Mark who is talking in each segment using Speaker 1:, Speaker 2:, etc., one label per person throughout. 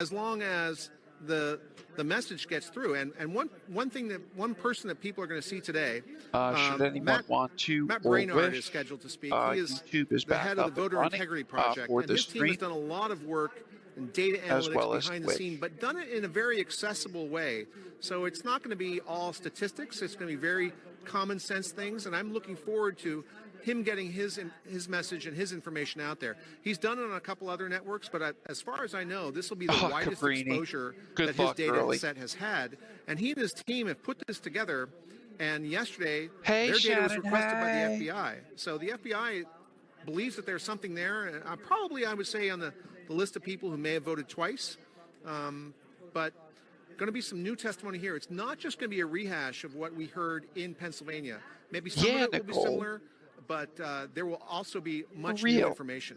Speaker 1: as long as the message gets through. And one person that people are going to see today,
Speaker 2: should anyone
Speaker 1: Matt
Speaker 2: want to
Speaker 1: Brainard is scheduled to speak. He is
Speaker 2: YouTube is
Speaker 1: the
Speaker 2: back
Speaker 1: head of the
Speaker 2: up and
Speaker 1: Voter
Speaker 2: running,
Speaker 1: Integrity Project,
Speaker 2: for
Speaker 1: and
Speaker 2: the
Speaker 1: his team has
Speaker 2: stream,
Speaker 1: done a lot of work in data
Speaker 2: as
Speaker 1: analytics
Speaker 2: well as
Speaker 1: behind the
Speaker 2: Twitch.
Speaker 1: scene, but done it in a very accessible way. So it's not going to be all statistics. It's going to be very common sense things, and I'm looking forward to him getting his message and his information out there. He's done it on a couple other networks, but as far as I know, this will be the widest
Speaker 2: Cabrini.
Speaker 1: exposure
Speaker 2: Good
Speaker 1: that his
Speaker 2: luck,
Speaker 1: data
Speaker 2: early.
Speaker 1: set has had. And he and his team have put this together, and yesterday
Speaker 2: Hey,
Speaker 1: their data was
Speaker 2: Shannon,
Speaker 1: requested by
Speaker 2: hey.
Speaker 1: the FBI. So the FBI believes that there's something there. And I would say, on the list of people who may have voted twice. But going to be some new testimony here. It's not just going to be a rehash of what we heard in Pennsylvania. Maybe some of it will be similar, but there will also be much new information.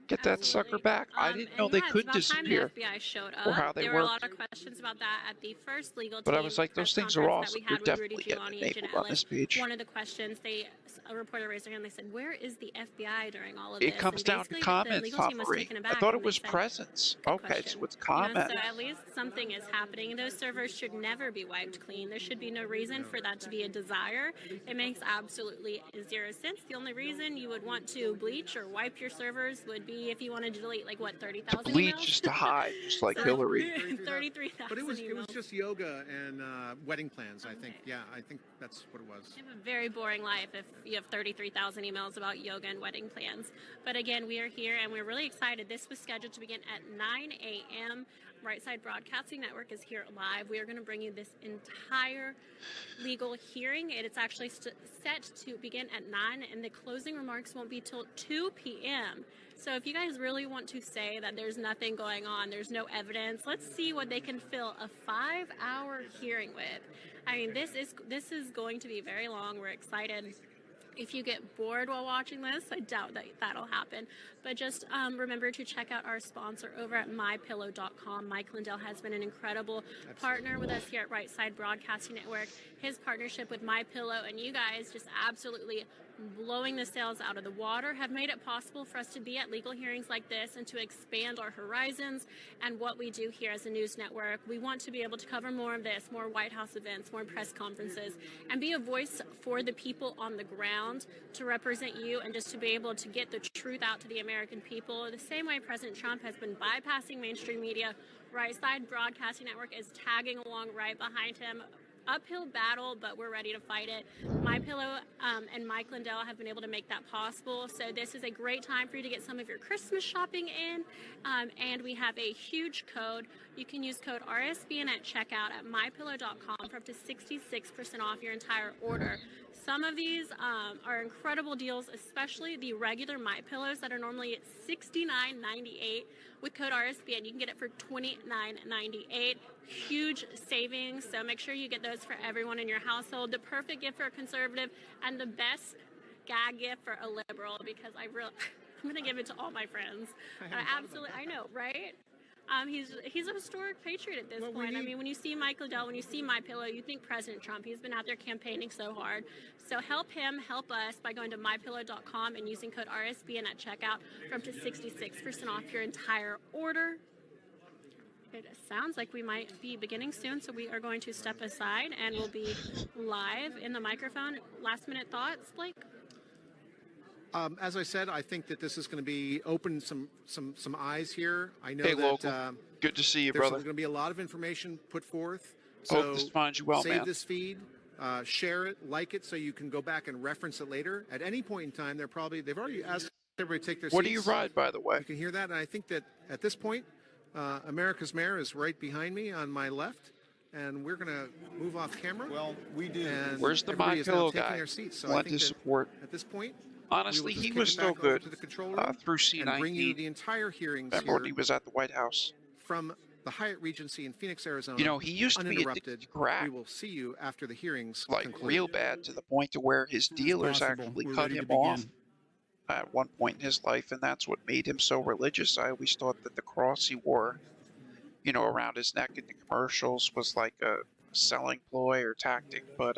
Speaker 2: Get that sucker back. I didn't know they could disappear.
Speaker 3: The FBI showed up.
Speaker 2: Or how they
Speaker 3: there
Speaker 2: work.
Speaker 3: were a lot of questions about that at the first legal team.
Speaker 2: But I was like, those things are awesome. They're
Speaker 3: Rudy
Speaker 2: definitely getting
Speaker 3: Giuliani and Jenna
Speaker 2: enabled on this page.
Speaker 3: One of the questions, a reporter raised their hand. They said, "Where is the FBI during all of this?"
Speaker 2: It comes down to comments, Marie. I thought it was presence. Okay, so it's comments.
Speaker 3: So at least something is happening. Those servers should never be wiped clean. There should be no reason for that to be a desire. It makes absolutely zero sense. The only reason you would want to bleach or wipe your servers would be if you wanted to delete, like, what, 30,000 emails?
Speaker 2: Bleach just to hide, just like Hillary.
Speaker 3: 33,000
Speaker 1: But it was
Speaker 3: emails.
Speaker 1: just yoga and wedding plans, I think. Yeah, I think that's what it was.
Speaker 3: You have a very boring life if you have 33,000 emails about yoga and wedding plans. But again, we are here and we're really excited. This was scheduled to begin at 9 a.m. Right Side Broadcasting Network is here live. We are going to bring you this entire legal hearing. It's actually set to begin at 9, and the closing remarks won't be till 2 p.m. So if you guys really want to say that there's nothing going on, there's no evidence, let's see what they can fill a 5-hour hearing with. I mean, this is going to be very long. We're excited. If you get bored while watching this, I doubt that that'll happen. But just remember to check out our sponsor over at MyPillow.com. Mike Lindell has been an incredible partner with us here at Right Side Broadcasting Network. His partnership with MyPillow and you guys just absolutely blowing the sails out of the water have made it possible for us to be at legal hearings like this and to expand our horizons and what we do here as a news network. We want to be able to cover more of this, more White House events, more press conferences, and be a voice for the people on the ground to represent you and just to be able to get the truth out to the American people. The same way President Trump has been bypassing mainstream media, Right Side Broadcasting Network is tagging along right behind him. Uphill battle, but we're ready to fight it. MyPillow and Mike Lindell have been able to make that possible. So this is a great time for you to get some of your Christmas shopping in. And we have a huge code. You can use code RSBN at checkout at mypillow.com for up to 66% off your entire order. Some of these are incredible deals, especially the regular MyPillows that are normally at $69.98. With code RSBN, you can get it for $29.98. Huge savings, so make sure you get those for everyone in your household. The perfect gift for a conservative and the best gag gift for a liberal, because I'm going to give it to all my friends. I know, right? He's a historic patriot at this point. I mean, when you see Mike Lindell, when you see MyPillow, you think President Trump. He's been out there campaigning so hard. So help him, help us by going to mypillow.com and using code RSBN at checkout for up to 66% off your entire order. It sounds like we might be beginning soon, so we are going to step aside and we'll be live in the microphone. Last minute thoughts, Blake?
Speaker 1: As I said, I think that this is going to be open some eyes here. I know
Speaker 2: that good to see you, brother.
Speaker 1: There's going to be a lot of information put forth. So
Speaker 2: hope this finds you well,
Speaker 1: save
Speaker 2: man.
Speaker 1: this feed, share it, like it, so you can go back and reference it later. At any point in time, they've already asked everybody to take their seats.
Speaker 2: What do you ride, by the way?
Speaker 1: You can hear that, and I think that at this point, America's mayor is right behind me on my left, and we're going to move off camera.
Speaker 4: Well, we do.
Speaker 1: And
Speaker 2: where's the
Speaker 1: MyPillow
Speaker 2: guy?
Speaker 1: Their seats. So
Speaker 2: Want to support.
Speaker 1: At this point,
Speaker 2: honestly, he was still good through C19.
Speaker 1: And bring you the entire hearings
Speaker 2: Remember when he was at the White House?
Speaker 1: From the Hyatt Regency in Phoenix, Arizona.
Speaker 2: You know, he used to be addicted to crack.
Speaker 1: We will see you after the hearings conclude.
Speaker 2: Real bad, to the point to where his dealers actually cut him off at one point in his life, and that's what made him so religious. I always thought that the cross he wore, you know, around his neck in the commercials was like a selling ploy or tactic, but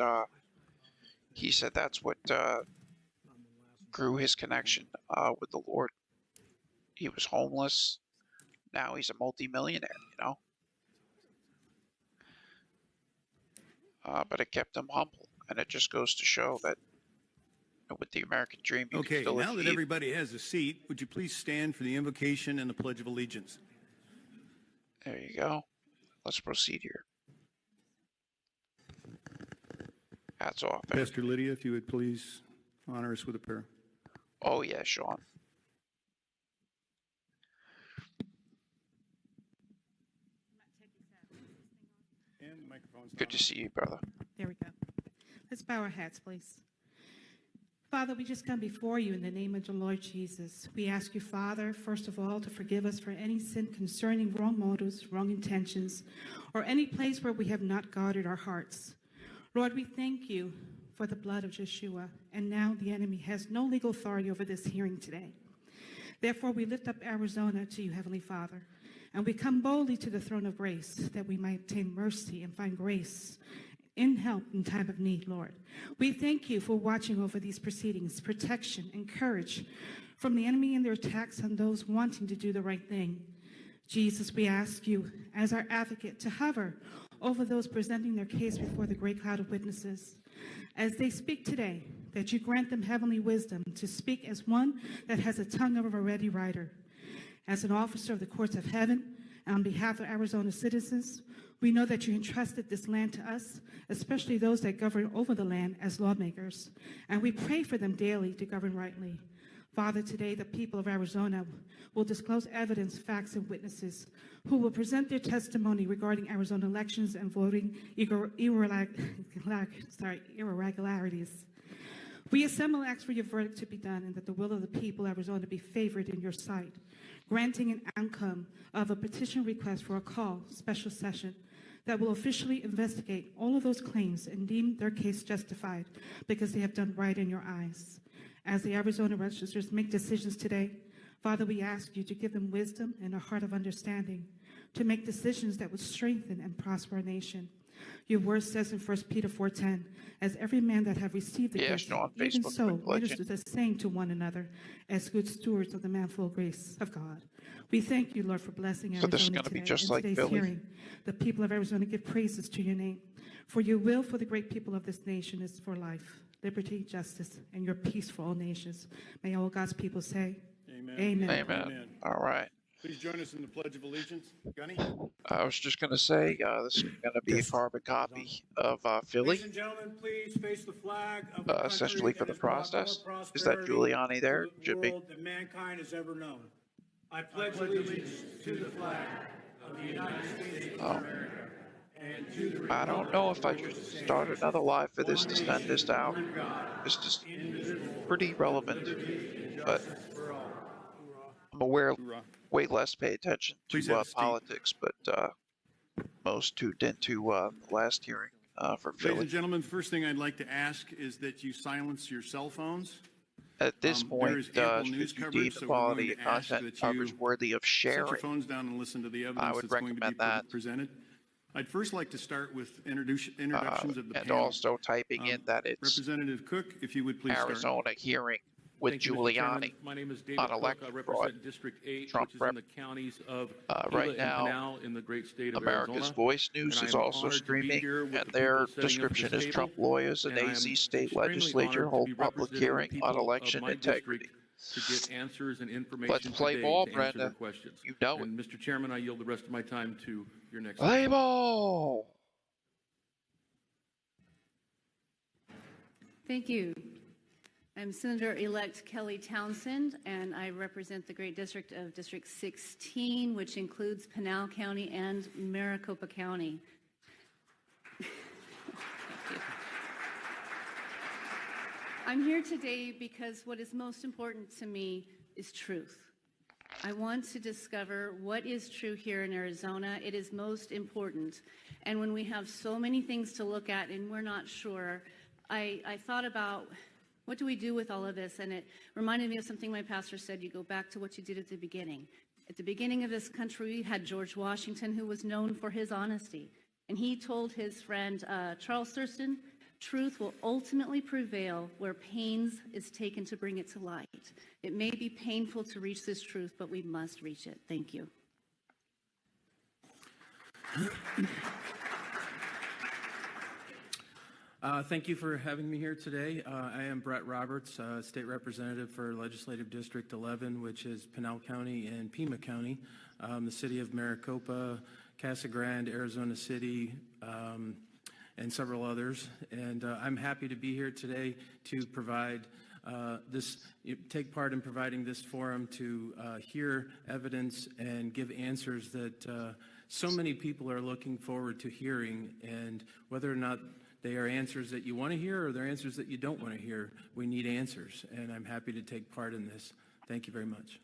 Speaker 2: he said that's what grew his connection with the Lord. He was homeless, Now he's a multimillionaire, you know. But it kept him humble, and it just goes to show that with the American dream, you can
Speaker 4: Okay,
Speaker 2: still
Speaker 4: now that
Speaker 2: achieve.
Speaker 4: everybody has a seat, would you please stand for the invocation and the Pledge of Allegiance?
Speaker 2: There you go. Let's proceed here. Hats off.
Speaker 4: Pastor Lydia, if you would please honor us with a prayer.
Speaker 2: Oh, yeah, Sean.
Speaker 4: And the microphone's
Speaker 2: Good to see you, brother.
Speaker 5: There we go. Let's bow our heads, please. Father, we just come before you in the name of the Lord Jesus. We ask you, Father, first of all, to forgive us for any sin concerning wrong motives, wrong intentions, or any place where we have not guarded our hearts. Lord, we thank you for the blood of Yeshua, and now the enemy has no legal authority over this hearing today. Therefore, we lift up Arizona to you, Heavenly Father, and we come boldly to the throne of grace that we might obtain mercy and find grace in help in time of need, Lord. We thank you for watching over these proceedings, protection and courage from the enemy and their attacks on those wanting to do the right thing. Jesus, we ask you, as our advocate, to hover over those presenting their case before the great cloud of witnesses. As they speak today, that you grant them heavenly wisdom to speak as one that has a tongue of a ready writer. As an officer of the courts of heaven, and on behalf of Arizona citizens, we know that you entrusted this land to us, especially those that govern over the land as lawmakers, and we pray for them daily to govern rightly. Father, today the people of Arizona will disclose evidence, facts, and witnesses who will present their testimony regarding Arizona elections and voting irregularities. We assemble and ask for your verdict to be done and that the will of the people of Arizona be favored in your sight, granting an outcome of a petition request for a call special session that will officially investigate all of those claims and deem their case justified because they have done right in your eyes. As the Arizona registrars make decisions today, Father, we ask you to give them wisdom and a heart of understanding to make decisions that would strengthen and prosper our nation. Your word says in 1 Peter 4:10, as every man that have received the gift,
Speaker 2: on
Speaker 5: even
Speaker 2: Facebook,
Speaker 5: so
Speaker 2: quick
Speaker 5: minister the same to one another as good stewards of the manifold grace of God. We thank you, Lord, for blessing
Speaker 2: So this is
Speaker 5: Arizona
Speaker 2: gonna be
Speaker 5: today.
Speaker 2: just
Speaker 5: In
Speaker 2: like
Speaker 5: today's
Speaker 2: Philly.
Speaker 5: hearing, the people of Arizona give praises to your name. For your will for the great people of this nation is for life, liberty, justice, and your peace for all nations. May all God's people say,
Speaker 4: Amen.
Speaker 5: Amen.
Speaker 2: Amen.
Speaker 4: Amen.
Speaker 2: All right.
Speaker 4: Please join us in the Pledge of Allegiance. Gunny?
Speaker 2: I was just going to say, this is going to be a carbon copy of Philly,
Speaker 6: Ladies and gentlemen, please face the flag of the country
Speaker 2: essentially for
Speaker 6: that
Speaker 2: the
Speaker 6: has brought more
Speaker 2: process. Is that
Speaker 6: prosperity
Speaker 2: Giuliani there,
Speaker 6: to the
Speaker 2: Jimmy?
Speaker 6: world that mankind has ever known. I pledge allegiance to the flag of the United States of America and to the
Speaker 2: I don't know if I should start another live for this to send this out. This is pretty relevant, but I'm aware
Speaker 4: Hoorah.
Speaker 2: way less pay attention
Speaker 4: Please
Speaker 2: to
Speaker 4: have a seat.
Speaker 2: politics, but most tuned into the last hearing for
Speaker 4: Ladies
Speaker 2: Philly.
Speaker 4: and gentlemen, the first thing I'd like to ask is that you silence your cell phones.
Speaker 2: At this
Speaker 4: There
Speaker 2: point,
Speaker 4: is ample
Speaker 2: should
Speaker 4: news
Speaker 2: you deem
Speaker 4: coverage,
Speaker 2: the
Speaker 4: so we're going
Speaker 2: quality
Speaker 4: to
Speaker 2: of
Speaker 4: ask
Speaker 2: content
Speaker 4: that
Speaker 2: coverage
Speaker 4: you
Speaker 2: worthy of
Speaker 4: set your
Speaker 2: sharing,
Speaker 4: phones down and listen to the evidence
Speaker 2: would
Speaker 4: that's going to be
Speaker 2: recommend that.
Speaker 4: presented. I'd first like to start with introductions of the
Speaker 2: and
Speaker 4: panel.
Speaker 2: also typing in that it's
Speaker 4: Representative Cook, if you would please start.
Speaker 2: Arizona hearing with
Speaker 7: Thank you, Mr. Chairman.
Speaker 2: Giuliani
Speaker 7: My name is David
Speaker 2: on
Speaker 7: Cook.
Speaker 2: election
Speaker 7: I
Speaker 2: fraud.
Speaker 7: represent District 8,
Speaker 2: Trump
Speaker 7: which is in the counties of
Speaker 2: right
Speaker 7: Gila and
Speaker 2: now,
Speaker 7: Pinal in the great state of
Speaker 2: America's
Speaker 7: Arizona.
Speaker 2: Voice News
Speaker 7: And I
Speaker 2: is
Speaker 7: am
Speaker 2: also
Speaker 7: honored to be
Speaker 2: streaming,
Speaker 7: here with
Speaker 2: and
Speaker 7: the
Speaker 2: their
Speaker 7: people setting up this
Speaker 2: description is
Speaker 7: table.
Speaker 2: Trump lawyers and
Speaker 7: And I
Speaker 2: AZ
Speaker 7: am
Speaker 2: state
Speaker 7: extremely
Speaker 2: legislature
Speaker 7: honored to
Speaker 2: hold
Speaker 7: be
Speaker 2: public
Speaker 7: representing the
Speaker 2: hearing on
Speaker 7: people of
Speaker 2: election
Speaker 7: my
Speaker 2: integrity.
Speaker 7: district to get answers and information
Speaker 2: Let's play
Speaker 7: today
Speaker 2: ball,
Speaker 7: to answer
Speaker 2: Brenda.
Speaker 7: their questions.
Speaker 2: You know it.
Speaker 7: And Mr. Chairman, I yield the rest of my time to your next
Speaker 2: Play
Speaker 7: speaker.
Speaker 2: ball!
Speaker 8: Thank you. I'm Senator-elect Kelly Townsend, and I represent the great district of District 16, which includes Pinal County and Maricopa County. I'm here today because what is most important to me is truth. I want to discover what is true here in Arizona. It is most important. And when we have so many things to look at and we're not sure, I thought about what do we do with all of this? And it reminded me of something my pastor said. You go back to what you did at the beginning. At the beginning of this country, we had George Washington, who was known for his honesty. And he told his friend Charles Thurston, truth will ultimately prevail where pains is taken to bring it to light. It may be painful to reach this truth, but we must reach it. Thank you.
Speaker 9: Thank you for having me here today. I am Brett Roberts, State Representative for Legislative District 11, which is Pinal County and Pima County, the city of Maricopa, Casa Grande, Arizona City, and several others. And I'm happy to be here today to provide take part in providing this forum to hear evidence and give answers that so many people are looking forward to hearing, and whether or not they are answers that you want to hear or they're answers that you don't want to hear, we need answers, and I'm happy to take part in this. Thank you very much.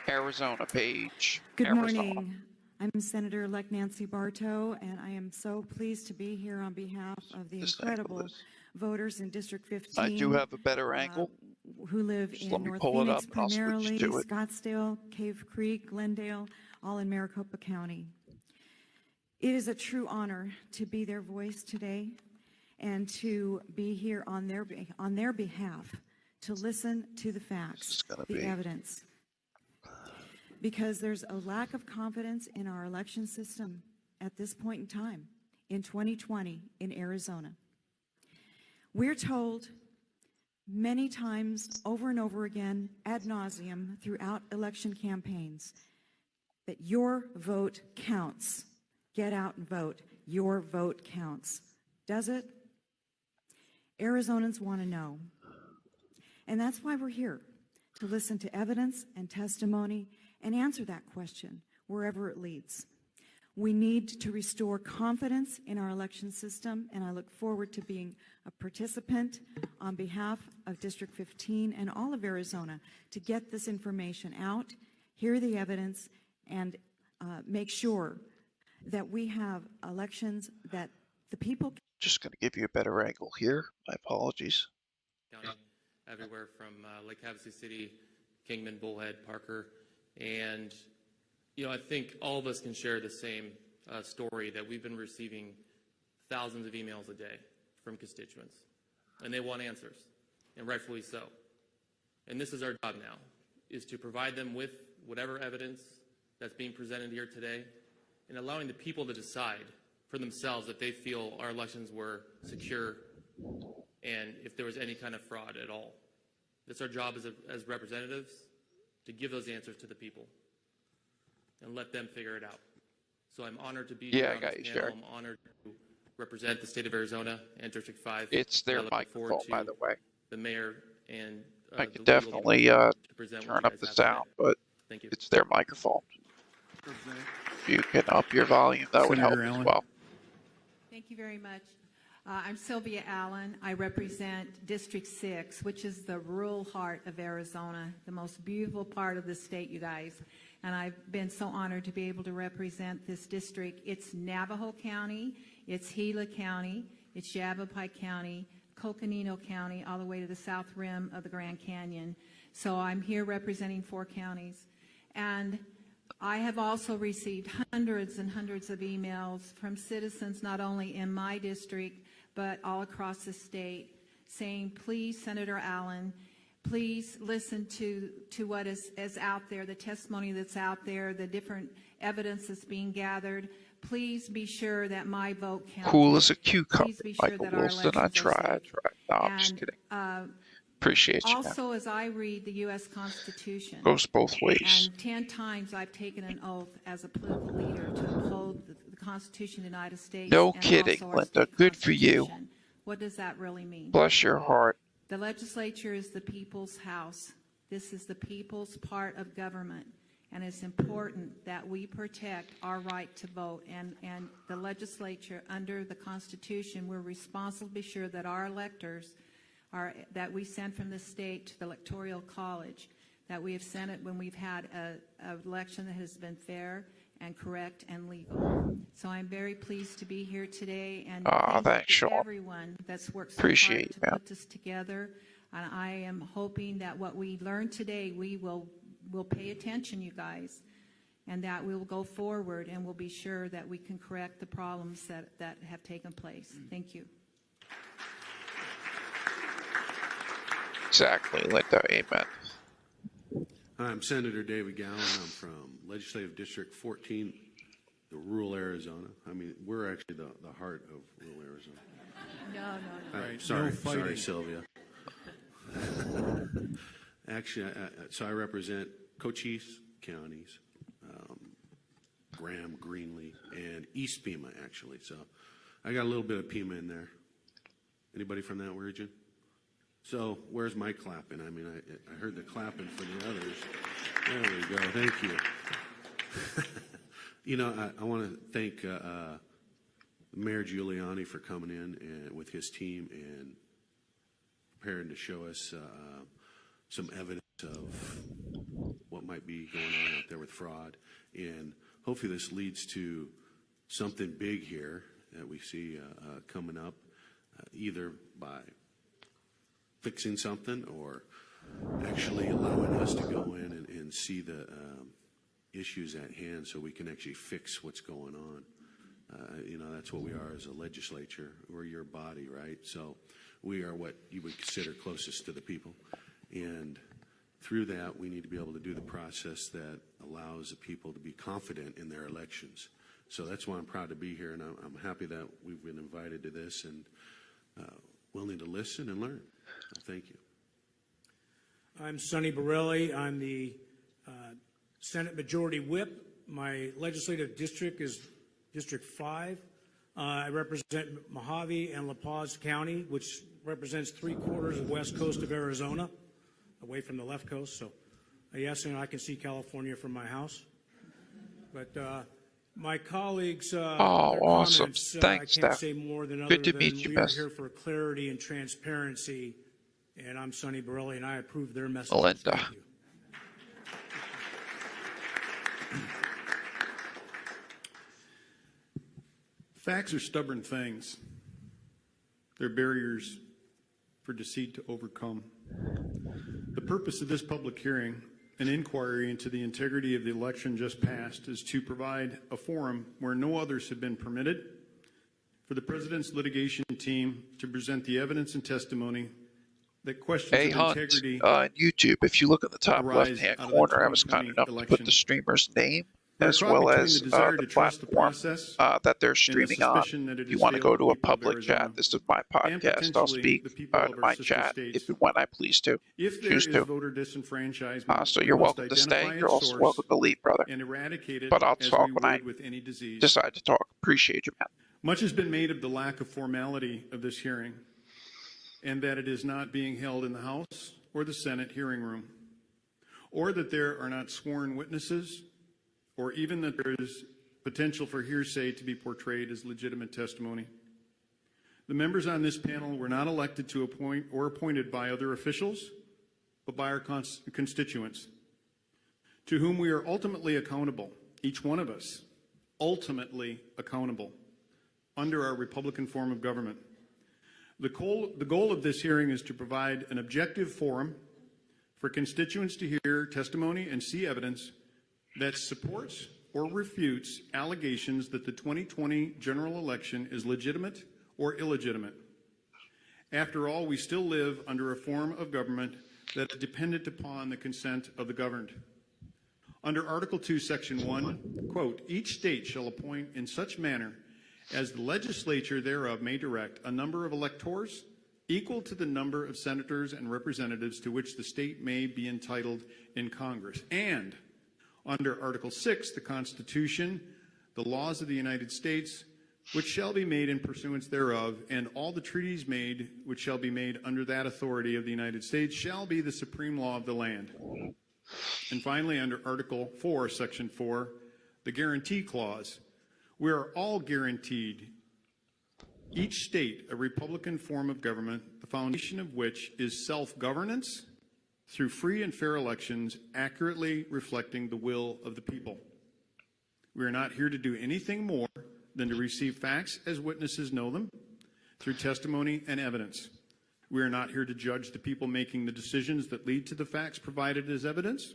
Speaker 2: Arizona, Page.
Speaker 10: Good
Speaker 2: Arizona.
Speaker 10: morning. I'm Senator-elect Nancy Bartow, and I am so pleased to be here on behalf of the incredible voters in District 15.
Speaker 2: I do have a better angle.
Speaker 10: Who live
Speaker 2: Just
Speaker 10: in
Speaker 2: let me
Speaker 10: North
Speaker 2: pull it
Speaker 10: Phoenix
Speaker 2: up and I'll switch
Speaker 10: primarily,
Speaker 2: to it.
Speaker 10: Scottsdale, Cave Creek, Glendale, all in Maricopa County. It is a true honor to be their voice today and to be here on their behalf to listen to the facts, the evidence. Because there's a lack of confidence in our election system at this point in time, in 2020 in Arizona. We're told many times over and over again, ad nauseum, throughout election campaigns, that your vote counts. Get out and vote. Your vote counts. Does it? Arizonans want to know. And that's why we're here, to listen to evidence and testimony and answer that question wherever it leads. We need to restore confidence in our election system, and I look forward to being a participant on behalf of District 15 and all of Arizona to get this information out, hear the evidence, and make sure that we have elections that the people...
Speaker 2: Just going to give you a better angle here. My apologies.
Speaker 11: County, everywhere from Lake Havasu City, Kingman, Bullhead, Parker, and I think all of us can share the same story that we've been receiving thousands of emails a day from constituents, and they want answers, and rightfully so. And this is our job now, is to provide them with whatever evidence that's being presented here today, and allowing the people to decide for themselves if they feel our elections were secure and if there was any kind of fraud at all. It's our job as representatives to give those answers to the people and let them figure it out. So I'm honored to be here on this panel. I'm honored to represent the state of Arizona and District 5.
Speaker 2: It's their microphone, by the way.
Speaker 11: The mayor and
Speaker 2: I could definitely turn up the sound, but it's their microphone. If you can up your volume, that would help as well.
Speaker 12: Thank you very much. I'm Sylvia Allen. I represent District 6, which is the rural heart of Arizona, the most beautiful part of the state, you guys. And I've been so honored to be able to represent this district. It's Navajo County, it's Gila County, it's Yavapai County, Coconino County, all the way to the south rim of the Grand Canyon. So I'm here representing 4 counties. And I have also received hundreds and hundreds of emails from citizens not only in my district, but all across the state, saying, please, Senator Allen, please listen to what is out there, the testimony that's out there, the different evidence that's being gathered. Please be sure that my vote counts.
Speaker 2: Cool as a cucumber,
Speaker 12: Please be sure
Speaker 2: Michael
Speaker 12: that our
Speaker 2: Wilson. I
Speaker 12: elections are
Speaker 2: tried.
Speaker 12: safe.
Speaker 2: No, I'm just kidding. Appreciate you.
Speaker 12: Also, as I read the U.S. Constitution,
Speaker 2: goes both ways.
Speaker 12: and 10 times I've taken an oath as a political leader to uphold the Constitution of the United States.
Speaker 2: No
Speaker 12: and
Speaker 2: kidding,
Speaker 12: also our
Speaker 2: Linda.
Speaker 12: state
Speaker 2: Good for you.
Speaker 12: Constitution. What does that really mean?
Speaker 2: Bless your heart.
Speaker 12: The legislature is the people's house. This is the people's part of government, and it's important that we protect our right to vote. And the legislature, under the Constitution, we're responsible to be sure that our electors that we send from the state to the Electoral College, that we have sent it when we've had an election that has been fair and correct and legal. So I'm very pleased to be here today, and thank you to everyone that's worked so hard to put this together. And I am hoping that what we learned today, we'll pay attention, you guys, and that we will go forward and we'll be sure that we can correct the problems that have taken place. Thank you.
Speaker 2: Exactly, Linda. Amen.
Speaker 13: I'm Senator David Gowan. I'm from Legislative District 14, the rural Arizona. I mean, we're actually the heart of rural Arizona.
Speaker 12: No.
Speaker 13: Right. Sorry,
Speaker 4: No fighting.
Speaker 13: Sylvia. Actually, so I represent Cochise counties, Graham, Greenlee, and East Pima, actually. So I got a little bit of Pima in there. Anybody from that region? So where's my clapping? I mean, I heard the clapping for the others. There we go. Thank you. You know, I want to thank Mayor Giuliani for coming in and with his team and preparing to show us some evidence of what might be going on out there with fraud. And hopefully this leads to something big here that we see coming up, either by fixing something or actually allowing us to go in and see the issues at hand so we can actually fix what's going on. You know, that's what we are as a legislature. We're your body, right? So we are what you would consider closest to the people. And through that, we need to be able to do the process that allows the people to be confident in their elections. So that's why I'm proud to be here, and I'm happy that we've been invited to this and willing to listen and learn. So thank you.
Speaker 6: I'm Sonny Borelli. I'm the Senate Majority Whip. My legislative district is District 5. I represent Mojave and La Paz County, which represents 3/4 of the west coast of Arizona, away from the left coast. So, yes, and I can see California from my house. But my colleagues,
Speaker 2: awesome.
Speaker 6: comments,
Speaker 2: Thanks,
Speaker 6: I can't
Speaker 2: Steph.
Speaker 6: say more than
Speaker 2: Good to
Speaker 6: other
Speaker 2: meet
Speaker 6: than
Speaker 2: you,
Speaker 6: we are
Speaker 2: Bess.
Speaker 6: here for clarity and transparency. And I'm Sonny Borelli, and I approve their message.
Speaker 2: Melinda.
Speaker 6: Thank you.
Speaker 4: Facts are stubborn things. They're barriers for deceit to overcome. The purpose of this public hearing, an inquiry into the integrity of the election just passed, is to provide a forum where no others have been permitted for the President's litigation team to present the evidence and testimony that questions
Speaker 2: Hey,
Speaker 4: of
Speaker 2: Hunt,
Speaker 4: integrity
Speaker 2: on YouTube, if you look at the top
Speaker 4: arise
Speaker 2: left-hand
Speaker 4: out of the
Speaker 2: corner, I was kind
Speaker 4: 2020
Speaker 2: enough to put
Speaker 4: election.
Speaker 2: the streamer's name
Speaker 4: We're
Speaker 2: as
Speaker 4: caught
Speaker 2: well
Speaker 4: between
Speaker 2: as
Speaker 4: the desire
Speaker 2: the
Speaker 4: to trust the
Speaker 2: platform
Speaker 4: process
Speaker 2: that they're
Speaker 4: and the
Speaker 2: streaming on.
Speaker 4: suspicion that it
Speaker 2: If you
Speaker 4: has
Speaker 2: want to go
Speaker 4: failed
Speaker 2: to
Speaker 4: the
Speaker 2: a
Speaker 4: people of
Speaker 2: public chat,
Speaker 4: Arizona
Speaker 2: this is my
Speaker 4: and
Speaker 2: podcast. I'll
Speaker 4: potentially
Speaker 2: speak
Speaker 4: the people
Speaker 2: to
Speaker 4: of our
Speaker 2: my
Speaker 4: sister
Speaker 2: chat
Speaker 4: states.
Speaker 2: if and when I please to.
Speaker 4: If there
Speaker 2: Choose
Speaker 4: is
Speaker 2: to.
Speaker 4: voter disenfranchisement,
Speaker 2: So
Speaker 4: we
Speaker 2: you're
Speaker 4: must
Speaker 2: welcome to stay.
Speaker 4: identify
Speaker 2: You're
Speaker 4: its
Speaker 2: also
Speaker 4: source
Speaker 2: welcome to leave, brother.
Speaker 4: and eradicate it
Speaker 2: But I'll
Speaker 4: as
Speaker 2: talk
Speaker 4: we
Speaker 2: when I
Speaker 4: would with any disease.
Speaker 2: decide to talk. Appreciate you, man.
Speaker 4: Much has been made of the lack of formality of this hearing and that it is not being held in the House or the Senate hearing room, or that there are not sworn witnesses, or even that there is potential for hearsay to be portrayed as legitimate testimony. The members on this panel were not elected to appoint or appointed by other officials, but by our constituents, to whom we are ultimately accountable, each one of us, ultimately accountable, under our Republican form of government. The goal of this hearing is to provide an objective forum for constituents to hear testimony and see evidence that supports or refutes allegations that the 2020 general election is legitimate or illegitimate. After all, we still live under a form of government that is dependent upon the consent of the governed. Under Article 2, Section 1, quote, each state shall appoint in such manner as the legislature thereof may direct a number of electors equal to the number of senators and representatives to which the state may be entitled in Congress. And under Article 6, the Constitution, the laws of the United States, which shall be made in pursuance thereof, and all the treaties made which shall be made under that authority of the United States shall be the supreme law of the land. And finally, under Article 4, Section 4, the Guarantee Clause, we are all guaranteed, each state, a Republican form of government, the foundation of which is self-governance through free and fair elections, accurately reflecting the will of the people. We are not here to do anything more than to receive facts as witnesses know them through testimony and evidence. We are not here to judge the people making the decisions that lead to the facts provided as evidence.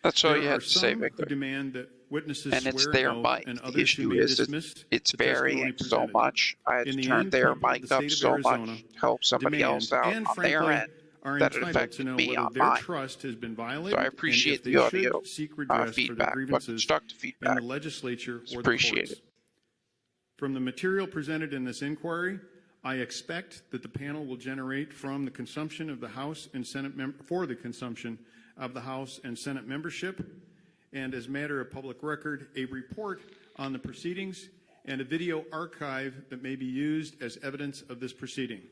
Speaker 2: That's all you
Speaker 4: There
Speaker 2: had
Speaker 4: are
Speaker 2: to say,
Speaker 4: some
Speaker 2: Victor.
Speaker 4: who demand that witnesses
Speaker 2: And it's
Speaker 4: swear
Speaker 2: their
Speaker 4: no,
Speaker 2: mic.
Speaker 4: and
Speaker 2: The
Speaker 4: others who
Speaker 2: issue
Speaker 4: may
Speaker 2: is
Speaker 4: dismiss
Speaker 2: it's
Speaker 4: the testimony
Speaker 2: varying so
Speaker 4: presented.
Speaker 2: much. I had
Speaker 4: In
Speaker 2: to
Speaker 4: the
Speaker 2: turn
Speaker 4: end,
Speaker 2: their
Speaker 4: people of
Speaker 2: mic
Speaker 4: the
Speaker 2: up
Speaker 4: state of
Speaker 2: so
Speaker 4: Arizona
Speaker 2: much, help somebody
Speaker 4: demand
Speaker 2: else out
Speaker 4: and,
Speaker 2: on their
Speaker 4: frankly,
Speaker 2: end.
Speaker 4: are
Speaker 2: that it
Speaker 4: entitled
Speaker 2: affected
Speaker 4: to know
Speaker 2: me
Speaker 4: whether
Speaker 2: on
Speaker 4: their
Speaker 2: mine.
Speaker 4: trust has been violated
Speaker 2: So I appreciate
Speaker 4: and if they
Speaker 2: the audio
Speaker 4: should seek redress for their
Speaker 2: feedback, but
Speaker 4: grievances
Speaker 2: constructive
Speaker 4: in
Speaker 2: feedback
Speaker 4: the legislature
Speaker 2: is
Speaker 4: or the
Speaker 2: appreciated.
Speaker 4: courts. From the material presented in this inquiry, I expect that the panel will generate from the consumption of the House and Senate for the consumption of the House and Senate membership, and as matter of public record, a report on the proceedings and a video archive that may be used as evidence of this proceeding.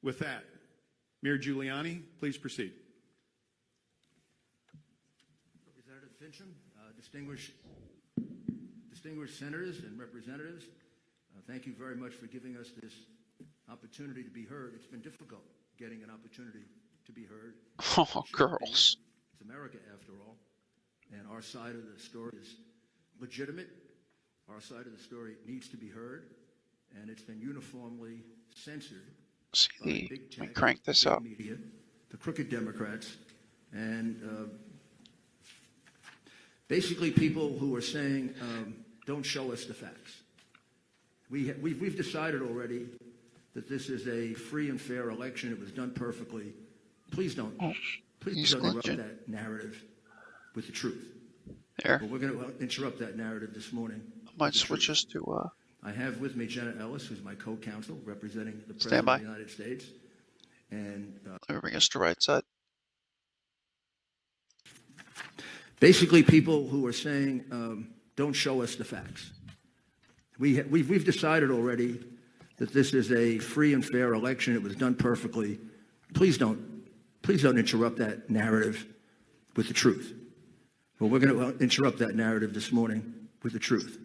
Speaker 4: With that, Mayor Giuliani, please proceed.
Speaker 14: Representative Fincham, distinguished senators and representatives, thank you very much for giving us this opportunity to be heard. It's been difficult getting an opportunity to be heard.
Speaker 2: Oh, girls.
Speaker 14: It's America after all, and our side of the story is legitimate. Our side of the story needs to be heard, and it's been uniformly censored by big tech,
Speaker 2: Let me crank this
Speaker 14: big
Speaker 2: up.
Speaker 14: media, the crooked Democrats, and basically people who are saying, don't show us the facts. We've decided already that this is a free and fair election. It was done perfectly. Please don't interrupt that narrative with the truth.
Speaker 2: There.
Speaker 14: But we're going to interrupt that narrative this morning.
Speaker 2: I might switch us to
Speaker 14: I have with me Jenna Ellis, who's my co-counsel representing the
Speaker 2: Stand
Speaker 14: President
Speaker 2: by.
Speaker 14: of the United States. And
Speaker 2: let me bring us to right side.
Speaker 14: basically people who are saying, don't show us the facts. We've decided already that this is a free and fair election. It was done perfectly. Please don't interrupt that narrative with the truth. Well, we're going to interrupt that narrative this morning with the truth.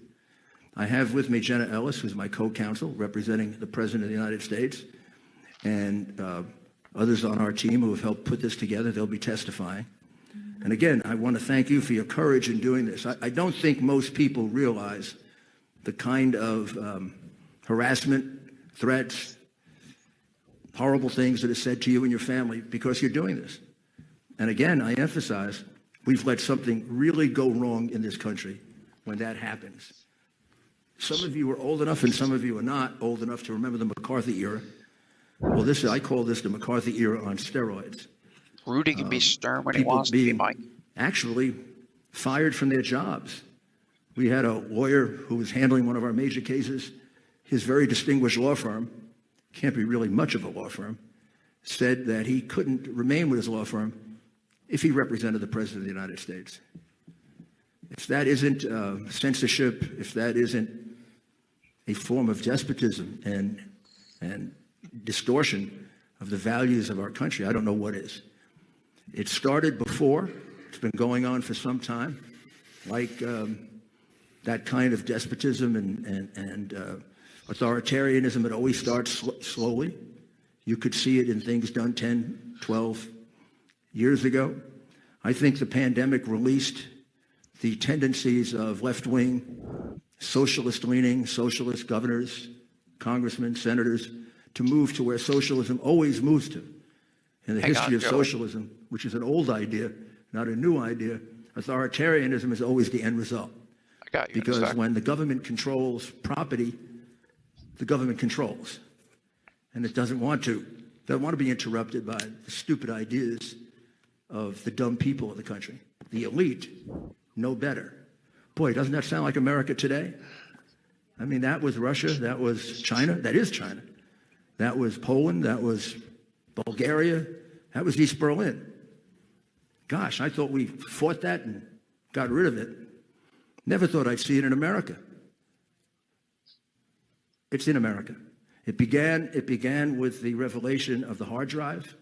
Speaker 14: I have with me Jenna Ellis, who's my co-counsel representing the President of the United States, and others on our team who have helped put this together. They'll be testifying. And again, I want to thank you for your courage in doing this. I don't think most people realize the kind of harassment, threats, horrible things that are said to you and your family because you're doing this. And again, I emphasize, we've let something really go wrong in this country when that happens. Some of you are old enough and some of you are not old enough to remember the McCarthy era. Well, I call this the McCarthy era on steroids.
Speaker 2: Rudy can be stern when he wants to be, Mike.
Speaker 14: Actually fired from their jobs. We had a lawyer who was handling one of our major cases. His very distinguished law firm, can't be really much of a law firm, said that he couldn't remain with his law firm if he represented the President of the United States. If that isn't censorship, if that isn't a form of despotism and distortion of the values of our country, I don't know what is. It started before. It's been going on for some time, like that kind of despotism and authoritarianism. It always starts slowly. You could see it in things done 10, 12 years ago. I think the pandemic released the tendencies of left-wing, socialist-leaning, socialist governors, congressmen, senators, to move to where socialism always moves to. In the history of socialism, which is an old idea, not a new idea, authoritarianism is always the end result.
Speaker 2: I got you.
Speaker 14: Because when the government controls property, the government controls. And it doesn't want to be interrupted by the stupid ideas of the dumb people of the country. The elite know better. Boy, doesn't that sound like America today? I mean, that was Russia, that was China, that is China. That was Poland, that was Bulgaria, that was East Berlin. Gosh, I thought we fought that and got rid of it. Never thought I'd see it in America. It's in America. It began with the revelation of the hard drive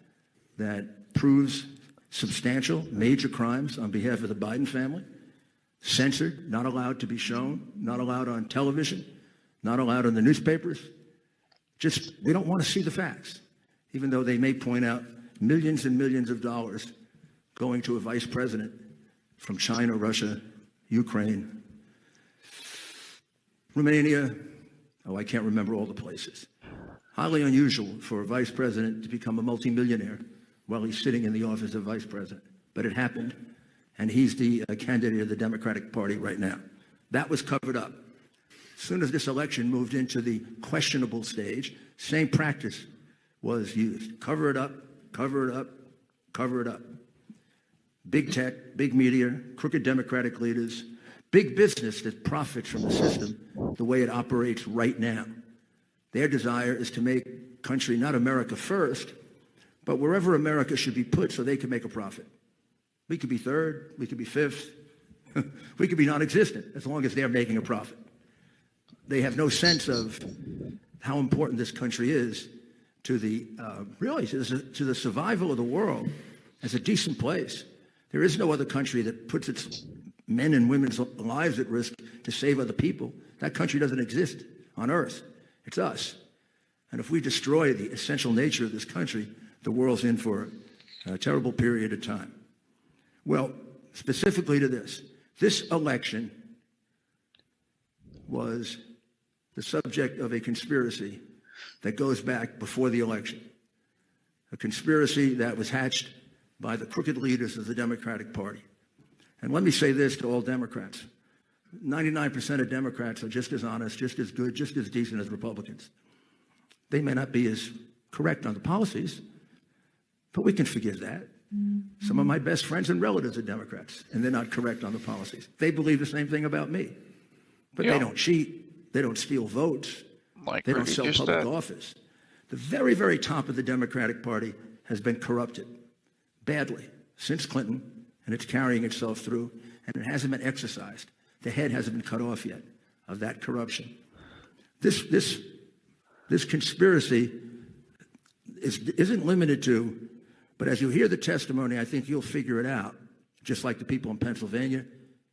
Speaker 14: that proves substantial, major crimes on behalf of the Biden family. Censored, not allowed to be shown, not allowed on television, not allowed in the newspapers. Just, we don't want to see the facts, even though they may point out millions and millions of dollars going to a vice president from China, Russia, Ukraine, Romania. Oh, I can't remember all the places. Highly unusual for a vice president to become a multimillionaire while he's sitting in the office of vice president. But it happened, and he's the candidate of the Democratic Party right now. That was covered up. As soon as this election moved into the questionable stage, same practice was used. Cover it up, Cover it up, cover it up. Big tech, big media, crooked Democratic leaders, big business that profits from the system the way it operates right now. Their desire is to make country not America first, but wherever America should be put so they can make a profit. We could be third, we could be fifth, we could be non-existent as long as they're making a profit. They have no sense of how important this country is to the, really, to the survival of the world as a decent place. There is no other country that puts its men and women's lives at risk to save other people. That country doesn't exist on earth. It's us. And if we destroy the essential nature of this country, the world's in for a terrible period of time. Well, specifically to this election was the subject of a conspiracy that goes back before the election. A conspiracy that was hatched by the crooked leaders of the Democratic Party. And let me say this to all Democrats. 99% of Democrats are just as honest, just as good, just as decent as Republicans. They may not be as correct on the policies, but we can forgive that. Some of my best friends and relatives are Democrats, and they're not correct on the policies. They believe the same thing about me. But they don't cheat. They don't steal votes. They don't sell public office. The very, very top of the Democratic Party has been corrupted badly since Clinton, and it's carrying itself through, and it hasn't been exercised. The head hasn't been cut off yet of that corruption. This conspiracy isn't limited to, but as you hear the testimony, I think you'll figure it out, just like the people in Pennsylvania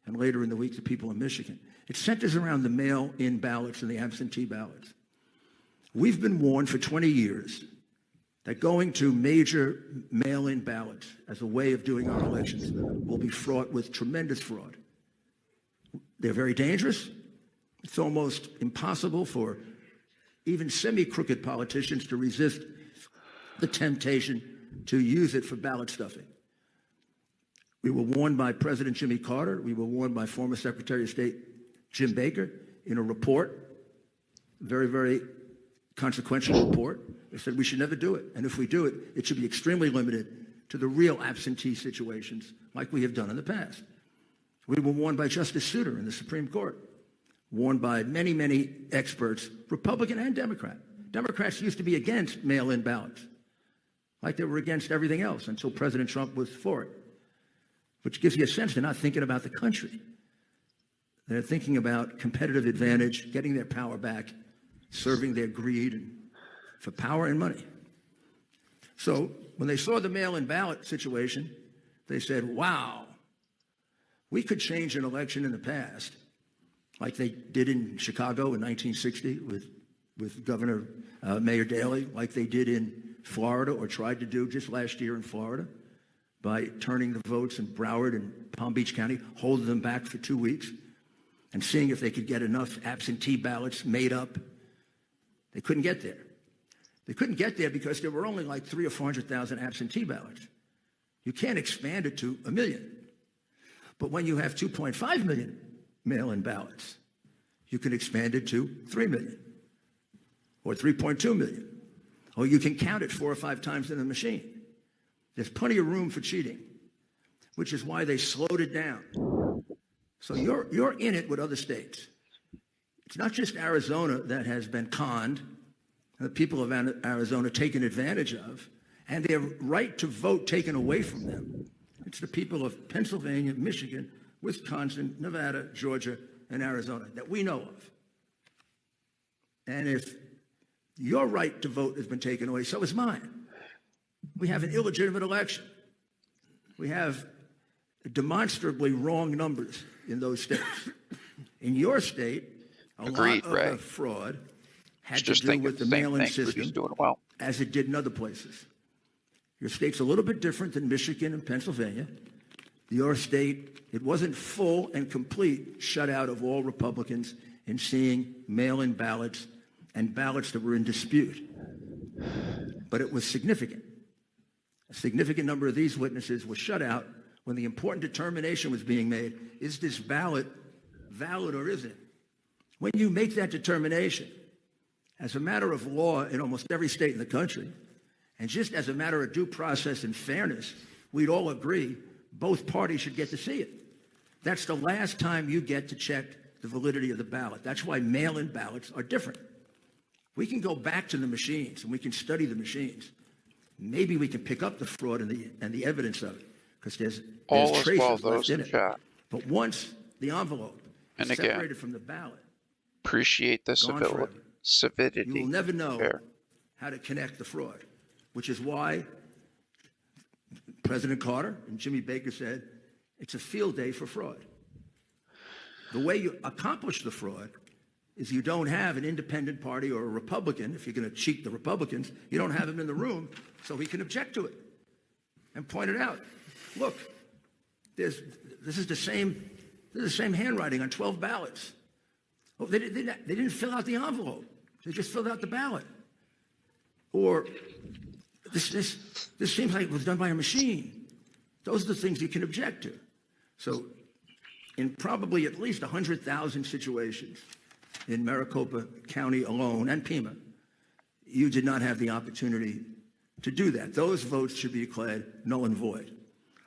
Speaker 14: and later in the week the people in Michigan. It centers around the mail-in ballots and the absentee ballots. We've been warned for 20 years that going to major mail-in ballots as a way of doing our elections will be fraught with tremendous fraud. They're very dangerous. It's almost impossible for even semi-crooked politicians to resist the temptation to use it for ballot stuffing. We were warned by President Jimmy Carter. We were warned by former Secretary of State Jim Baker in a report, very, very consequential report. They said we should never do it. And if we do it, it should be extremely limited to the real absentee situations like we have done in the past. We were warned by Justice Souter in the Supreme Court, warned by many, many experts, Republican and Democrat. Democrats used to be against mail-in ballots, like they were against everything else until President Trump was for it, which gives you a sense they're not thinking about the country. They're thinking about competitive advantage, getting their power back, serving their greed for power and money. So when they saw the mail-in ballot situation, they said, wow, we could change an election in the past, like they did in Chicago in 1960 with Governor Mayor Daley, like they did in Florida or tried to do just last year in Florida by turning the votes in Broward and Palm Beach County, holding them back for 2 weeks and seeing if they could get enough absentee ballots made up. They couldn't get there. They couldn't get there because there were only like 300,000 or 400,000 absentee ballots. You can't expand it to 1 million. But when you have 2.5 million mail-in ballots, you can expand it to 3 million or 3.2 million. Or you can count it 4 or 5 times in the machine. There's plenty of room for cheating, which is why they slowed it down. So you're in it with other states. It's not just Arizona that has been conned, and the people of Arizona taken advantage of, and their right to vote taken away from them. It's the people of Pennsylvania, Michigan, Wisconsin, Nevada, Georgia, and Arizona that we know of. And if your right to vote has been taken away, so is mine. We have an illegitimate election. We have demonstrably wrong numbers in those states. In your state, a lot of the fraud had to do with the mail-in system, as it did in other places. Your state's a little bit different than Michigan and Pennsylvania. Your state, it wasn't full and complete shutout of all Republicans in seeing mail-in ballots and ballots that were in dispute. But it was significant. A significant number of these witnesses were shut out when the important determination was being made, is this ballot valid or isn't it? When you make that determination, as a matter of law in almost every state in the country, And just as a matter of due process and fairness, we'd all agree both parties should get to see it. That's the last time you get to check the validity of the ballot. That's why mail-in ballots are different. We can go back to the machines and we can study the machines. Maybe we can pick up the fraud and the evidence of it, because there's traces left in it. But once the envelope is separated from the ballot,
Speaker 2: appreciate the civility.
Speaker 14: You will never know how to connect the fraud, which is why President Carter and Jimmy Baker said it's a field day for fraud. The way you accomplish the fraud is you don't have an independent party or a Republican. If you're going to cheat the Republicans, you don't have him in the room so he can object to it and point it out. Look, this is the same handwriting on 12 ballots. Oh, they didn't fill out the envelope. They just filled out the ballot. Or this seems like it was done by a machine. Those are the things you can object to. So in probably at least 100,000 situations in Maricopa County alone and Pima, you did not have the opportunity to do that. Those votes should be declared null and void.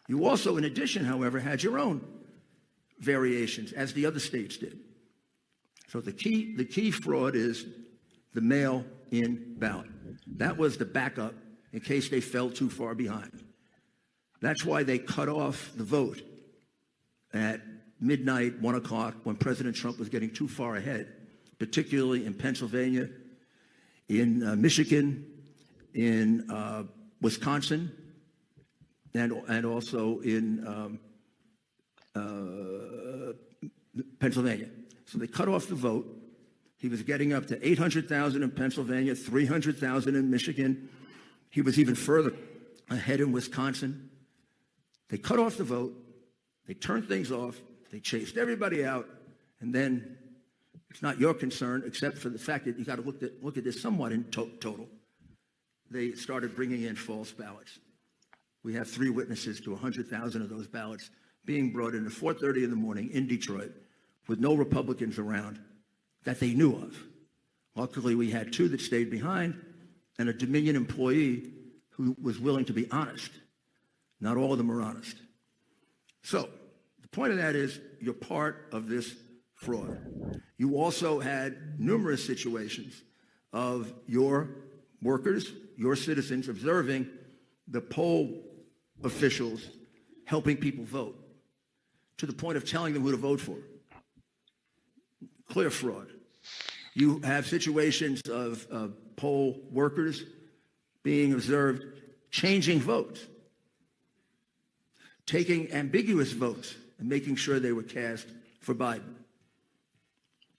Speaker 14: You also, in addition, however, had your own variations, as the other states did. So the key fraud is the mail-in ballot. That was the backup in case they fell too far behind. That's why they cut off the vote at midnight, 1 o'clock, when President Trump was getting too far ahead, particularly in Pennsylvania, in Michigan, in Wisconsin, and also in Pennsylvania. So they cut off the vote. He was getting up to 800,000 in Pennsylvania, 300,000 in Michigan. He was even further ahead in Wisconsin. They cut off the vote. They turned things off. They chased everybody out. And then it's not your concern, except for the fact that you got to look at this somewhat in total. They started bringing in false ballots. We have 3 witnesses to 100,000 of those ballots being brought in at 4:30 in the morning in Detroit with no Republicans around that they knew of. Luckily, we had 2 that stayed behind and a Dominion employee who was willing to be honest. Not all of them are honest. So the point of that is you're part of this fraud. You also had numerous situations of your workers, your citizens, observing the poll officials helping people vote to the point of telling them who to vote for. Clear fraud. You have situations of poll workers being observed changing votes, taking ambiguous votes and making sure they were cast for Biden.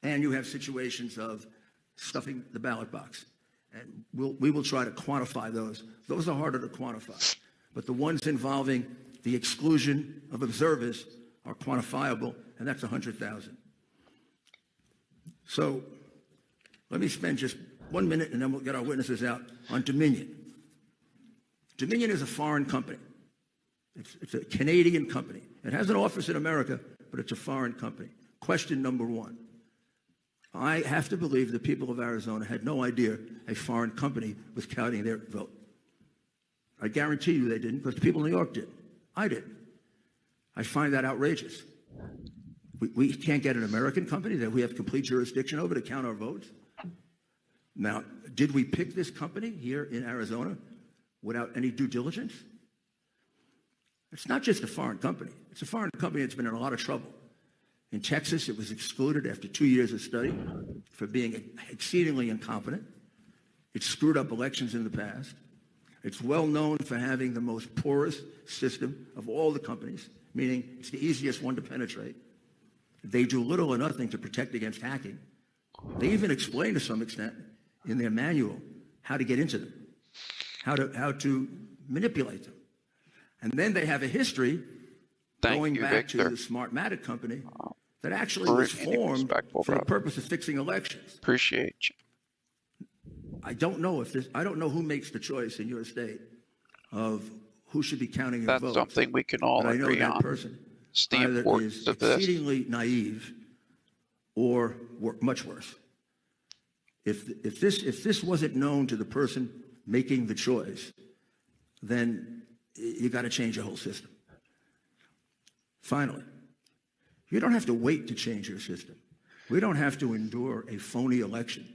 Speaker 14: And you have situations of stuffing the ballot box. And we will try to quantify those. Those are harder to quantify. But the ones involving the exclusion of observers are quantifiable, and that's 100,000. So let me spend just 1 minute, and then we'll get our witnesses out on Dominion. Dominion is a foreign company. It's a Canadian company. It has an office in America, but it's a foreign company. Question number 1. I have to believe the people of Arizona had no idea a foreign company was counting their vote. I guarantee you they didn't, because the people in New York did. I didn't. I find that outrageous. We can't get an American company that we have complete jurisdiction over to count our votes. Now, did we pick this company here in Arizona without any due diligence? It's not just a foreign company. It's a foreign company that's been in a lot of trouble. In Texas, it was excluded after 2 years of study for being exceedingly incompetent. It screwed up elections in the past. It's well known for having the most porous system of all the companies, meaning it's the easiest one to penetrate. They do little or nothing to protect against hacking. They even explain to some extent in their manual how to get into them, how to manipulate them. And then they have a history going back to the Smartmatic company that actually was formed for the purpose of fixing elections.
Speaker 2: Appreciate you.
Speaker 14: I don't know who makes the choice in your state of who should be counting your votes.
Speaker 2: That's something we can all agree on.
Speaker 14: I know that person either is exceedingly naive or much worse. If this wasn't known to the person making the choice, then you got to change the whole system. Finally, you don't have to wait to change your system. We don't have to endure a phony election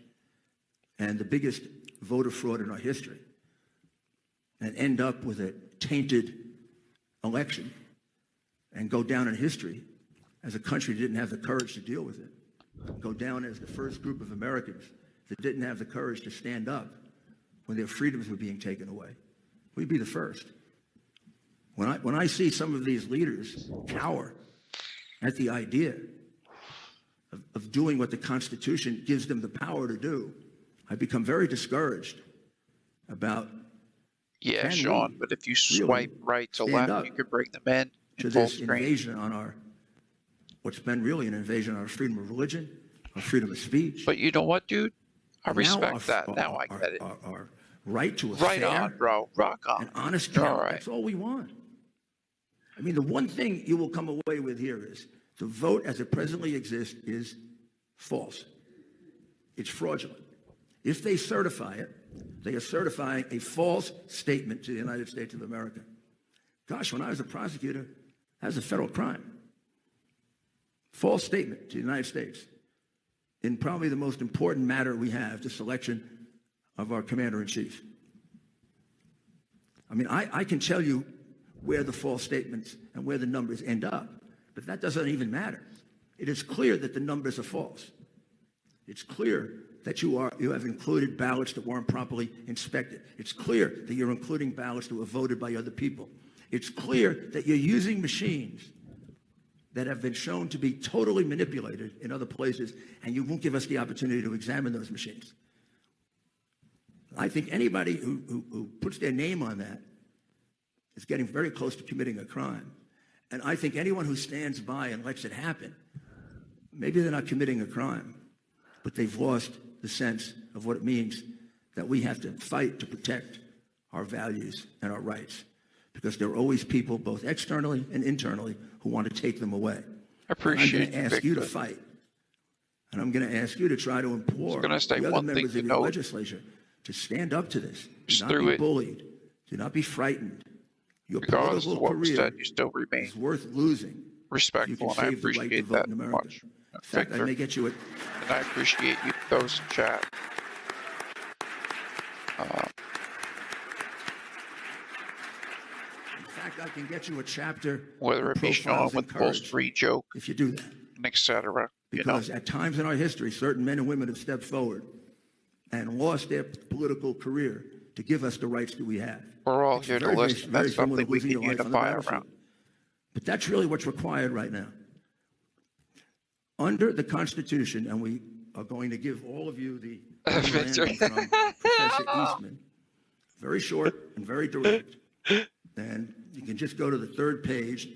Speaker 14: and the biggest voter fraud in our history and end up with a tainted election and go down in history as a country that didn't have the courage to deal with it. Go down as the first group of Americans that didn't have the courage to stand up when their freedoms were being taken away. We'd be the first. When I see some of these leaders cower at the idea of doing what the Constitution gives them the power to do, I become very discouraged about.
Speaker 2: Yeah, Sean, but if you swipe right to left, you could bring them in
Speaker 14: to
Speaker 2: full
Speaker 14: this
Speaker 2: screen.
Speaker 14: invasion on what's been really an invasion on our freedom of religion, our freedom of speech.
Speaker 2: But you know what, dude? I respect that. Now I get it.
Speaker 14: Our right to a
Speaker 2: right
Speaker 14: fair
Speaker 2: on, bro. Rock on.
Speaker 14: and honest
Speaker 2: All
Speaker 14: count.
Speaker 2: right.
Speaker 14: That's all we want. I mean, the one thing you will come away with here is the vote as it presently exists is false. It's fraudulent. If they certify it, they are certifying a false statement to the United States of America. Gosh, when I was a prosecutor, that was a federal crime. False statement to the United States in probably the most important matter we have, the selection of our commander-in-chief. I mean, I can tell you where the false statements and where the numbers end up, but that doesn't even matter. It is clear that the numbers are false. It's clear that you have included ballots that weren't properly inspected. It's clear that you're including ballots that were voted by other people. It's clear that you're using machines that have been shown to be totally manipulated in other places, and you won't give us the opportunity to examine those machines. I think anybody who puts their name on that is getting very close to committing a crime. And I think anyone who stands by and lets it happen, maybe they're not committing a crime, but they've lost the sense of what it means that we have to fight to protect our values and our rights, because there are always people, both externally and internally, who want to take them away.
Speaker 2: I appreciate
Speaker 14: I'm going to ask you to fight, and I'm going to ask you to try to implore the other members of your legislature to stand up to this. Do not be bullied. Do not be frightened. Your political career
Speaker 2: you still remain
Speaker 14: is worth losing.
Speaker 2: respectful, and I appreciate that much.
Speaker 14: In fact, I may get you
Speaker 2: and I appreciate you, those in chat.
Speaker 14: In fact, I can get you a chapter.
Speaker 2: Whether it be Sean with the Bull Street joke,
Speaker 14: if you do that,
Speaker 2: and etc.
Speaker 14: Because at times in our history, certain men and women have stepped forward and lost their political career to give us the rights that we have.
Speaker 2: We're all here to listen. That's something we can unify around.
Speaker 14: But that's really what's required right now. Under the Constitution, and we are going to give all of you the memorandum from Professor Eastman, very short and very direct, and you can just go to the third page.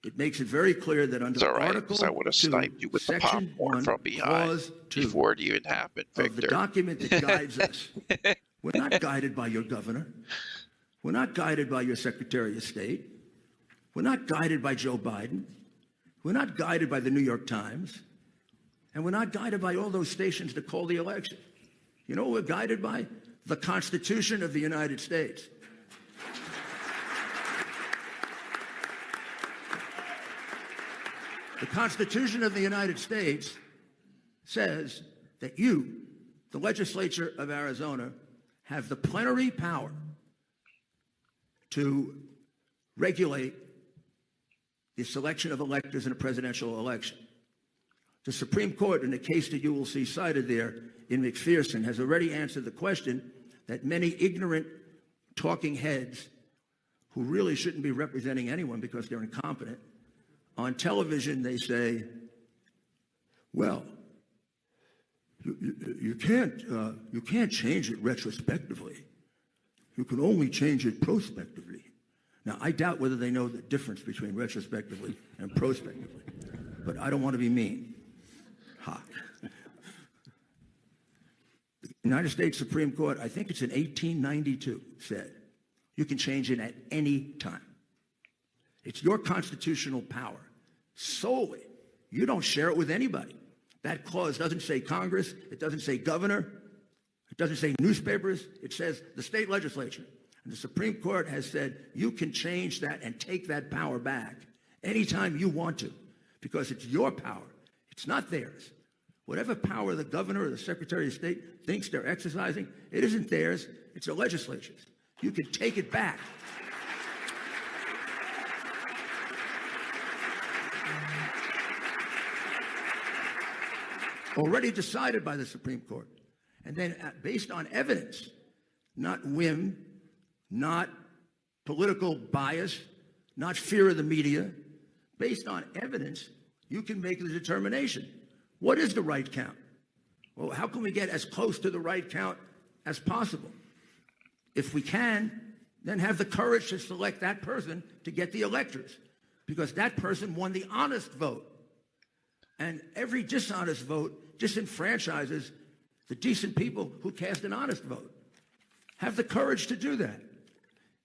Speaker 14: It makes it very clear that under Article 2,
Speaker 2: I would have sniped you with the
Speaker 14: Section
Speaker 2: popcorn
Speaker 14: 1,
Speaker 2: from behind
Speaker 14: Clause 2
Speaker 2: before it even happened, Victor.
Speaker 14: of the document that guides us. We're not guided by your governor. We're not guided by your Secretary of State. We're not guided by Joe Biden. We're not guided by the New York Times. And we're not guided by all those stations that call the election. You know what we're guided by? The Constitution of the United States. The Constitution of the United States says that you, the legislature of Arizona, have the plenary power to regulate the selection of electors in a presidential election. The Supreme Court, in the case that you will see cited there in McPherson, has already answered the question that many ignorant talking heads who really shouldn't be representing anyone because they're incompetent, on television they say, well, you can't change it retrospectively. You can only change it prospectively. Now, I doubt whether they know the difference between retrospectively and prospectively, but I don't want to be mean. Ha. The United States Supreme Court, I think it's in 1892, said you can change it at any time. It's your constitutional power solely. You don't share it with anybody. That clause doesn't say Congress. It doesn't say governor. It doesn't say newspapers. It says the state legislature. And the Supreme Court has said you can change that and take that power back anytime you want to, because it's your power. It's not theirs. Whatever power the governor or the secretary of state thinks they're exercising, it isn't theirs. It's the legislature's. You can take it back. Already decided by the Supreme Court. And then based on evidence, not whim, not political bias, not fear of the media, based on evidence, you can make the determination. What is the right count? Well, how can we get as close to the right count as possible? If we can, then have the courage to select that person to get the electors, because that person won the honest vote. And every dishonest vote disenfranchises the decent people who cast an honest vote. Have the courage to do that.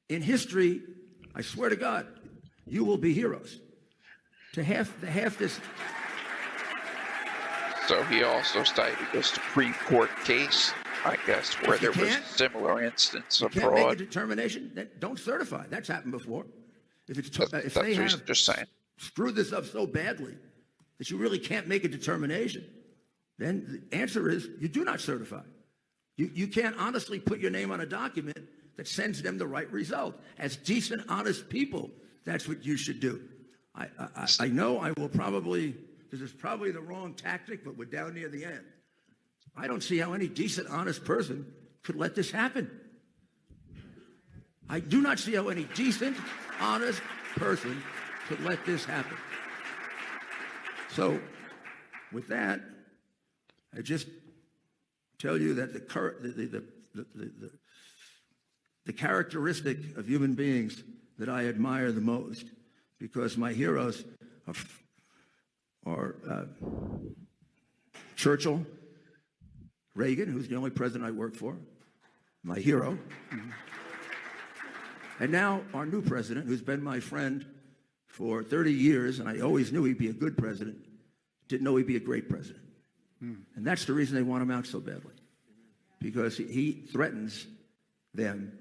Speaker 14: In history, I swear to God, you will be heroes. To half this.
Speaker 2: So he also cited a Supreme Court case, I guess, where there was a similar instance of
Speaker 14: Can't make a
Speaker 2: fraud.
Speaker 14: determination, then don't certify. That's happened before. If
Speaker 2: That's
Speaker 14: they
Speaker 2: what
Speaker 14: have
Speaker 2: just saying.
Speaker 14: screwed this up so badly that you really can't make a determination, then the answer is you do not certify. You can't honestly put your name on a document that sends them the right result. As decent, honest people, that's what you should do. I know I will probably, this is probably the wrong tactic, but we're down near the end. I don't see how any decent, honest person could let this happen. I do not see how any decent, honest person could let this happen. So, with that, I just tell you that the characteristic of human beings that I admire the most, because my heroes are Churchill, Reagan, who's the only president I worked for, my hero, and now our new president, who's been my friend for 30 years, and I always knew he'd be a good president, didn't know he'd be a great president. And that's the reason they want him out so badly, because he threatens them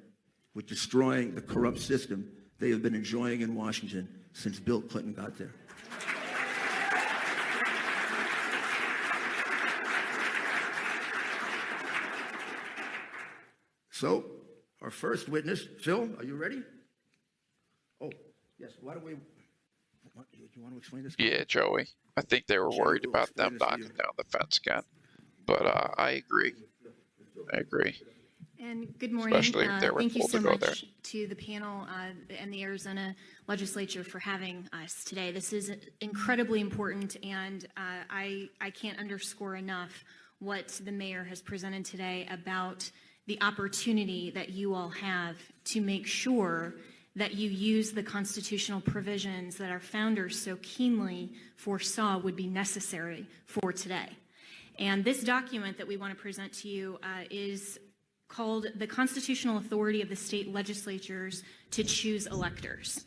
Speaker 14: with destroying the corrupt system they have been enjoying in Washington since Bill Clinton got there. So, our first witness, Phil, are you ready? Oh, yes, why don't we, do you want to explain this?
Speaker 2: Yeah, Joey. I think they were worried about them knocking down the fence again. But I agree.
Speaker 15: And good morning.
Speaker 2: Especially if they were
Speaker 15: thank you
Speaker 2: told
Speaker 15: so
Speaker 2: to go
Speaker 15: much
Speaker 2: there.
Speaker 15: to the panel and the Arizona legislature for having us today. This is incredibly important, and I can't underscore enough what the mayor has presented today about the opportunity that you all have to make sure that you use the constitutional provisions that our founders so keenly foresaw would be necessary for today. And this document that we want to present to you is called The Constitutional Authority of the State Legislatures to Choose Electors.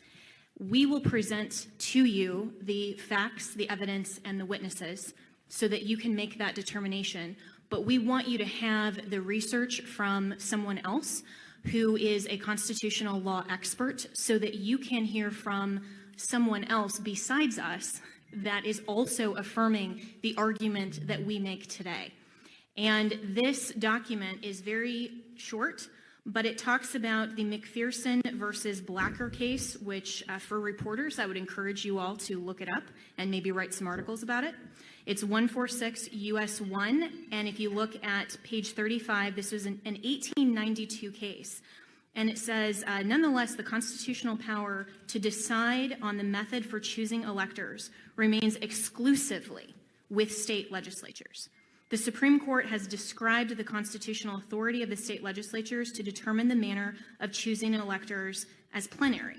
Speaker 15: We will present to you the facts, the evidence, and the witnesses so that you can make that determination. But we want you to have the research from someone else who is a constitutional law expert so that you can hear from someone else besides us that is also affirming the argument that we make today. And this document is very short, but it talks about the McPherson versus Blacker case, which for reporters, I would encourage you all to look it up and maybe write some articles about it. It's 146 US 1, and if you look at page 35, this was an 1892 case. And it says, nonetheless, the constitutional power to decide on the method for choosing electors remains exclusively with state legislatures. The Supreme Court has described the constitutional authority of the state legislatures to determine the manner of choosing electors as plenary.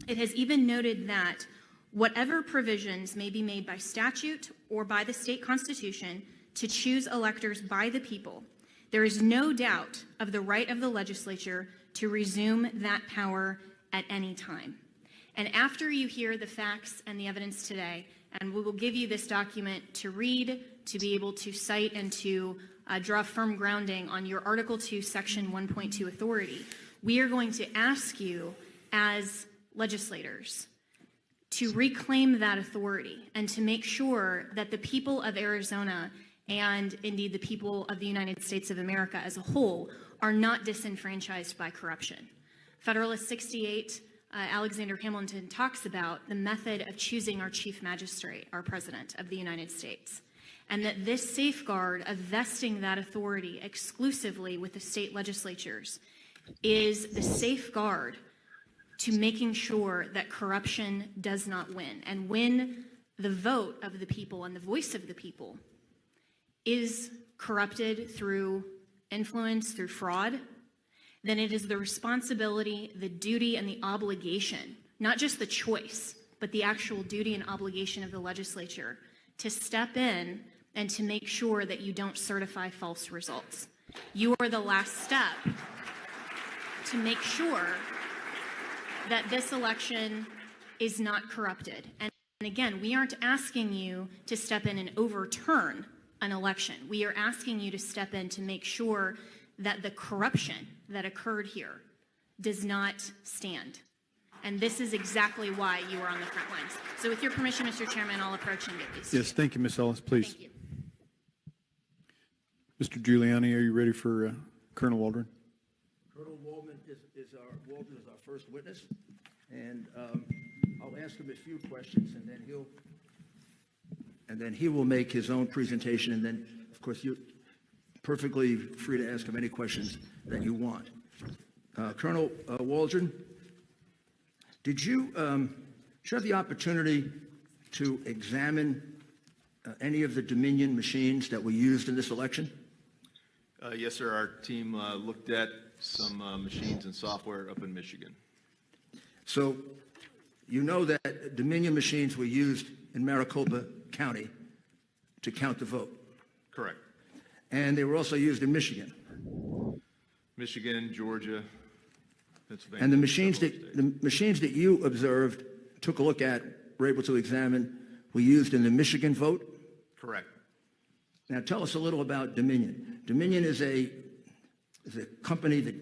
Speaker 15: It has even noted that whatever provisions may be made by statute or by the state constitution to choose electors by the people, there is no doubt of the right of the legislature to resume that power at any time. And after you hear the facts and the evidence today, and we will give you this document to read, to be able to cite and to draw firm grounding on your Article 2, Section 1.2 authority, we are going to ask you as legislators to reclaim that authority and to make sure that the people of Arizona and indeed the people of the United States of America as a whole are not disenfranchised by corruption. Federalist 68, Alexander Hamilton talks about the method of choosing our chief magistrate, our president of the United States, and that this safeguard of vesting that authority exclusively with the state legislatures is the safeguard to making sure that corruption does not win. And when the vote of the people and the voice of the people is corrupted through influence, through fraud, then it is the responsibility, the duty, and the obligation, not just the choice, but the actual duty and obligation of the legislature to step in and to make sure that you don't certify false results. You are the last step to make sure that this election is not corrupted. And again, we aren't asking you to step in and overturn an election. We are asking you to step in to make sure that the corruption that occurred here does not stand. And this is exactly why you are on the front lines. So with your permission, Mr. Chairman, I'll approach and get these.
Speaker 4: Yes, thank you, Ms. Ellis, please.
Speaker 15: Thank you.
Speaker 4: Mr. Giuliani, are you ready for Colonel Waldron?
Speaker 14: Colonel Waldron is our first witness, and I'll ask him a few questions, and then he will make his own presentation, and then, of course, you're perfectly free to ask him any questions that you want. Colonel Waldron, did you have the opportunity to examine any of the Dominion machines that were used in this election?
Speaker 16: Yes, sir. Our team looked at some machines and software up in Michigan.
Speaker 14: So you know that Dominion machines were used in Maricopa County to count the vote.
Speaker 16: Correct.
Speaker 14: And they were also used in Michigan.
Speaker 16: Michigan, Georgia, Pennsylvania.
Speaker 14: And the machines that you observed, took a look at, were able to examine, were used in the Michigan vote?
Speaker 16: Correct.
Speaker 14: Now tell us a little about Dominion. Dominion is a company that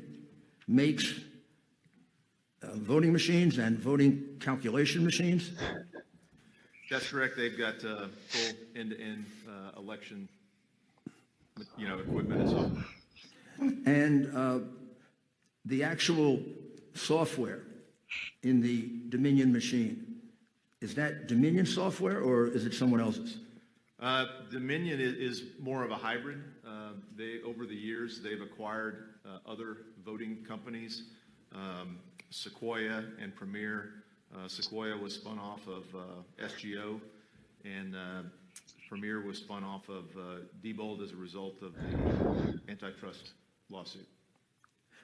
Speaker 14: makes voting machines and voting calculation machines.
Speaker 16: That's correct. They've got full end-to-end election, equipment and software.
Speaker 14: And the actual software in the Dominion machine, is that Dominion software or is it someone else's?
Speaker 16: Dominion is more of a hybrid. Over the years, they've acquired other voting companies, Sequoia and Premier. Sequoia was spun off of SGO, and Premier was spun off of Diebold as a result of the antitrust lawsuit.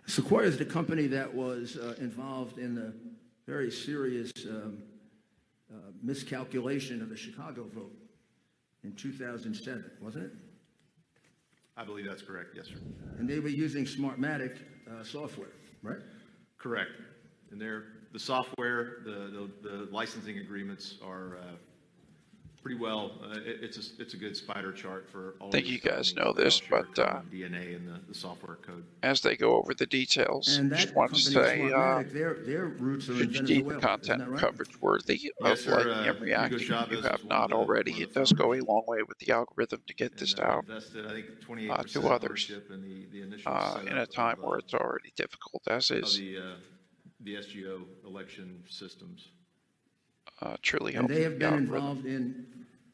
Speaker 14: Sequoia is the company that was involved in the very serious miscalculation of the Chicago vote in 2007, wasn't it?
Speaker 16: I believe that's correct, yes, sir.
Speaker 14: And they were using Smartmatic software, right?
Speaker 16: Correct. And the software, the licensing agreements are pretty well. It's a good spider chart for all.
Speaker 2: I think you guys know this, but
Speaker 16: DNA and the software code.
Speaker 2: As they go over the details,
Speaker 14: And
Speaker 2: just
Speaker 14: that
Speaker 2: want to say,
Speaker 14: Smartmatic, their roots are in
Speaker 2: should you deem the
Speaker 14: Venezuela.
Speaker 2: content
Speaker 14: Isn't that right?
Speaker 2: coverage worthy
Speaker 16: Yes,
Speaker 2: of
Speaker 16: sir.
Speaker 2: liking and
Speaker 16: Hugo
Speaker 2: reacting?
Speaker 16: Chavez
Speaker 2: You have
Speaker 16: was one
Speaker 2: not
Speaker 16: of the-
Speaker 2: already.
Speaker 16: one of
Speaker 2: It
Speaker 16: the
Speaker 2: does go a
Speaker 16: founders.
Speaker 2: long way with the algorithm to get this out
Speaker 16: Invested, I think, 28%
Speaker 2: to others
Speaker 16: ownership in the initial
Speaker 2: in a
Speaker 16: setup
Speaker 2: time
Speaker 16: of,
Speaker 2: where it's already difficult, as
Speaker 16: of
Speaker 2: is.
Speaker 16: the SGO election systems.
Speaker 2: Truly
Speaker 14: And they
Speaker 2: helpful
Speaker 14: have
Speaker 2: the
Speaker 14: been
Speaker 2: algorithm.
Speaker 14: involved in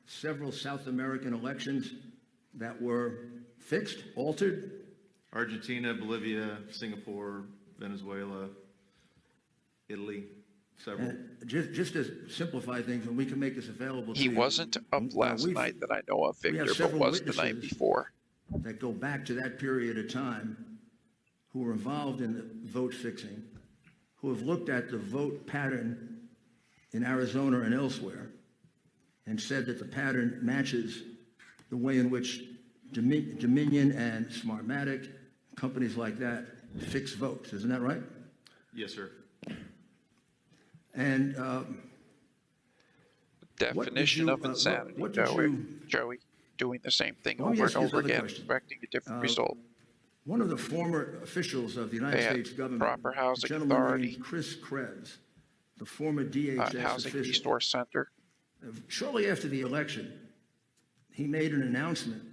Speaker 14: several South American elections that were fixed, altered.
Speaker 16: Argentina, Bolivia, Singapore, Venezuela, Italy, several.
Speaker 14: And just to simplify things, and we can make this available to
Speaker 2: He
Speaker 14: you,
Speaker 2: wasn't up last
Speaker 14: we've-
Speaker 2: night that I know of,
Speaker 14: we have
Speaker 2: Victor, but
Speaker 14: several
Speaker 2: was the night
Speaker 14: witnesses
Speaker 2: before.
Speaker 14: that go back to that period of time who were involved in the vote fixing, who have looked at the vote pattern in Arizona and elsewhere and said that the pattern matches the way in which Dominion and Smartmatic, companies like that, fix votes. Isn't that right?
Speaker 16: Yes, sir.
Speaker 14: And
Speaker 2: Definition of insanity,
Speaker 14: what did
Speaker 2: Joey.
Speaker 14: you,
Speaker 2: Joey. doing the same thing
Speaker 14: Let me
Speaker 2: over
Speaker 14: ask
Speaker 2: and
Speaker 14: you
Speaker 2: over
Speaker 14: another
Speaker 2: again,
Speaker 14: question.
Speaker 2: expecting a different result.
Speaker 14: One of the former officials of the United
Speaker 2: They had
Speaker 14: States government,
Speaker 2: proper
Speaker 14: a
Speaker 2: housing
Speaker 14: gentleman
Speaker 2: authority,
Speaker 14: named Chris Krebs, the former DHS
Speaker 2: housing
Speaker 14: official,
Speaker 2: resource center.
Speaker 14: Shortly after the election, he made an announcement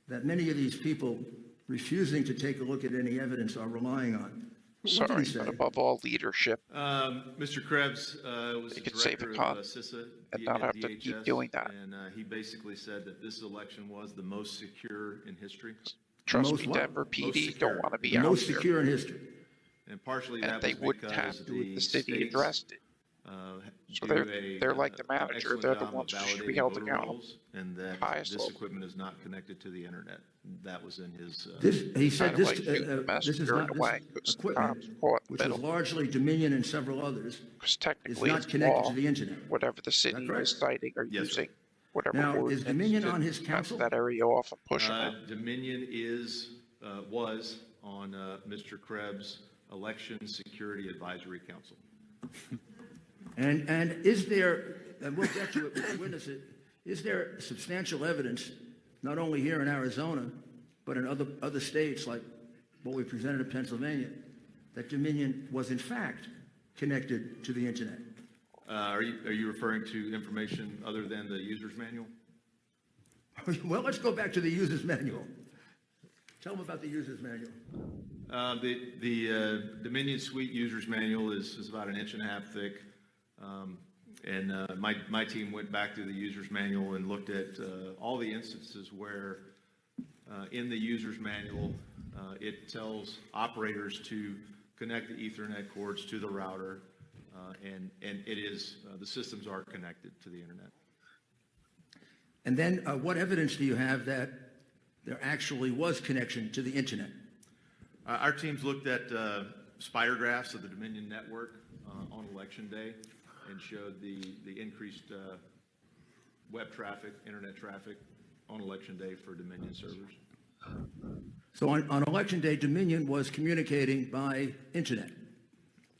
Speaker 14: that many of these people refusing to take a look at any evidence are relying on. What did he
Speaker 2: Sorry,
Speaker 14: say?
Speaker 2: but above all, leadership.
Speaker 16: Mr. Krebs was
Speaker 2: They
Speaker 16: the
Speaker 2: could save
Speaker 16: director
Speaker 2: a con
Speaker 16: of CISA
Speaker 2: and not have to
Speaker 16: DHS,
Speaker 2: keep doing that.
Speaker 16: and he basically said that this election was the most secure in history.
Speaker 2: Trust me, Denver PD don't want to be
Speaker 14: The
Speaker 2: out
Speaker 14: most
Speaker 2: there.
Speaker 14: secure in history.
Speaker 16: And partially
Speaker 2: And
Speaker 16: that
Speaker 2: they
Speaker 16: was
Speaker 2: wouldn't
Speaker 16: because
Speaker 2: have to if
Speaker 16: the
Speaker 2: the city
Speaker 16: states,
Speaker 2: addressed it. So they're like the manager.
Speaker 16: excellent
Speaker 2: They're the
Speaker 16: job of
Speaker 2: ones who should be
Speaker 16: validating
Speaker 2: held
Speaker 16: voter
Speaker 2: accountable.
Speaker 16: rolls, and that
Speaker 2: Highest
Speaker 16: this
Speaker 2: level.
Speaker 16: equipment is not connected to the internet. That was in his.
Speaker 14: He said
Speaker 2: Kind of
Speaker 14: this,
Speaker 2: like shooting the
Speaker 14: this is
Speaker 2: messenger in
Speaker 14: not
Speaker 2: a
Speaker 14: this
Speaker 2: way, 'cause the
Speaker 14: equipment,
Speaker 2: cops caught in
Speaker 14: which
Speaker 2: the
Speaker 14: was
Speaker 2: middle.
Speaker 14: largely Dominion and several others,
Speaker 2: Because
Speaker 14: is
Speaker 2: technically
Speaker 14: not
Speaker 2: it's
Speaker 14: connected
Speaker 2: law,
Speaker 14: to the internet.
Speaker 2: whatever the city
Speaker 14: correct?
Speaker 2: is citing or
Speaker 16: Yes, sir.
Speaker 2: using, whatever
Speaker 14: Now, is
Speaker 2: ordinance
Speaker 14: Dominion
Speaker 2: to
Speaker 14: on his
Speaker 2: cut
Speaker 14: council?
Speaker 2: that area off and push them out.
Speaker 16: Dominion was on Mr. Krebs' Election Security Advisory Council.
Speaker 14: And is there, and we'll get to it, we'll witness it, is there substantial evidence, not only here in Arizona, but in other states like what we presented in Pennsylvania, that Dominion was in fact connected to the internet?
Speaker 16: Are you referring to information other than the user's manual?
Speaker 14: Well, let's go back to the user's manual. Tell them about the user's manual.
Speaker 16: The Dominion Suite user's manual is about 1.5 inches thick. My team went back to the user's manual and looked at all the instances where in the user's manual it tells operators to connect the Ethernet cords to the router, and it is the systems are connected to the internet.
Speaker 14: And then what evidence do you have that there actually was connection to the internet?
Speaker 16: Our teams looked at spider graphs of the Dominion network on Election Day and showed the increased web traffic, internet traffic on Election Day for Dominion servers.
Speaker 14: So on Election Day, Dominion was communicating by internet,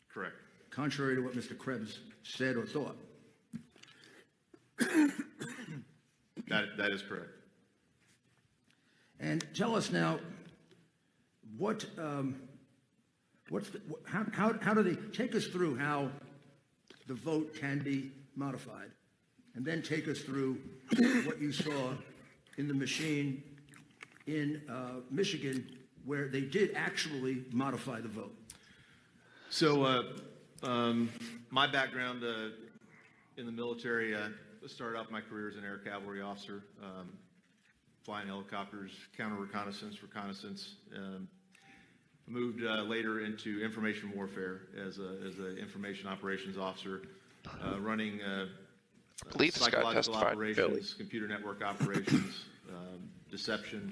Speaker 16: Correct.
Speaker 14: contrary to what Mr. Krebs said or thought.
Speaker 16: That is correct.
Speaker 14: And tell us now, how do they take us through how the vote can be modified, and then take us through what you saw in the machine in Michigan, where they did actually modify the vote.
Speaker 16: So my background in the military, started off my career as an air cavalry officer, flying helicopters, counter reconnaissance. Moved later into information warfare as an information operations officer, running
Speaker 2: I believe this guy
Speaker 16: psychological
Speaker 2: testified in Philly.
Speaker 16: operations, computer network operations, deception,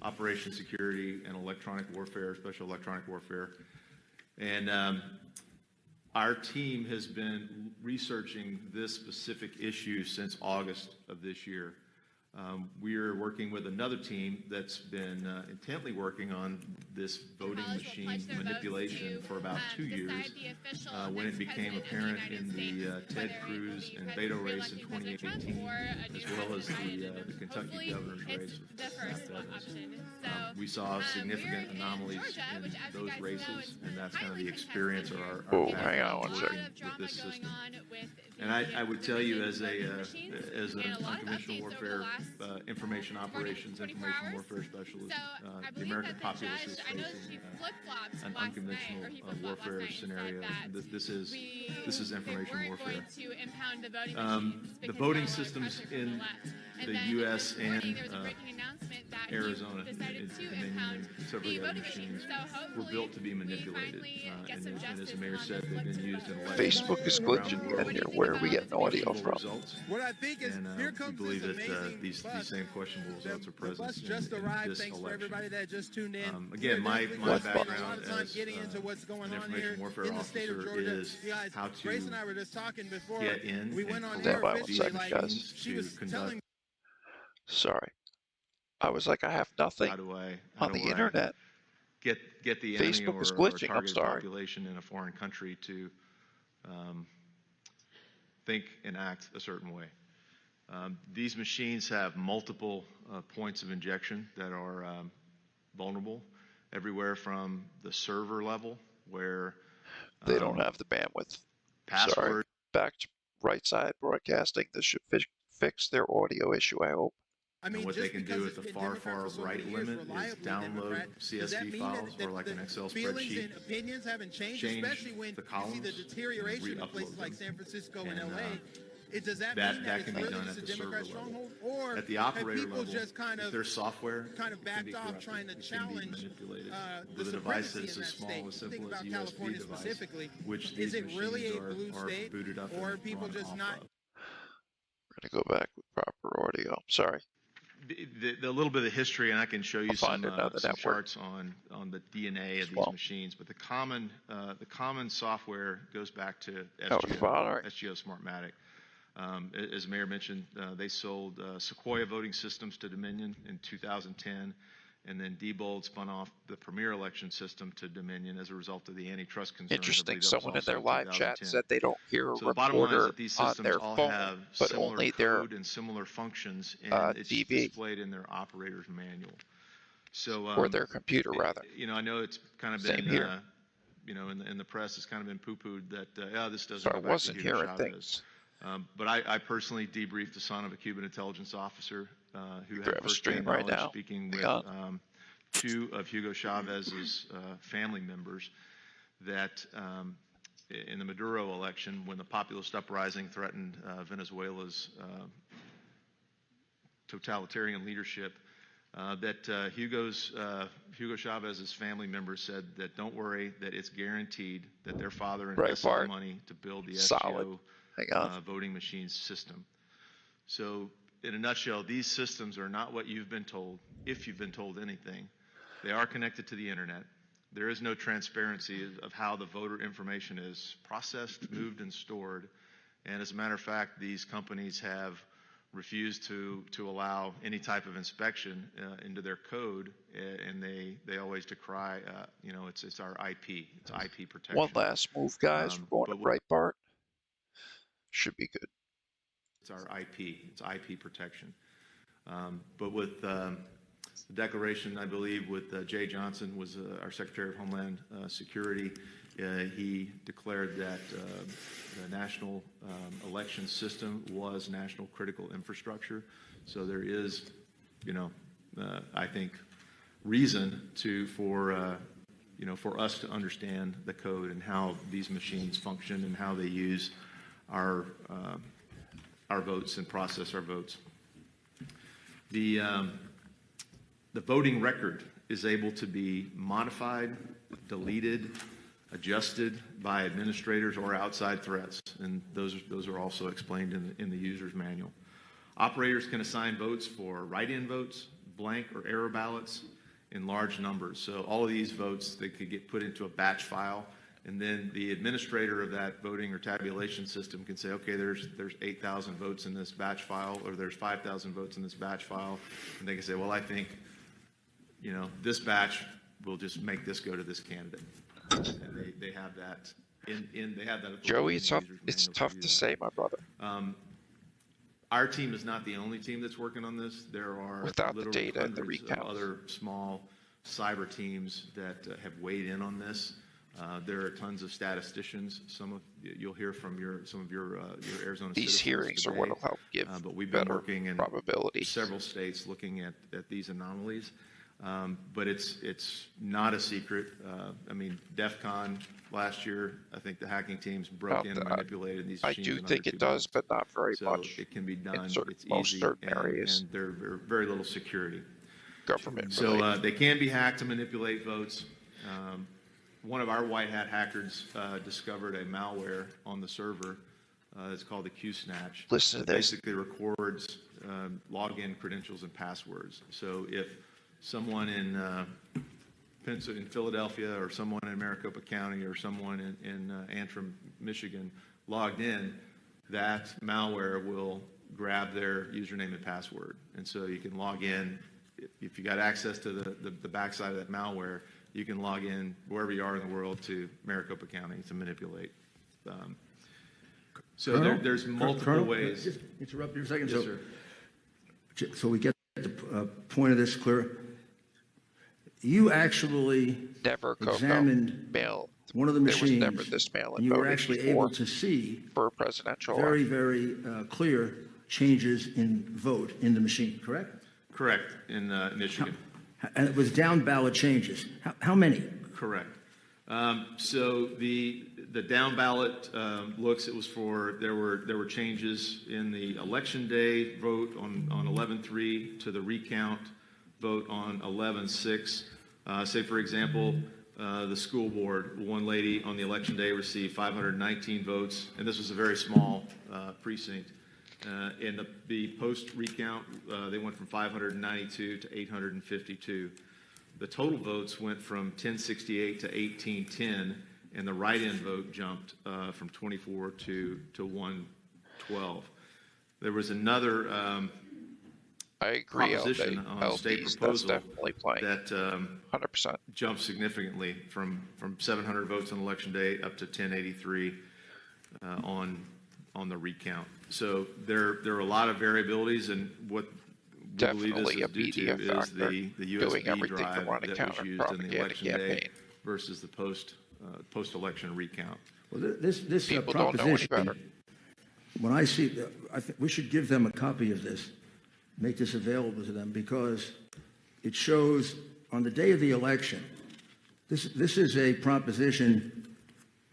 Speaker 16: operation security, and electronic warfare, special electronic warfare. And our team has been researching this specific issue since August of this year. We are working with another team that's been intently working on this voting machine manipulation for about 2 years when it became apparent in the Ted Cruz and Beto race in 2018, as well as the Kentucky governor's race. We saw significant anomalies in those races, and that's kind of the experience or our
Speaker 2: Hang on one second.
Speaker 16: with this system. And I would tell you, as an unconventional warfare information operations, information warfare specialist, the American populace is facing an unconventional warfare scenario. This is information warfare. The voting systems in the U.S. and Arizona, Dominion, and several other machines were built to be manipulated. And as the mayor said, they've been used in elections.
Speaker 2: Facebook is glitching in here. Where are we getting audio from?
Speaker 17: What I think is, here
Speaker 16: We
Speaker 17: comes
Speaker 16: believe
Speaker 17: this
Speaker 16: that
Speaker 17: amazing
Speaker 16: these same questionable results are present
Speaker 17: bus
Speaker 16: in
Speaker 17: just arrived.
Speaker 16: this
Speaker 17: Thanks for
Speaker 16: election.
Speaker 17: everybody that just tuned in.
Speaker 16: Again, my
Speaker 17: We're definitely spending a lot
Speaker 16: background
Speaker 17: of time
Speaker 16: as
Speaker 17: getting into what's going
Speaker 16: an
Speaker 17: on
Speaker 16: information
Speaker 17: here
Speaker 16: warfare
Speaker 17: in the state of
Speaker 16: officer
Speaker 17: Georgia.
Speaker 16: is
Speaker 17: You guys,
Speaker 16: how to
Speaker 17: Grace and I were just talking before
Speaker 16: get in
Speaker 17: we
Speaker 16: and
Speaker 17: went on
Speaker 16: collect
Speaker 17: air.
Speaker 2: Stand by one
Speaker 17: Officially,
Speaker 2: second,
Speaker 17: like,
Speaker 2: guys.
Speaker 17: she was telling
Speaker 2: Sorry. I was like, I have nothing
Speaker 16: how do
Speaker 2: on the internet.
Speaker 16: get the enemy
Speaker 2: Facebook is
Speaker 16: or
Speaker 2: glitching. I'm
Speaker 16: targeted
Speaker 2: sorry.
Speaker 16: population in a foreign country to think and act a certain way. These machines have multiple points of injection that are vulnerable, everywhere from the server level where
Speaker 2: They don't have the bandwidth.
Speaker 16: password.
Speaker 2: Sorry. Back to right side broadcasting. This should fix their audio issue, I hope.
Speaker 17: I mean,
Speaker 16: and what they
Speaker 17: just
Speaker 16: can
Speaker 17: because
Speaker 16: do
Speaker 17: it's
Speaker 16: at the
Speaker 17: been
Speaker 16: far,
Speaker 17: Democrat
Speaker 16: far
Speaker 17: for so
Speaker 16: right
Speaker 17: many years,
Speaker 16: limit is
Speaker 17: reliably
Speaker 16: download
Speaker 17: Democrat, does that
Speaker 16: CSV
Speaker 17: mean
Speaker 16: files
Speaker 17: that
Speaker 16: or like an Excel
Speaker 17: feelings
Speaker 16: spreadsheet.
Speaker 17: and opinions haven't changed,
Speaker 16: Change
Speaker 17: especially when
Speaker 16: the
Speaker 17: you see
Speaker 16: columns
Speaker 17: the deterioration in
Speaker 16: and
Speaker 17: places
Speaker 16: re-upload
Speaker 17: like
Speaker 16: them.
Speaker 17: San Francisco and
Speaker 16: And,
Speaker 17: LA? Does that mean
Speaker 16: that
Speaker 17: it's
Speaker 16: can be
Speaker 17: really
Speaker 16: done
Speaker 17: just
Speaker 16: at
Speaker 17: a
Speaker 16: the server
Speaker 17: Democrat
Speaker 16: level.
Speaker 17: stronghold, or
Speaker 16: At the
Speaker 17: have
Speaker 16: operator
Speaker 17: people
Speaker 16: level,
Speaker 17: just kind
Speaker 16: if
Speaker 17: of
Speaker 16: there's software,
Speaker 17: backed off trying to challenge
Speaker 16: with
Speaker 17: the
Speaker 16: a device
Speaker 17: supremacy
Speaker 16: that's
Speaker 17: in
Speaker 16: as
Speaker 17: that
Speaker 16: small
Speaker 17: state?
Speaker 16: as simple
Speaker 17: Think
Speaker 16: as
Speaker 17: about
Speaker 16: a USB
Speaker 17: California
Speaker 16: device,
Speaker 17: specifically.
Speaker 16: which
Speaker 17: Is
Speaker 16: these
Speaker 17: it really a
Speaker 16: machines
Speaker 17: blue
Speaker 16: are
Speaker 17: state,
Speaker 16: booted up
Speaker 17: or are
Speaker 16: and
Speaker 17: people
Speaker 16: run
Speaker 17: just
Speaker 16: off
Speaker 17: not?
Speaker 16: of.
Speaker 2: We're going to go back with proper audio. Sorry.
Speaker 16: The little bit of history, and I can show you some
Speaker 2: network.
Speaker 16: charts on the DNA of these machines. But the common software goes back to SGO Smartmatic. As Mayor mentioned, they sold Sequoia voting systems to Dominion in 2010, and then Diebold spun off the Premier election system to Dominion as a result of the antitrust concerns.
Speaker 2: Interesting. Someone in their live chat said they don't hear a
Speaker 16: So the bottom line is
Speaker 2: recorder
Speaker 16: that these
Speaker 2: on
Speaker 16: systems
Speaker 2: their
Speaker 16: all
Speaker 2: phone,
Speaker 16: have
Speaker 2: but
Speaker 16: similar
Speaker 2: only their
Speaker 16: code and similar functions, and it's
Speaker 2: DV.
Speaker 16: displayed in their operator's manual. So,
Speaker 2: or their computer, rather.
Speaker 16: You know, I know it's kind of
Speaker 2: Same
Speaker 16: been,
Speaker 2: here.
Speaker 16: you know, in the press, it's kind of been poo-pooed that, this doesn't
Speaker 2: So
Speaker 16: go
Speaker 2: I
Speaker 16: back to
Speaker 2: wasn't
Speaker 16: Hugo
Speaker 2: hearing
Speaker 16: Chavez.
Speaker 2: things.
Speaker 16: But I personally debriefed the son of a Cuban intelligence officer who
Speaker 2: You
Speaker 16: had
Speaker 2: grab a
Speaker 16: first-hand
Speaker 2: stream right
Speaker 16: knowledge,
Speaker 2: now.
Speaker 16: speaking
Speaker 2: Hang
Speaker 16: with
Speaker 2: on.
Speaker 16: two of Hugo Chavez's family members, that in the Maduro election, when the populist uprising threatened Venezuela's totalitarian leadership, that Hugo Chavez's family members said that don't worry, that it's guaranteed that their father invested the money to build the SGO voting machine system. So in a nutshell, these systems are not what you've been told, if you've been told anything. They are connected to the internet. There is no transparency of how the voter information is processed, moved, and stored. And as a matter of fact, these companies have refused to allow any type of inspection into their code, and they always decry, you know, it's our IP, it's IP protection.
Speaker 2: One last move, guys. We're going to Breitbart. Should be good.
Speaker 16: It's our IP, it's IP protection. But with the declaration, I believe, with Jay Johnson, was our Secretary of Homeland Security. He declared that the national election system was national critical infrastructure. So there is, you know, I think, reason for us to understand the code and how these machines function and how they use our votes and process our votes. The voting record is able to be modified, deleted, adjusted by administrators or outside threats, and those are also explained in the user's manual. Operators can assign votes for write-in votes, blank or error ballots in large numbers. So all of these votes, they could get put into a batch file, and then the administrator of that voting or tabulation system can say, okay, there's 8,000 votes in this batch file, or there's 5,000 votes in this batch file, and they can say, well, I think, you know, this batch will just make this go to this candidate, and they have that they have that.
Speaker 2: Joey, it's tough to say, my brother.
Speaker 16: Our team is not the only team that's working on this. There are
Speaker 2: Without the
Speaker 16: literally
Speaker 2: data and the
Speaker 16: hundreds of
Speaker 2: recounts.
Speaker 16: other small cyber teams that have weighed in on this. There are tons of statisticians. You'll hear from some of your Arizona
Speaker 2: These
Speaker 16: citizens
Speaker 2: hearings
Speaker 16: today.
Speaker 2: are what will help give
Speaker 16: But we've been
Speaker 2: better
Speaker 16: working in
Speaker 2: probability.
Speaker 16: several states looking at these anomalies. But it's not a secret. I mean, DEF CON last year, I think the hacking teams broke in and manipulated these machines.
Speaker 2: I do
Speaker 16: in
Speaker 2: think
Speaker 16: under 2
Speaker 2: it does,
Speaker 16: months.
Speaker 2: but not very
Speaker 16: So
Speaker 2: much.
Speaker 16: it can be done. It's
Speaker 2: most
Speaker 16: easy,
Speaker 2: certain areas.
Speaker 16: and there's very little security.
Speaker 2: Government.
Speaker 16: So they can be hacked to manipulate votes. One of our white hat hackers discovered a malware on the server. It's called the Q-Snatch.
Speaker 2: Listen to
Speaker 16: that
Speaker 2: this.
Speaker 16: basically records login credentials and passwords. So if someone in Philadelphia, or someone in Maricopa County, or someone in Antrim, Michigan, logged in, that malware will grab their username and password. And so you can log in. If you got access to the backside of that malware, you can log in wherever you are in the world to Maricopa County to manipulate. So
Speaker 14: Colonel?
Speaker 16: there's multiple
Speaker 14: Colonel,
Speaker 16: ways.
Speaker 14: Just interrupt you for a second.
Speaker 16: Yes,
Speaker 14: So,
Speaker 16: sir.
Speaker 14: so we get the point of this clear. You actually
Speaker 2: Never
Speaker 14: examined
Speaker 2: mail.
Speaker 14: one of the
Speaker 2: There was
Speaker 14: machines,
Speaker 2: never this mail-in
Speaker 14: and you were
Speaker 2: voting
Speaker 14: actually
Speaker 2: before
Speaker 14: able to see
Speaker 2: for a presidential
Speaker 14: very,
Speaker 2: election.
Speaker 14: very clear changes in vote in the machine, correct?
Speaker 16: Correct, in Michigan.
Speaker 14: And it was down ballot changes. How many?
Speaker 16: Correct. So the down ballot looks, it was for, there were changes in the election day vote on 11/3 to the recount vote on 11/6. Say, for example, the school board, one lady on the election day received 519 votes, and this was a very small precinct. In the post recount, they went from 592 to 852. The total votes went from 1068 to 1810, and the write-in vote jumped from 24 to 112. There was another
Speaker 2: I agree.
Speaker 16: proposition on a state proposal that
Speaker 2: 100%
Speaker 16: jumped significantly from 700 votes on election day up to 1083 on the recount. So there are a lot of variabilities, and what we believe this
Speaker 2: Definitely a
Speaker 16: is due
Speaker 2: media
Speaker 16: to is
Speaker 2: factor,
Speaker 16: the
Speaker 2: doing
Speaker 16: USB
Speaker 2: everything to
Speaker 16: drive
Speaker 2: run a
Speaker 16: that was used in the
Speaker 2: counter-propaganda
Speaker 16: election day
Speaker 2: campaign.
Speaker 16: versus the post-election recount.
Speaker 14: Well, this
Speaker 2: People don't know any
Speaker 14: proposition,
Speaker 2: better.
Speaker 14: when I see, I think we should give them a copy of this, make this available to them, because it shows on the day of the election, this is a proposition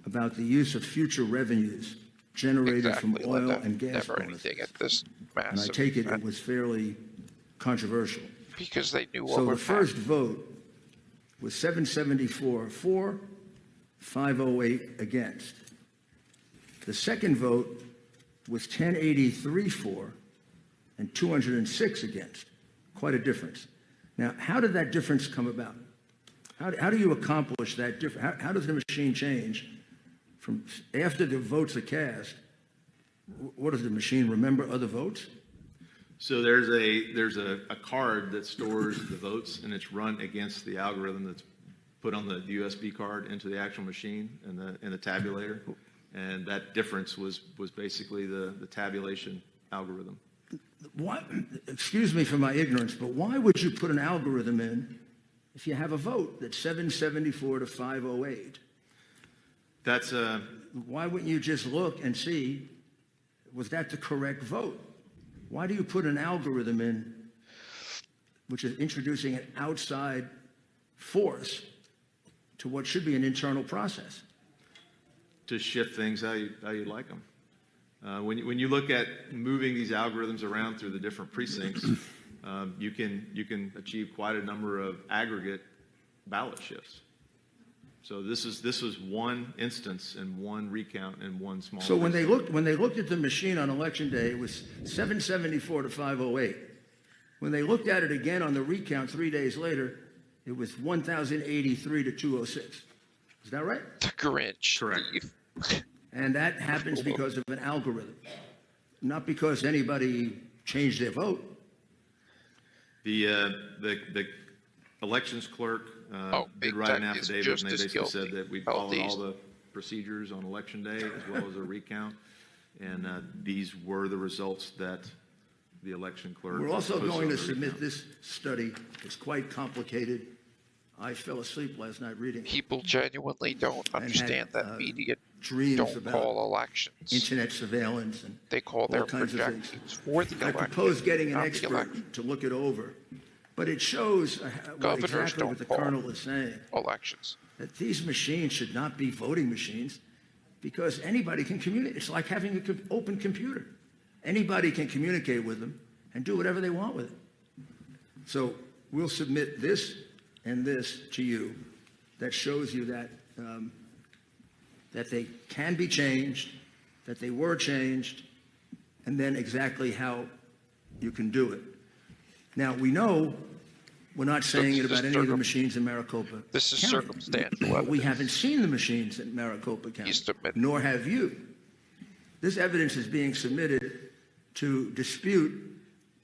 Speaker 14: about the use of future revenues generated from oil and gas
Speaker 2: Never
Speaker 14: bonuses.
Speaker 2: anything at this
Speaker 14: And I
Speaker 2: massive
Speaker 14: take it
Speaker 2: event,
Speaker 14: it was fairly controversial.
Speaker 2: because they knew what
Speaker 14: So the
Speaker 2: would
Speaker 14: first
Speaker 2: happen.
Speaker 14: vote was 774 for, 508 against. The second vote was 1083 for and 206 against. Quite a difference. Now, how did that difference come about? How do you accomplish that difference? How does the machine change from after the votes are cast? What does the machine remember other votes?
Speaker 16: So there's a card that stores the votes, and it's run against the algorithm that's put on the USB card into the actual machine and the tabulator, and that difference was basically the tabulation algorithm.
Speaker 14: Why, excuse me for my ignorance, but why would you put an algorithm in if you have a vote that's 774 to 508?
Speaker 16: That's
Speaker 14: Why wouldn't you just look and see, was that the correct vote? Why do you put an algorithm in which is introducing an outside force to what should be an internal process?
Speaker 16: to shift things how you like them. When you look at moving these algorithms around through the different precincts, you can achieve quite a number of aggregate ballot shifts. So this was one instance and one recount and one small.
Speaker 14: So when they looked at the machine on election day, it was 774 to 508. When they looked at it again on the recount 3 days later, it was 1,083 to 206. Is that right?
Speaker 2: The Grinch.
Speaker 16: Correct.
Speaker 14: And that happens because of an algorithm, not because anybody changed their vote.
Speaker 16: The elections clerk did write an affidavit, and they basically said that we followed all the procedures on election day as well as a recount, and these were the results that the election clerk.
Speaker 14: We're also
Speaker 16: posted
Speaker 14: going
Speaker 16: on
Speaker 14: to
Speaker 16: the
Speaker 14: submit
Speaker 16: recount.
Speaker 14: this study. It's quite complicated. I fell asleep last night reading it.
Speaker 2: People genuinely don't understand that media
Speaker 14: dreams
Speaker 2: don't
Speaker 14: about
Speaker 2: call elections.
Speaker 14: internet surveillance and
Speaker 2: They call
Speaker 14: all
Speaker 2: their
Speaker 14: kinds of things.
Speaker 2: projections for the
Speaker 14: I
Speaker 2: election.
Speaker 14: propose getting an
Speaker 2: not the
Speaker 14: expert
Speaker 2: election.
Speaker 14: to look it over, but it shows
Speaker 2: Governors
Speaker 14: exactly
Speaker 2: don't
Speaker 14: what the
Speaker 2: call
Speaker 14: colonel is saying.
Speaker 2: Elections.
Speaker 14: That these machines should not be voting machines because anybody can communicate. It's like having an open computer. Anybody can communicate with them and do whatever they want with it. So we'll submit this and this to you that shows you that that they can be changed, that they were changed, and then exactly how you can do it. Now, we know we're not saying it about any of the machines in Maricopa
Speaker 2: This is
Speaker 14: County.
Speaker 2: circumstantial
Speaker 14: But we
Speaker 2: evidence.
Speaker 14: haven't seen the machines in Maricopa County, nor have you. This evidence is being submitted to dispute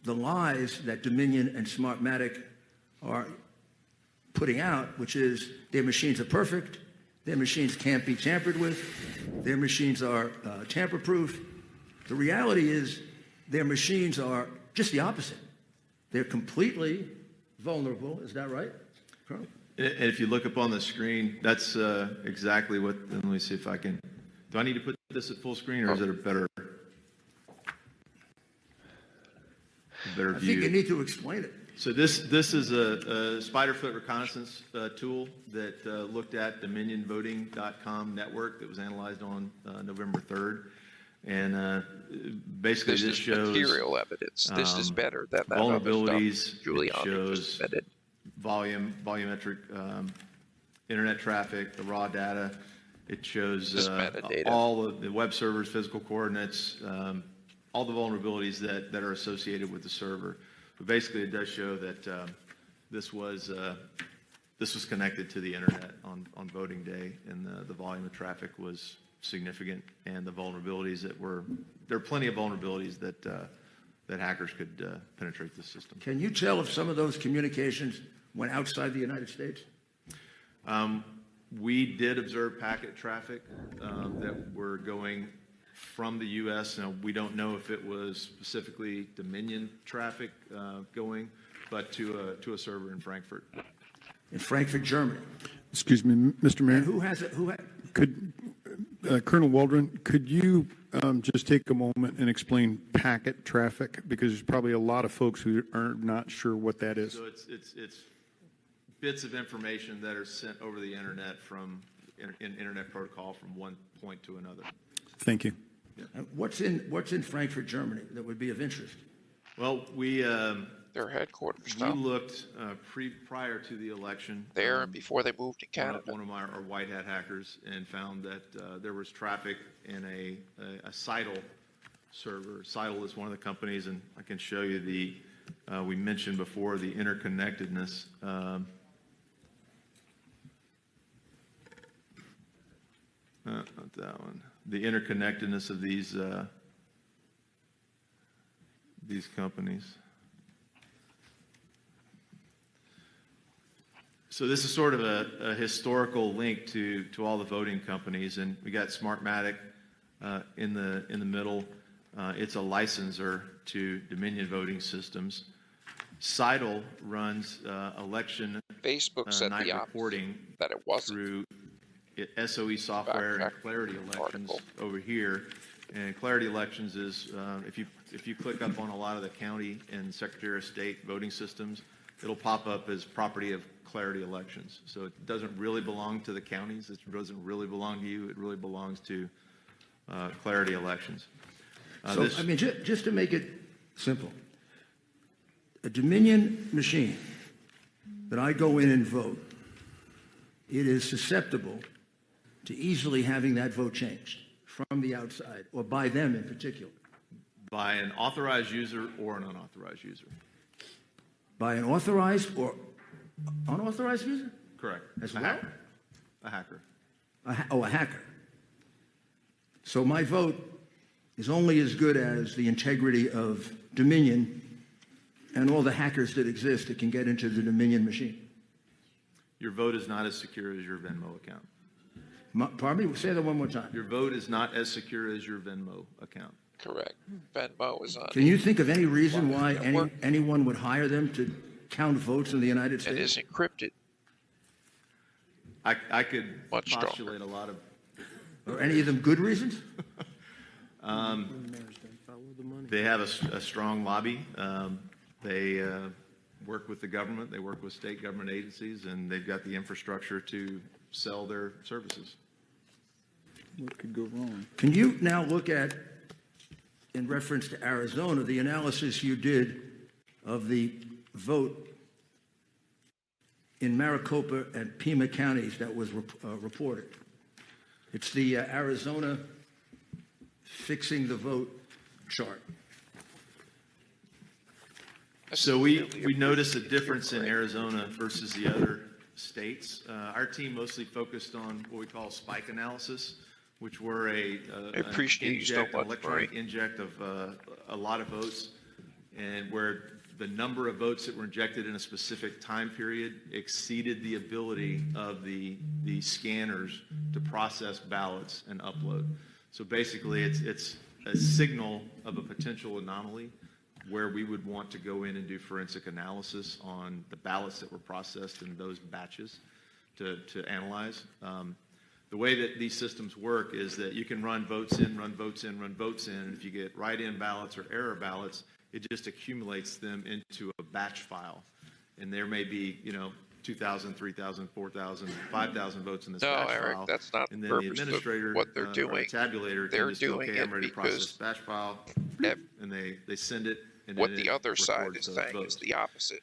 Speaker 14: the lies that Dominion and Smartmatic are putting out, which is their machines are perfect, their machines can't be tampered with, their machines are tamper-proof, The reality is their machines are just the opposite. They're completely vulnerable. Is that right, Colonel?
Speaker 16: And if you look up on the screen, that's exactly what. Let me see if I can. Do I need to put this at full screen, or is it a better view?
Speaker 14: I think you need to explain it.
Speaker 16: So this is a spider foot reconnaissance tool that looked at DominionVoting.com network that was analyzed on November 3rd. And basically this shows
Speaker 2: material evidence. This is better than that
Speaker 16: vulnerabilities.
Speaker 2: Giuliani
Speaker 16: it shows
Speaker 2: just admitted.
Speaker 16: volumetric internet traffic, the raw data. It shows
Speaker 2: metadata.
Speaker 16: all of the web servers, physical coordinates, all the vulnerabilities that are associated with the server. But basically, it does show that this was connected to the internet on voting day, and the volume of traffic was significant, and the vulnerabilities there are plenty of vulnerabilities that hackers could penetrate the system.
Speaker 14: Can you tell if some of those communications went outside the United States?
Speaker 16: We did observe packet traffic that were going from the U.S. Now, we don't know if it was specifically Dominion traffic going, but to a server in Frankfurt.
Speaker 14: In Frankfurt, Germany.
Speaker 4: Excuse me, Mr. Mayor.
Speaker 14: And who has it?
Speaker 4: Could Colonel Waldron, could you just take a moment and explain packet traffic? Because there's probably a lot of folks who are not sure what that is.
Speaker 16: So it's bits of information that are sent over the internet from in internet protocol from one point to another.
Speaker 4: Thank you.
Speaker 16: Yeah.
Speaker 14: What's in Frankfurt, Germany that would be of interest?
Speaker 16: Well, we
Speaker 2: their headquarters.
Speaker 16: We looked prior to the election
Speaker 2: there before they moved to Canada.
Speaker 16: One of our white hat hackers, and found that there was traffic in a Seidel server. Seidel is one of the companies, and I can show you the. We mentioned before the interconnectedness. Not that one. The interconnectedness of these companies. So this is sort of a historical link to all the voting companies, and we got Smartmatic in the middle. It's a licensor to Dominion Voting Systems. Seidel runs election
Speaker 2: Facebook said
Speaker 16: night
Speaker 2: the
Speaker 16: reporting
Speaker 2: that it wasn't
Speaker 16: through SOE software and Clarity Elections over here. And Clarity Elections is if you click up on a lot of the county and Secretary of State voting systems, it'll pop up as property of Clarity Elections. So it doesn't really belong to the counties. It doesn't really belong to you. It really belongs to Clarity Elections.
Speaker 14: So, I mean, just to make it simple, a Dominion machine that I go in and vote, it is susceptible to easily having that vote changed from the outside, or by them in particular.
Speaker 16: By an authorized user or an unauthorized user.
Speaker 14: By an authorized or unauthorized user?
Speaker 16: Correct.
Speaker 14: As well?
Speaker 16: A hacker.
Speaker 14: A hacker. So my vote is only as good as the integrity of Dominion and all the hackers that exist that can get into the Dominion machine.
Speaker 16: Your vote is not as secure as your Venmo account.
Speaker 14: Pardon me? Say that one more time.
Speaker 16: Your vote is not as secure as your Venmo account.
Speaker 2: Correct. Venmo is on.
Speaker 14: Can you think of any reason why anyone would hire them to count votes in the United States?
Speaker 2: It is encrypted.
Speaker 16: I could postulate a lot of.
Speaker 14: Are any of them good reasons?
Speaker 16: They have a strong lobby. They work with the government. They work with state government agencies, and they've got the infrastructure to sell their services.
Speaker 4: What could go wrong?
Speaker 14: Can you now look at, in reference to Arizona, the analysis you did of the vote in Maricopa and Pima counties that was reported? It's the Arizona fixing the vote chart.
Speaker 16: So we notice a difference in Arizona versus the other states. Our team mostly focused on what we call spike analysis, which were electronic inject of a lot of votes, and where the number of votes that were injected in a specific time period exceeded the ability of the scanners to process ballots and upload. So basically, it's a signal of a potential anomaly where we would want to go in and do forensic analysis on the ballots that were processed in those batches to analyze. The way that these systems work is that you can run votes in, run votes in, run votes in, and if you get write-in ballots or error ballots, it just accumulates them into a batch file. And there may be, 2,000, 3,000, 4,000, 5,000 votes in this batch
Speaker 2: Eric,
Speaker 16: file.
Speaker 2: that's not
Speaker 16: and
Speaker 2: the
Speaker 16: then the
Speaker 2: purpose of
Speaker 16: administrator
Speaker 2: what they're
Speaker 16: or
Speaker 2: doing.
Speaker 16: tabulator
Speaker 2: They're
Speaker 16: can just go,
Speaker 2: doing
Speaker 16: okay,
Speaker 2: it
Speaker 16: I'm ready to process
Speaker 2: because
Speaker 16: batch file, and they send it. And
Speaker 2: what
Speaker 16: then
Speaker 2: the
Speaker 16: it
Speaker 2: other side
Speaker 16: records
Speaker 2: is
Speaker 16: those
Speaker 2: saying
Speaker 16: votes.
Speaker 2: is the opposite.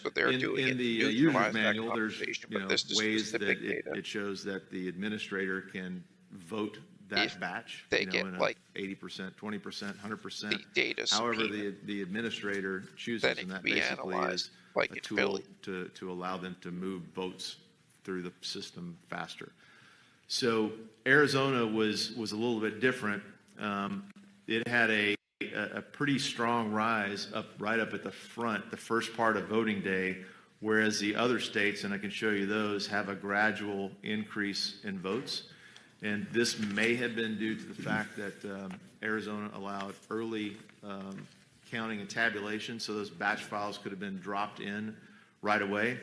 Speaker 2: So they're doing
Speaker 16: in
Speaker 2: it
Speaker 16: the
Speaker 2: to
Speaker 16: user's
Speaker 2: neutralize that
Speaker 16: manual, there's
Speaker 2: conversation, but this is
Speaker 16: ways that
Speaker 2: specific data.
Speaker 16: it shows that the administrator can vote that
Speaker 2: If
Speaker 16: batch.
Speaker 2: they
Speaker 16: in
Speaker 2: get,
Speaker 16: a
Speaker 2: like,
Speaker 16: 80%, 20%, 100%.
Speaker 2: the data
Speaker 16: However,
Speaker 2: subpoena,
Speaker 16: the administrator chooses,
Speaker 2: then it
Speaker 16: and
Speaker 2: can
Speaker 16: that
Speaker 2: be
Speaker 16: basically
Speaker 2: analyzed,
Speaker 16: is
Speaker 2: like
Speaker 16: a
Speaker 2: in
Speaker 16: tool
Speaker 2: Philly.
Speaker 16: to allow them to move votes through the system faster. So Arizona was a little bit different. It had a pretty strong rise right up at the front, the first part of voting day, whereas the other states, and I can show you those, have a gradual increase in votes. And this may have been due to the fact that Arizona allowed early counting and tabulation, so those batch files could have been dropped in right away.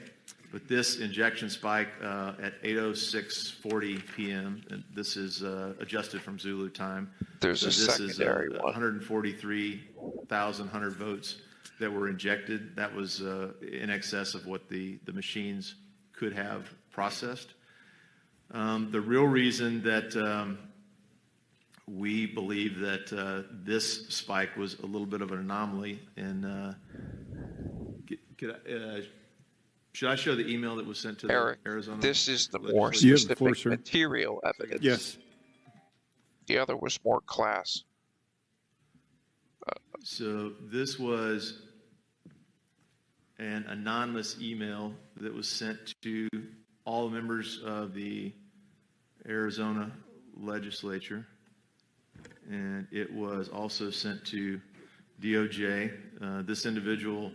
Speaker 16: But this injection spike at 8:06:40 p.m., and this is adjusted from Zulu time.
Speaker 2: There's
Speaker 16: so
Speaker 2: a
Speaker 16: this
Speaker 2: secondary
Speaker 16: is
Speaker 2: one.
Speaker 16: 143,100 votes that were injected. That was in excess of what the machines could have processed. The real reason that we believe that this spike was a little bit of an anomaly, and should I show the email that was sent to
Speaker 2: Eric,
Speaker 16: the Arizona?
Speaker 2: this is the more
Speaker 4: You have the
Speaker 2: specific
Speaker 4: floor, sir.
Speaker 2: material evidence.
Speaker 4: Yes.
Speaker 2: The other was more class.
Speaker 16: So this was an anonymous email that was sent to all members of the Arizona legislature, and it was also sent to DOJ. This individual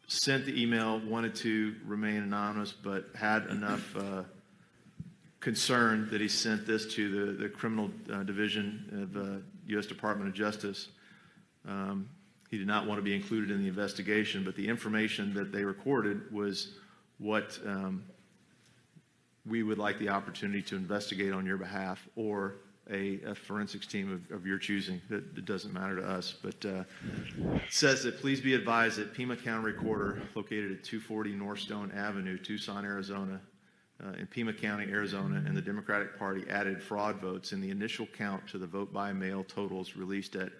Speaker 16: sent the email, wanted to remain anonymous, but had enough concern that he sent this to the criminal division of the U.S. Department of Justice. He did not want to be included in the investigation, but the information that they recorded was what we would like the opportunity to investigate on your behalf, or a forensics team of your choosing. It doesn't matter to us, but it says that please be advised that Pima County Recorder, located at 240 Northstone Avenue, Tucson, Arizona, in Pima County, Arizona, and the Democratic Party added fraud votes in the initial count to the vote by mail totals released at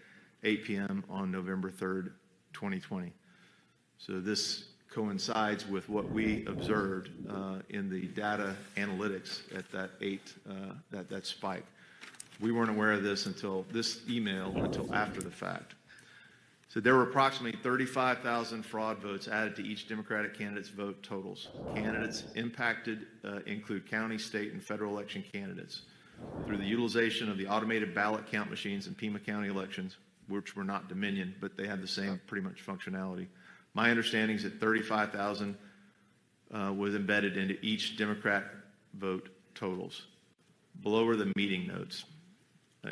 Speaker 16: 8 p.m. on November 3rd, 2020. So this coincides with what we observed in the data analytics at that spike. We weren't aware of this until this email, until after the fact. So there were approximately 35,000 fraud votes added to each Democratic candidate's vote totals. Candidates impacted include county, state, and federal election candidates. Through the utilization of the automated ballot count machines in Pima County elections, which were not Dominion, but they had the same pretty much functionality. My understanding is that 35,000 was embedded into each Democrat vote totals. Below are the meeting notes.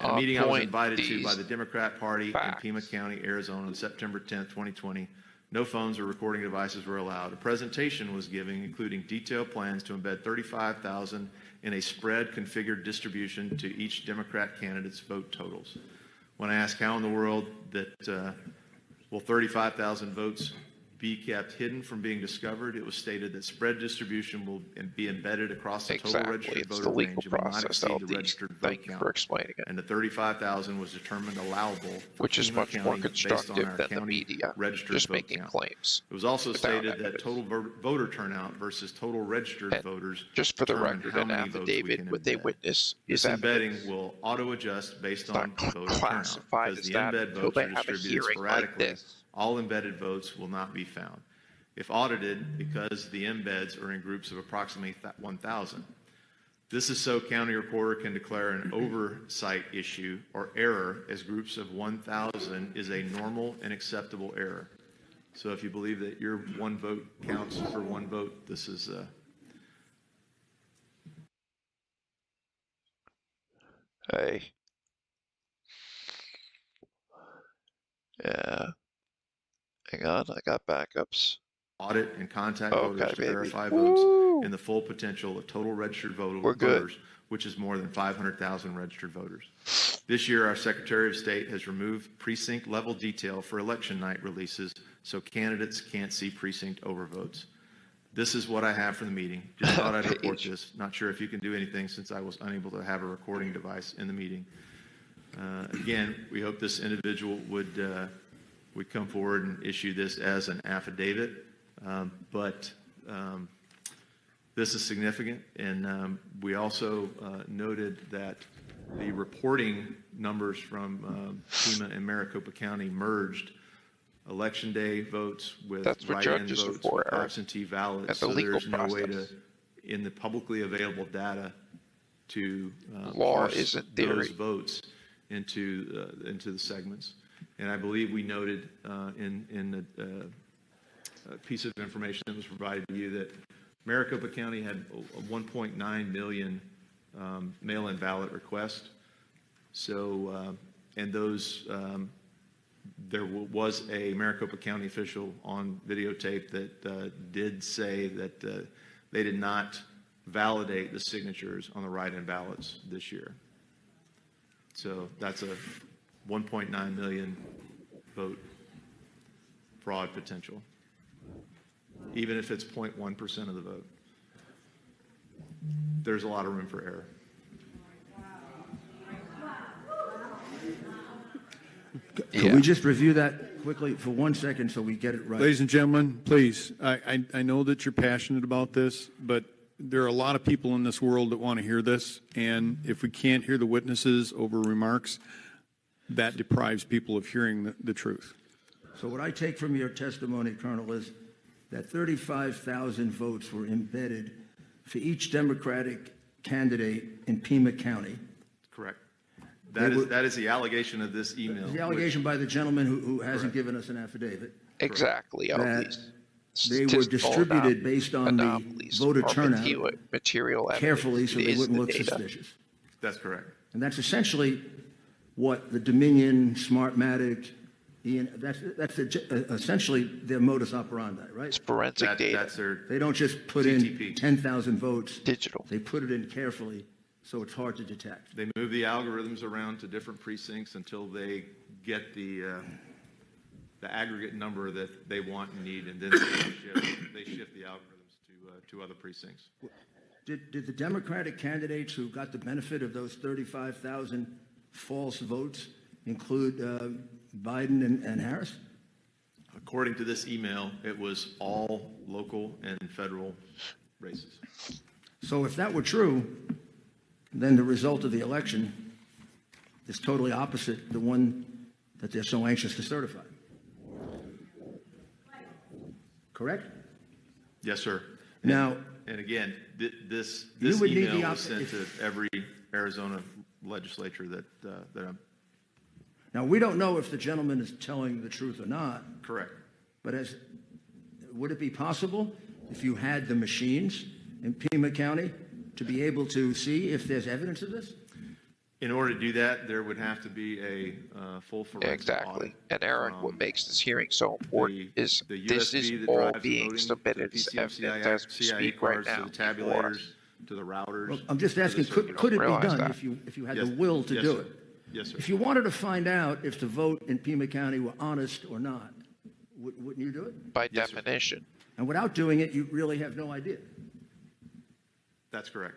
Speaker 16: A meeting I was invited to by the Democrat Party in Pima County, Arizona on September 10th, 2020. No phones or recording devices were allowed. A presentation was given, including detailed plans to embed 35,000 in a spread configured distribution to each Democrat candidate's vote totals. When I asked how in the world that will 35,000 votes be kept hidden from being discovered, it was stated that spread distribution will be embedded across the total registered voter range and will not exceed the registered vote count.
Speaker 2: For explaining it.
Speaker 16: And the 35,000 was determined allowable for
Speaker 2: Which is
Speaker 16: Pima
Speaker 2: much
Speaker 16: County
Speaker 2: more
Speaker 16: based
Speaker 2: constructive
Speaker 16: on our
Speaker 2: than the
Speaker 16: county
Speaker 2: media,
Speaker 16: registered
Speaker 2: just
Speaker 16: vote
Speaker 2: making
Speaker 16: count.
Speaker 2: claims.
Speaker 16: It was also
Speaker 2: without
Speaker 16: stated that
Speaker 2: evidence.
Speaker 16: total voter turnout versus total registered voters
Speaker 2: Just for the
Speaker 16: determine
Speaker 2: record,
Speaker 16: how
Speaker 2: an
Speaker 16: many votes we
Speaker 2: affidavit
Speaker 16: can
Speaker 2: with a
Speaker 16: embed.
Speaker 2: witness
Speaker 16: This
Speaker 2: is
Speaker 16: embedding
Speaker 2: evidence.
Speaker 16: will auto-adjust based
Speaker 2: It's
Speaker 16: on
Speaker 2: not
Speaker 16: voter turnout,
Speaker 2: classified
Speaker 16: because
Speaker 2: as
Speaker 16: the
Speaker 2: that
Speaker 16: embed
Speaker 2: until
Speaker 16: votes
Speaker 2: they
Speaker 16: are
Speaker 2: have a
Speaker 16: distributed
Speaker 2: hearing like
Speaker 16: sporadically.
Speaker 2: this.
Speaker 16: All embedded votes will not be found. If audited, because the embeds are in groups of approximately 1,000. This is so county recorder can declare an oversight issue or error as groups of 1,000 is a normal and acceptable error. So if you believe that your one vote counts for one vote, this is
Speaker 2: Hey, Yeah. Hang on, I got backups.
Speaker 16: Audit and contact
Speaker 2: Okay,
Speaker 16: voters to
Speaker 2: baby.
Speaker 16: verify
Speaker 2: Woo!
Speaker 16: votes and the full potential of total registered
Speaker 2: We're good.
Speaker 16: voters, which is more than 500,000 registered voters. This year, our Secretary of State has removed precinct level detail for election night releases so candidates can't see precinct overvotes. This is what I have for the meeting. Just thought I'd report this. Not sure if you can do anything since I was unable to have a recording device in the meeting. Again, we hope this individual would come forward and issue this as an affidavit. But this is significant, and we also noted that the reporting numbers from Pima and Maricopa County merged election day votes with write-in votes with absentee ballots. So there's no way to, in the publicly available data, to parse those votes into the segments. And I believe we noted in the piece of information that was provided to you that Maricopa County had 1.9 million mail-in ballot requests. So, and those, there was a Maricopa County official on videotape that did say that they did not validate the signatures on the write-in ballots this year. So that's a 1.9 million vote fraud potential, even if it's 0.1% of the vote. There's a lot of room for error.
Speaker 14: Can we just review that quickly for 1 second so we get it right?
Speaker 4: Ladies and gentlemen, please, I know that you're passionate about this, but there are a lot of people in this world that want to hear this, and if we can't hear the witnesses over remarks, that deprives people of hearing the truth.
Speaker 14: So what I take from your testimony, Colonel, is that 35,000 votes were embedded for each Democratic candidate in Pima County.
Speaker 16: Correct. That is the allegation of this email.
Speaker 14: The allegation by the gentleman who hasn't given us an affidavit.
Speaker 2: Exactly.
Speaker 14: That they were distributed based on the voter turnout carefully so they wouldn't look suspicious.
Speaker 16: That's correct.
Speaker 14: And that's essentially what the Dominion, Smartmatic, that's essentially their modus operandi, right?
Speaker 2: It's forensic data.
Speaker 14: They don't just put
Speaker 16: CTP.
Speaker 14: in 10,000 votes.
Speaker 2: Digital.
Speaker 14: They put it in carefully so it's hard to detect.
Speaker 16: They move the algorithms around to different precincts until they get the aggregate number that they want and need, and then they shift the algorithms to other precincts.
Speaker 14: Did the Democratic candidates who got the benefit of those 35,000 false votes include Biden and Harris?
Speaker 16: According to this email, it was all local and federal races.
Speaker 14: So if that were true, then the result of the election is totally opposite the one that they're so anxious to certify. Correct?
Speaker 16: Yes, sir.
Speaker 14: Now,
Speaker 16: and again, this
Speaker 14: would need
Speaker 16: email
Speaker 14: the
Speaker 16: was sent to every Arizona legislature that I'm.
Speaker 14: Now, we don't know if the gentleman is telling the truth or not.
Speaker 16: Correct.
Speaker 14: But would it be possible if you had the machines in Pima County to be able to see if there's evidence of this?
Speaker 16: In order to do that, there would have to be a full forensic audit.
Speaker 2: And Eric, what makes this hearing so important is this is all being submitted as evidence as we speak right now.
Speaker 16: To the tabulators, to the routers.
Speaker 14: Well, I'm just asking, could it be done if you had the will to do it?
Speaker 16: Yes, sir.
Speaker 14: If you wanted to find out if the vote in Pima County were honest or not, wouldn't you do it?
Speaker 2: By definition.
Speaker 14: And without doing it, you really have no idea.
Speaker 16: That's correct.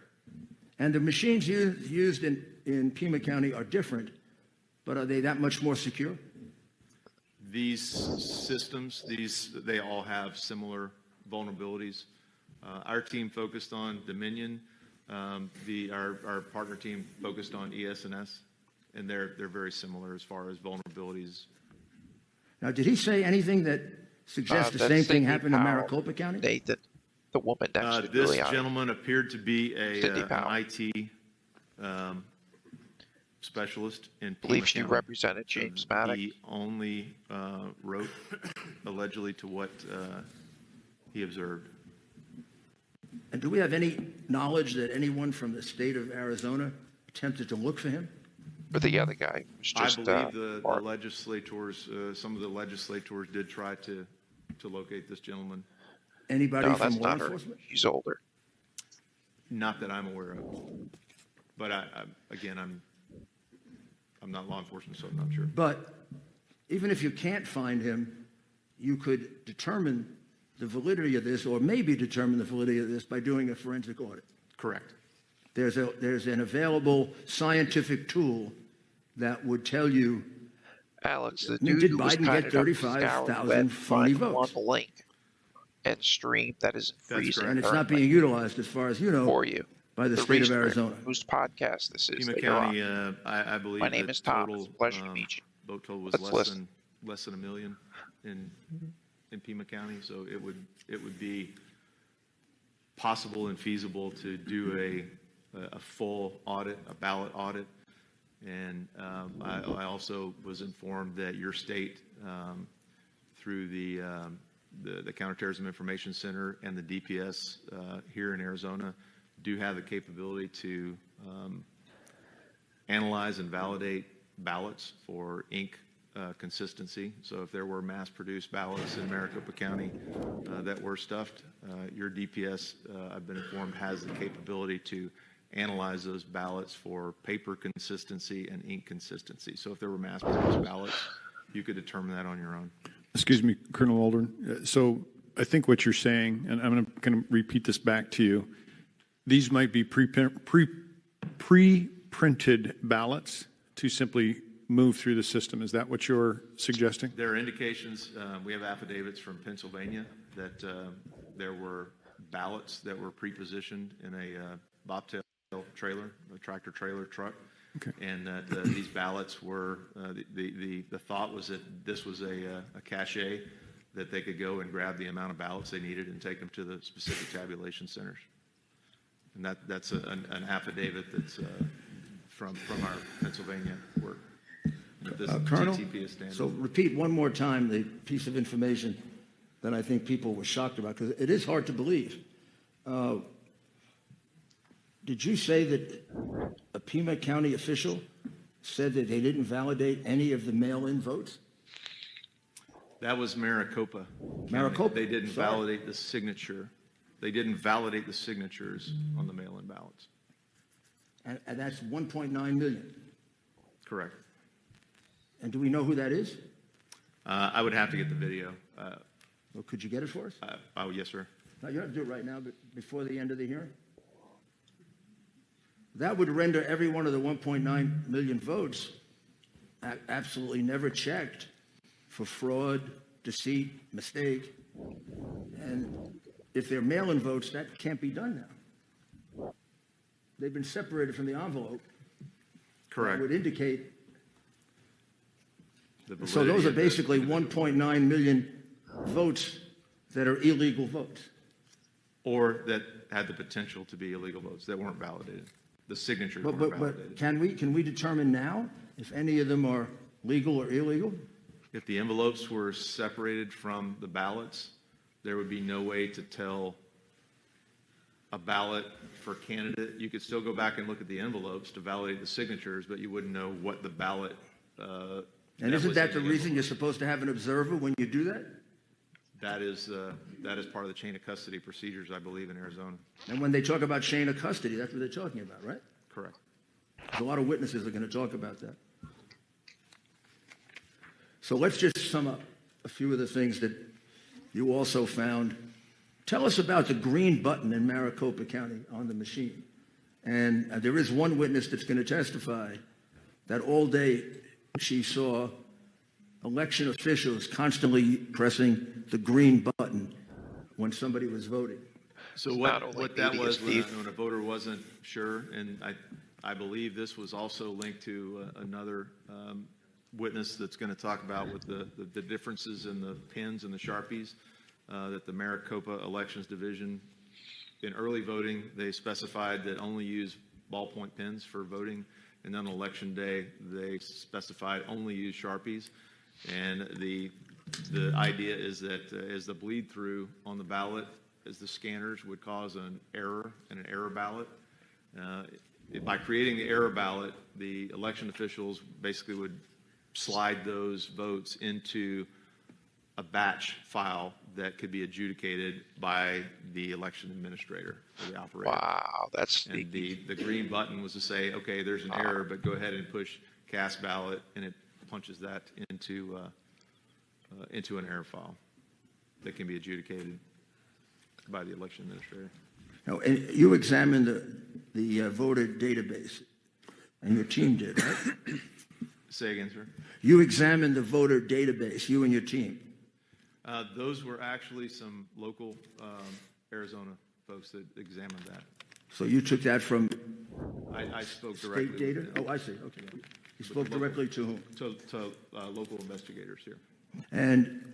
Speaker 14: And the machines used in Pima County are different, but are they that much more secure?
Speaker 16: These systems, they all have similar vulnerabilities. Our team focused on Dominion. Our partner team focused on ES&S, and they're very similar as far as vulnerabilities.
Speaker 14: Now, did he say anything that suggests the same thing happened in Maricopa County?
Speaker 2: Nathan, the woman next to
Speaker 16: this
Speaker 2: Giuliani.
Speaker 16: gentleman appeared to be an IT specialist in Pima
Speaker 2: I believe she
Speaker 16: County.
Speaker 2: represented James Maddox.
Speaker 16: He only wrote allegedly to what he observed.
Speaker 14: And do we have any knowledge that anyone from the state of Arizona attempted to look for him?
Speaker 2: Or the other guy was just.
Speaker 16: I believe the legislators, some of the legislators did try to locate this gentleman.
Speaker 14: Anybody
Speaker 2: No,
Speaker 14: from
Speaker 2: that's
Speaker 14: law
Speaker 2: not her.
Speaker 14: enforcement?
Speaker 2: He's older.
Speaker 16: Not that I'm aware of. But again, I'm not law enforcement, so I'm not sure.
Speaker 14: But even if you can't find him, you could determine the validity of this, or maybe determine the validity of this by doing a forensic audit.
Speaker 16: Correct.
Speaker 14: There's an available scientific tool that would tell you.
Speaker 2: Alex, the
Speaker 14: Did
Speaker 2: dude who was
Speaker 14: Biden
Speaker 2: kind
Speaker 14: get
Speaker 2: enough to
Speaker 14: 35,000 phony votes?
Speaker 2: On the link and stream that is freezing.
Speaker 14: And it's not being utilized, as far as you know,
Speaker 2: for you
Speaker 14: by the state of Arizona.
Speaker 2: Whose podcast this is?
Speaker 16: Pima
Speaker 2: that you're
Speaker 16: County,
Speaker 2: on.
Speaker 16: I believe
Speaker 2: My name
Speaker 16: the
Speaker 2: is Tom.
Speaker 16: total,
Speaker 2: It's a pleasure to meet you.
Speaker 16: vote total was
Speaker 2: Let's listen.
Speaker 16: less than 1 million in Pima County, so it would be possible and feasible to do a full audit, a ballot audit. And I also was informed that your state, through the Counterterrorism Information Center and the DPS here in Arizona, do have the capability to analyze and validate ballots for ink consistency. So if there were mass-produced ballots in Maricopa County that were stuffed, your DPS, I've been informed, has the capability to analyze those ballots for paper consistency and ink consistency. So if there were mass-produced ballots, you could determine that on your own.
Speaker 4: Excuse me, Colonel Waldron. So I think what you're saying, and I'm going to kind of repeat this back to you, these might be pre-printed ballots to simply move through the system. Is that what you're suggesting?
Speaker 16: There are indications, we have affidavits from Pennsylvania that there were ballots that were pre-positioned in a bobtail trailer, a tractor trailer truck.
Speaker 4: Okay.
Speaker 16: And that these ballots were, the thought was that this was a cache that they could go and grab the amount of ballots they needed and take them to the specific tabulation centers. And that's an affidavit that's from our Pennsylvania work.
Speaker 14: Colonel,
Speaker 16: TTP is standard.
Speaker 14: so repeat one more time the piece of information that I think people were shocked about, because it is hard to believe. Did you say that a Pima County official said that they didn't validate any of the mail-in votes?
Speaker 16: That was Maricopa.
Speaker 14: Maricopa.
Speaker 16: They didn't validate the signature. They didn't validate the signatures on the mail-in ballots.
Speaker 14: And that's 1.9 million.
Speaker 16: Correct.
Speaker 14: And do we know who that is?
Speaker 16: I would have to get the video.
Speaker 14: Well, could you get it for us?
Speaker 16: Oh, yes, sir.
Speaker 14: No, you don't have to do it right now, but before the end of the hearing? That would render every one of the 1.9 million votes absolutely never checked for fraud, deceit, mistake. And if they're mail-in votes, that can't be done now. They've been separated from the envelope.
Speaker 16: Correct.
Speaker 14: That would indicate.
Speaker 16: The
Speaker 14: So those
Speaker 16: validity
Speaker 14: are
Speaker 16: of the-
Speaker 14: basically 1.9 million votes that are illegal votes.
Speaker 16: Or that had the potential to be illegal votes that weren't validated. The signatures weren't
Speaker 14: But
Speaker 16: validated.
Speaker 14: can we determine now if any of them are legal or illegal?
Speaker 16: If the envelopes were separated from the ballots, there would be no way to tell a ballot for candidate. You could still go back and look at the envelopes to validate the signatures, but you wouldn't know what the ballot.
Speaker 14: And isn't that the reason you're supposed to have an observer when you do that?
Speaker 16: That is part of the chain of custody procedures, I believe, in Arizona.
Speaker 14: And when they talk about chain of custody, that's what they're talking about, right?
Speaker 16: Correct.
Speaker 14: There's a lot of witnesses that are going to talk about that. So let's just sum up a few of the things that you also found. Tell us about the green button in Maricopa County on the machine. And there is one witness that's going to testify that all day she saw election officials constantly pressing the green button when somebody was voting.
Speaker 16: So what that was when a voter wasn't sure, and I believe this was also linked to another witness that's going to talk about with the differences in the pins and the Sharpies, that the Maricopa Elections Division, in early voting, they specified that only use ballpoint pens for voting, and on election day, they specified only use Sharpies. And the idea is that as the bleed through on the ballot, as the scanners would cause an error in an error ballot, by creating the error ballot, the election officials basically would slide those votes into a batch file that could be adjudicated by the election administrator or the operator.
Speaker 2: Wow, that's
Speaker 16: and the green button was to say, okay, there's an error, but go ahead and push cast ballot, and it punches that into an error file that can be adjudicated by the election administrator.
Speaker 14: Now, and you examined the voter database, and your team did, right?
Speaker 16: Say again, sir?
Speaker 14: You examined the voter database, you and your team.
Speaker 16: Those were actually some local Arizona folks that examined that.
Speaker 14: So you took that from
Speaker 16: I spoke directly.
Speaker 14: state data?
Speaker 16: with them.
Speaker 14: Oh, I see, okay. You spoke directly to whom?
Speaker 16: To local investigators here.
Speaker 14: And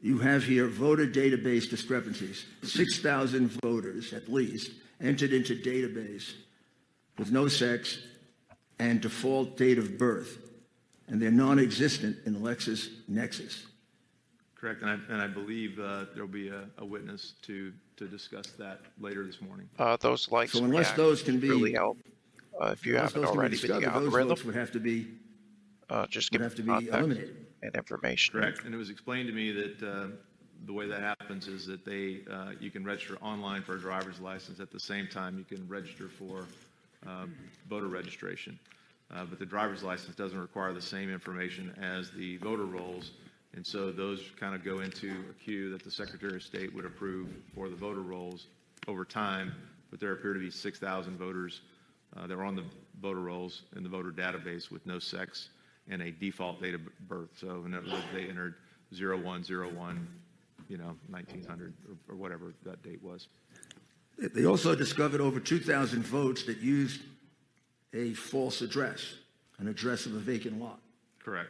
Speaker 14: you have here voter database discrepancies. 6,000 voters, at least, entered into database with no sex and default date of birth, and they're non-existent in LexisNexis.
Speaker 16: Correct, and I believe there'll be a witness to discuss that later this morning.
Speaker 2: Those likes
Speaker 14: So unless those can be
Speaker 2: really help. If you haven't already, but the
Speaker 14: those
Speaker 2: algorithm
Speaker 14: votes would have to be
Speaker 2: just give
Speaker 14: have to be
Speaker 2: context
Speaker 14: eliminated.
Speaker 2: and information.
Speaker 16: Correct, and it was explained to me that the way that happens is that you can register online for a driver's license at the same time you can register for voter registration. But the driver's license doesn't require the same information as the voter rolls, and so those kind of go into a queue that the Secretary of State would approve for the voter rolls over time. But there appear to be 6,000 voters that were on the voter rolls in the voter database with no sex and a default date of birth. So in other words, they entered 0101, 1900 or whatever that date was.
Speaker 14: They also discovered over 2,000 votes that used a false address, an address of a vacant lot.
Speaker 16: Correct.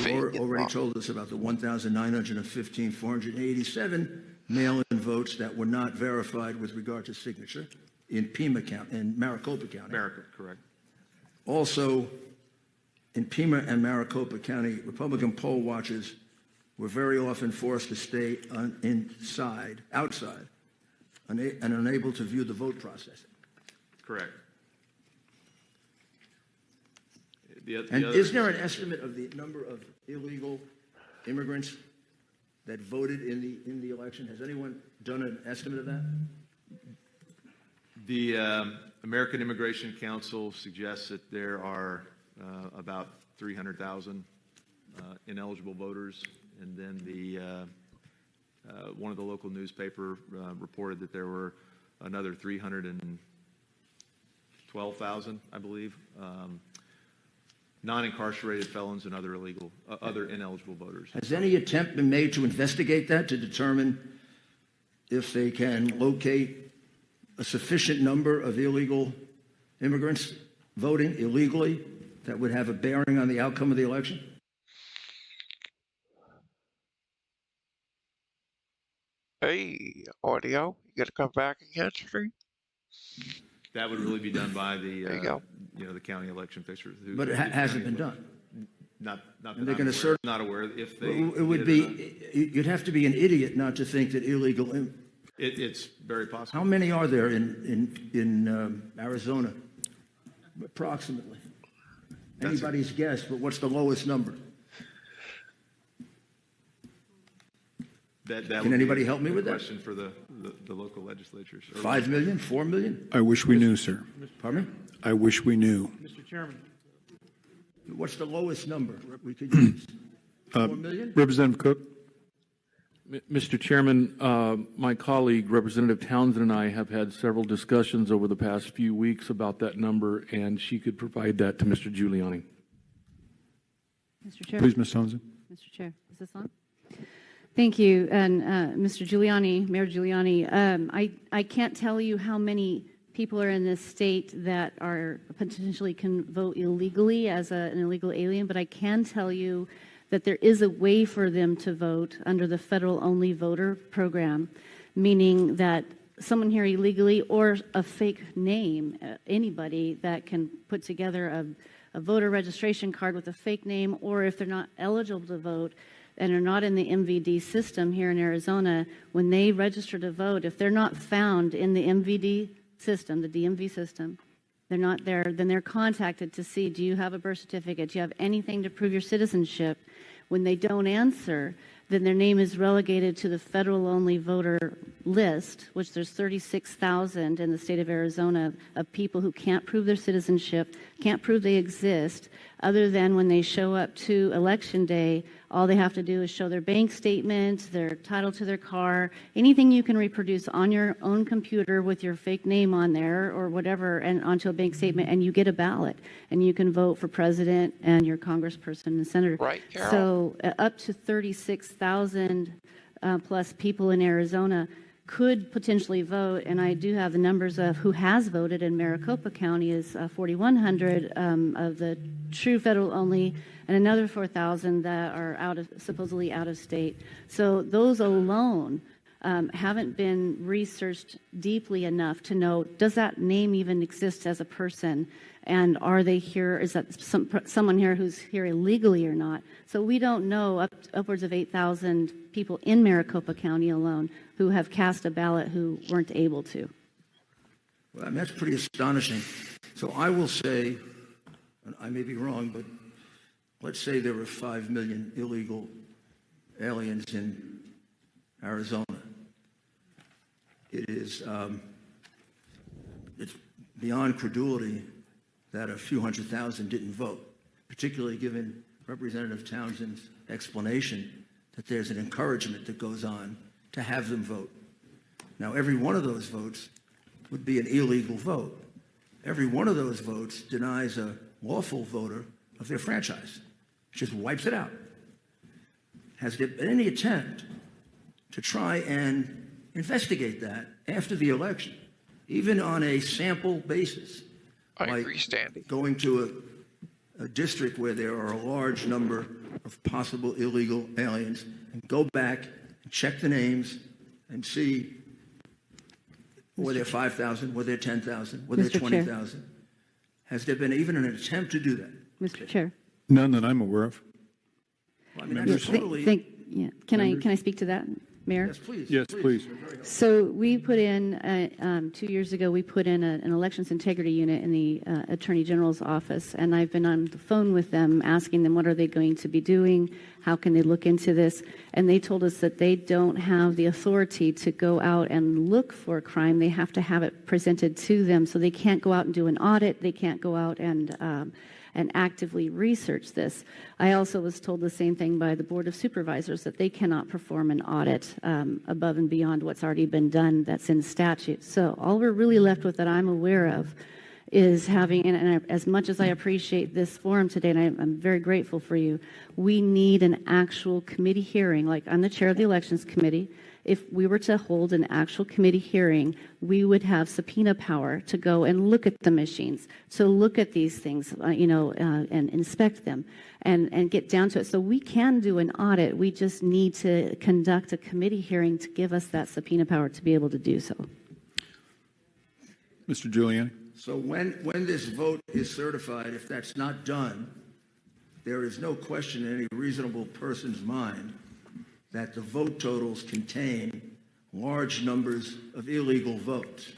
Speaker 14: You already told us about the 1,915, 487 mail-in votes that were not verified with regard to signature in Pima County, in Maricopa County.
Speaker 16: Maricopa, correct.
Speaker 14: Also, in Pima and Maricopa County, Republican poll watchers were very often forced to stay outside, and unable to view the vote process.
Speaker 16: Correct.
Speaker 14: And is there an estimate of the number of illegal immigrants that voted in the election? Has anyone done an estimate of that?
Speaker 16: The American Immigration Council suggests that there are about 300,000 ineligible voters, and then one of the local newspaper reported that there were another 312,000, I believe, non-incarcerated felons and other ineligible voters.
Speaker 14: Has any attempt been made to investigate that, to determine if they can locate a sufficient number of illegal immigrants voting illegally that would have a bearing on the outcome of the election?
Speaker 2: Hey, audio, you got to come back again, Street?
Speaker 16: That would really be done by the the county election officials.
Speaker 14: But it hasn't been done.
Speaker 16: Not that
Speaker 14: And they're
Speaker 16: I'm
Speaker 14: going to
Speaker 16: not aware if they.
Speaker 14: it would be. You'd have to be an idiot not to think that illegal.
Speaker 16: It's very possible.
Speaker 14: How many are there in Arizona, approximately? Anybody's guess, but what's the lowest number? Can anybody help me with that?
Speaker 16: Question for the local legislatures.
Speaker 14: 5 million, 4 million?
Speaker 4: I wish we knew, sir.
Speaker 14: Pardon me?
Speaker 4: I wish we knew.
Speaker 6: Mr. Chairman.
Speaker 14: What's the lowest number we could use? 4 million?
Speaker 4: Representative Cook.
Speaker 7: Mr. Chairman, my colleague, Representative Townsend, and I have had several discussions over the past few weeks about that number, and she could provide that to Mr. Giuliani.
Speaker 18: Mr. Chair.
Speaker 4: Please, Ms. Townsend.
Speaker 18: Mr. Chair, is this on? Thank you. And Mr. Giuliani, Mayor Giuliani, I can't tell you how many people are in this state that are potentially can vote illegally as an illegal alien, but I can tell you that there is a way for them to vote under the federal only voter program, meaning that someone here illegally or a fake name, anybody that can put together a voter registration card with a fake name, or if they're not eligible to vote and are not in the MVD system here in Arizona, when they register to vote, if they're not found in the MVD system, the DMV system, they're not there, then they're contacted to see, do you have a birth certificate? Do you have anything to prove your citizenship? When they don't answer, then their name is relegated to the federal-only voter list, which there's 36,000 in the state of Arizona of people who can't prove their citizenship, can't prove they exist, other than when they show up to Election Day, all they have to do is show their bank statement, their title to their car, anything you can reproduce on your own computer with your fake name on there or whatever, and onto a bank statement, and you get a ballot, and you can vote for president and your congressperson and senator.
Speaker 2: Right, Carol?
Speaker 18: So up to 36,000 plus people in Arizona could potentially vote, and I do have the numbers of who has voted in Maricopa County is 4,100 of the true federal only, and another 4,000 that are supposedly out of state. So those alone haven't been researched deeply enough to know, does that name even exist as a person? And are they here? Is that someone here who's here illegally or not? So we don't know upwards of 8,000 people in Maricopa County alone who have cast a ballot who weren't able to.
Speaker 14: Well, I mean, that's pretty astonishing. So I will say, and I may be wrong, but let's say there were 5 million illegal aliens in Arizona. It is it's beyond credulity that a few 100,000 didn't vote, particularly given Representative Townsend's explanation that there's an encouragement that goes on to have them vote. Now, every one of those votes would be an illegal vote. Every one of those votes denies a lawful voter of their franchise. Just wipes it out. Has there been any attempt to try and investigate that after the election, even on a sample basis?
Speaker 2: I agree, Standy.
Speaker 14: Going to a district where there are a large number of possible illegal aliens and go back and check the names and see, were there 5,000, were there 10,000, were there 20,000? Has there been even an attempt to do that?
Speaker 18: Mr. Chair.
Speaker 4: None that I'm aware of.
Speaker 14: Well, I mean, that's totally...
Speaker 18: Can I speak to that, Mayor?
Speaker 14: Yes, please.
Speaker 4: Yes, please.
Speaker 18: So we put in, 2 years ago, we put in an elections integrity unit in the Attorney General's office, and I've been on the phone with them asking them what are they going to be doing, how can they look into this, and they told us that they don't have the authority to go out and look for crime. They have to have it presented to them, so they can't go out and do an audit, they can't go out and actively research this. I also was told the same thing by the Board of Supervisors, that they cannot perform an audit above and beyond what's already been done that's in statute. So all we're really left with that I'm aware of is having, and as much as I appreciate this forum today, and I'm very grateful for you, we need an actual committee hearing. Like, I'm the chair of the Elections Committee. If we were to hold an actual committee hearing, we would have subpoena power to go and look at the machines, to look at these things, and inspect them and get down to it. So we can do an audit. We just need to conduct a committee hearing to give us that subpoena power to be able to do so.
Speaker 4: Mr. Giuliani.
Speaker 14: So when this vote is certified, if that's not done, there is no question in any reasonable person's mind that the vote totals contain large numbers of illegal votes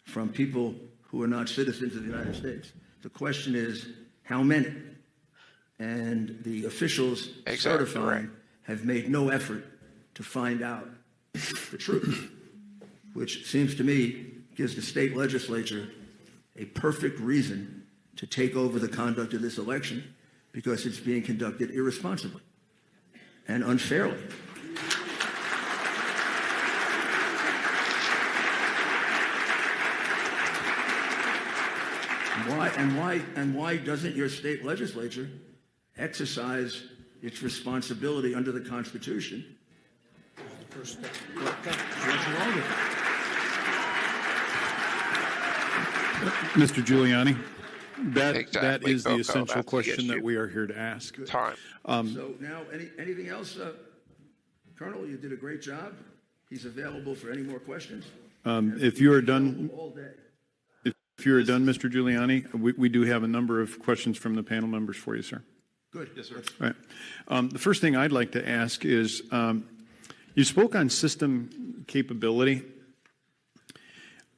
Speaker 14: from people who are not citizens of the United States. The question is, how many? And the officials certifying have made no effort to find out the truth, which seems to me gives the state legislature a perfect reason to take over the conduct of this election, because it's being conducted irresponsibly and unfairly. Why doesn't your state legislature exercise its responsibility under the Constitution?
Speaker 4: Mr. Giuliani, that
Speaker 2: Exactly,
Speaker 4: is the
Speaker 2: Coco,
Speaker 4: essential
Speaker 2: that's the
Speaker 4: question that
Speaker 2: issue.
Speaker 4: we are here to ask.
Speaker 2: Time.
Speaker 14: So now, anything else? Colonel, you did a great job. He's available for any more questions.
Speaker 4: If you are done,
Speaker 14: All day.
Speaker 4: if you are done, Mr. Giuliani, we do have a number of questions from the panel members for you, sir.
Speaker 14: Good. Yes, sir.
Speaker 4: All right. The first thing I'd like to ask is, you spoke on system capability.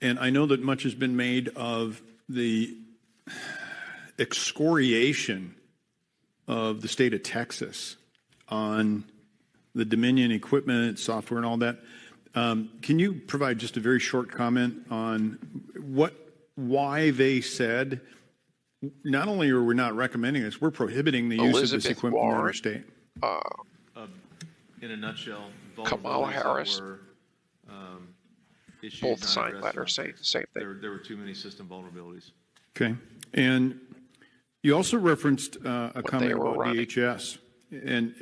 Speaker 4: And I know that much has been made of the excoriation of the state of Texas on the Dominion equipment, software, and all that. Can you provide just a very short comment on why they said, not only are we not recommending this, we're prohibiting the use of this equipment in our state?
Speaker 16: In a nutshell,
Speaker 2: Kamala Harris.
Speaker 16: that were issued,
Speaker 2: Both
Speaker 16: not
Speaker 2: signed
Speaker 16: addressed
Speaker 2: letters saying the same thing.
Speaker 16: There were too many system vulnerabilities.
Speaker 4: Okay. And you also referenced a comment about DHS. And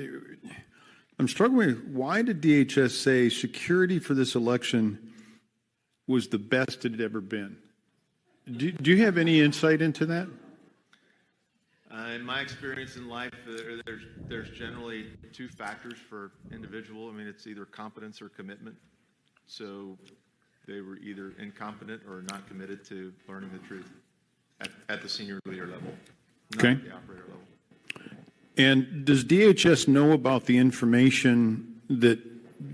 Speaker 4: I'm struggling with, why did DHS say security for this election was the best it had ever been? Do you have any insight into that?
Speaker 16: In my experience in life, there's generally two factors for individual. I mean, it's either competence or commitment. So they were either incompetent or not committed to learning the truth at the senior leader level, not
Speaker 4: Okay.
Speaker 16: at the operator level.
Speaker 4: And does DHS know about the information that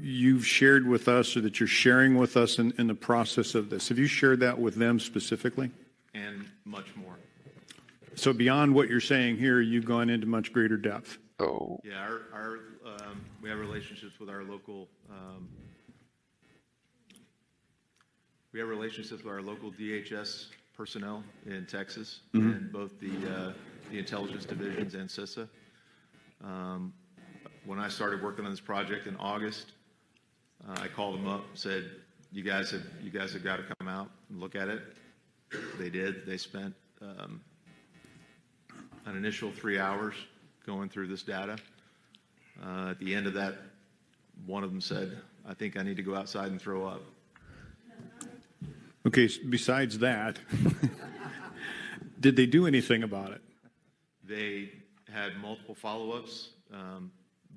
Speaker 4: you've shared with us or that you're sharing with us in the process of this? Have you shared that with them specifically?
Speaker 16: And much more.
Speaker 4: So beyond what you're saying here, you've gone into much greater depth.
Speaker 2: Oh.
Speaker 16: Yeah, we have relationships with our local. We have relationships with our local DHS personnel in Texas, in both the intelligence divisions and CISA. When I started working on this project in August, I called them up, said, "You guys have got to come out and look at it." They did. They spent an initial 3 hours going through this data. At the end of that, one of them said, "I think I need to go outside and throw up."
Speaker 4: Okay, besides that, did they do anything about it?
Speaker 16: They had multiple follow-ups.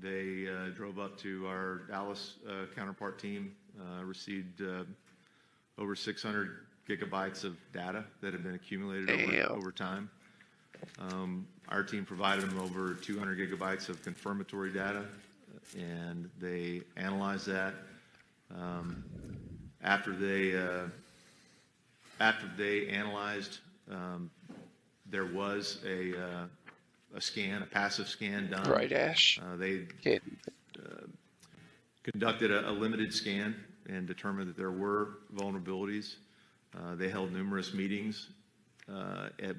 Speaker 16: They drove up to our Dallas counterpart team, received over 600 gigabytes of data that had been accumulated over time. Our team provided them over 200 gigabytes of confirmatory data, and they analyzed that. After they analyzed, there was a passive scan done.
Speaker 2: Right, Ash.
Speaker 16: They conducted a limited scan and determined that there were vulnerabilities. They held numerous meetings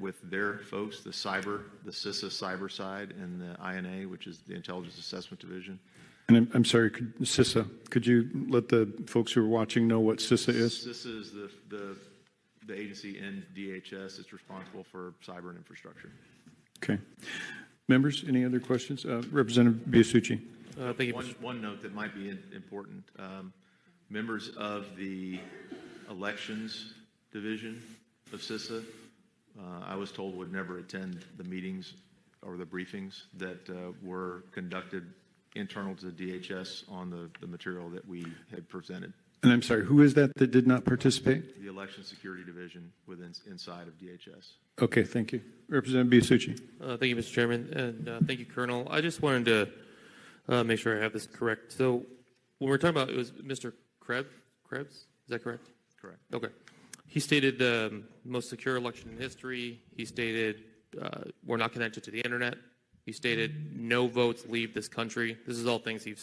Speaker 16: with their folks, the CISA cyber side, and the INA, which is the Intelligence Assessment Division.
Speaker 4: And I'm sorry, CISA, could you let the folks who are watching know what CISA is?
Speaker 16: CISA is the agency in DHS that's responsible for cyber and infrastructure.
Speaker 4: Okay. Members, any other questions? Representative Biasucci.
Speaker 11: Thank you.
Speaker 16: One note that might be important. Members of the elections division of CISA, I was told would never attend the meetings or the briefings that were conducted internal to DHS on the material that we had presented.
Speaker 4: And I'm sorry, who is that did not participate?
Speaker 16: The election security division inside of DHS.
Speaker 4: Okay, thank you. Representative Biasucci.
Speaker 11: Thank you, Mr. Chairman, and thank you, Colonel. I just wanted to make sure I have this correct. So when we're talking about, it was Mr. Krebs? Is that correct?
Speaker 16: Correct.
Speaker 11: Okay. He stated the most secure election in history. He stated we're not connected to the internet. He stated no votes leave this country. This is all things he's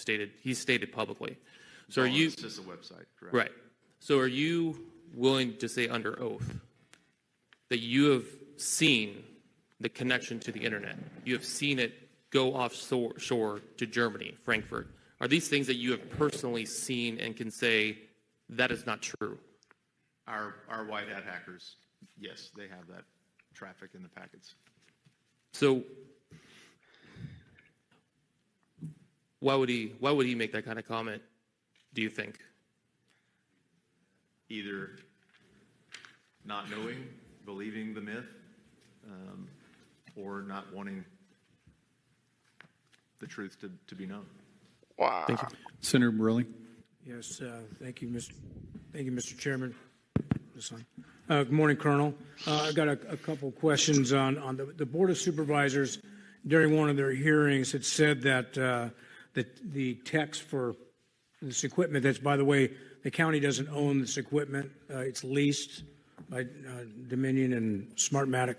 Speaker 11: stated publicly. So are you?
Speaker 16: On the CISA website, correct?
Speaker 11: Right. So are you willing to say under oath that you have seen the connection to the internet? You have seen it go offshore to Germany, Frankfurt. Are these things that you have personally seen and can say that is not true?
Speaker 16: Our white hat hackers, yes, they have that traffic in the packets.
Speaker 11: So why would he make that kind of comment, do you think?
Speaker 16: Either not knowing, believing the myth, or not wanting the truth to be known.
Speaker 2: Wow.
Speaker 4: Thank you. Senator Borelli.
Speaker 6: Yes, thank you, Mr. Chairman. Good morning, Colonel. I've got a couple questions on the Board of Supervisors. During one of their hearings, had said that the text for this equipment that's, by the way, the county doesn't own this equipment. It's leased by Dominion and Smartmatic.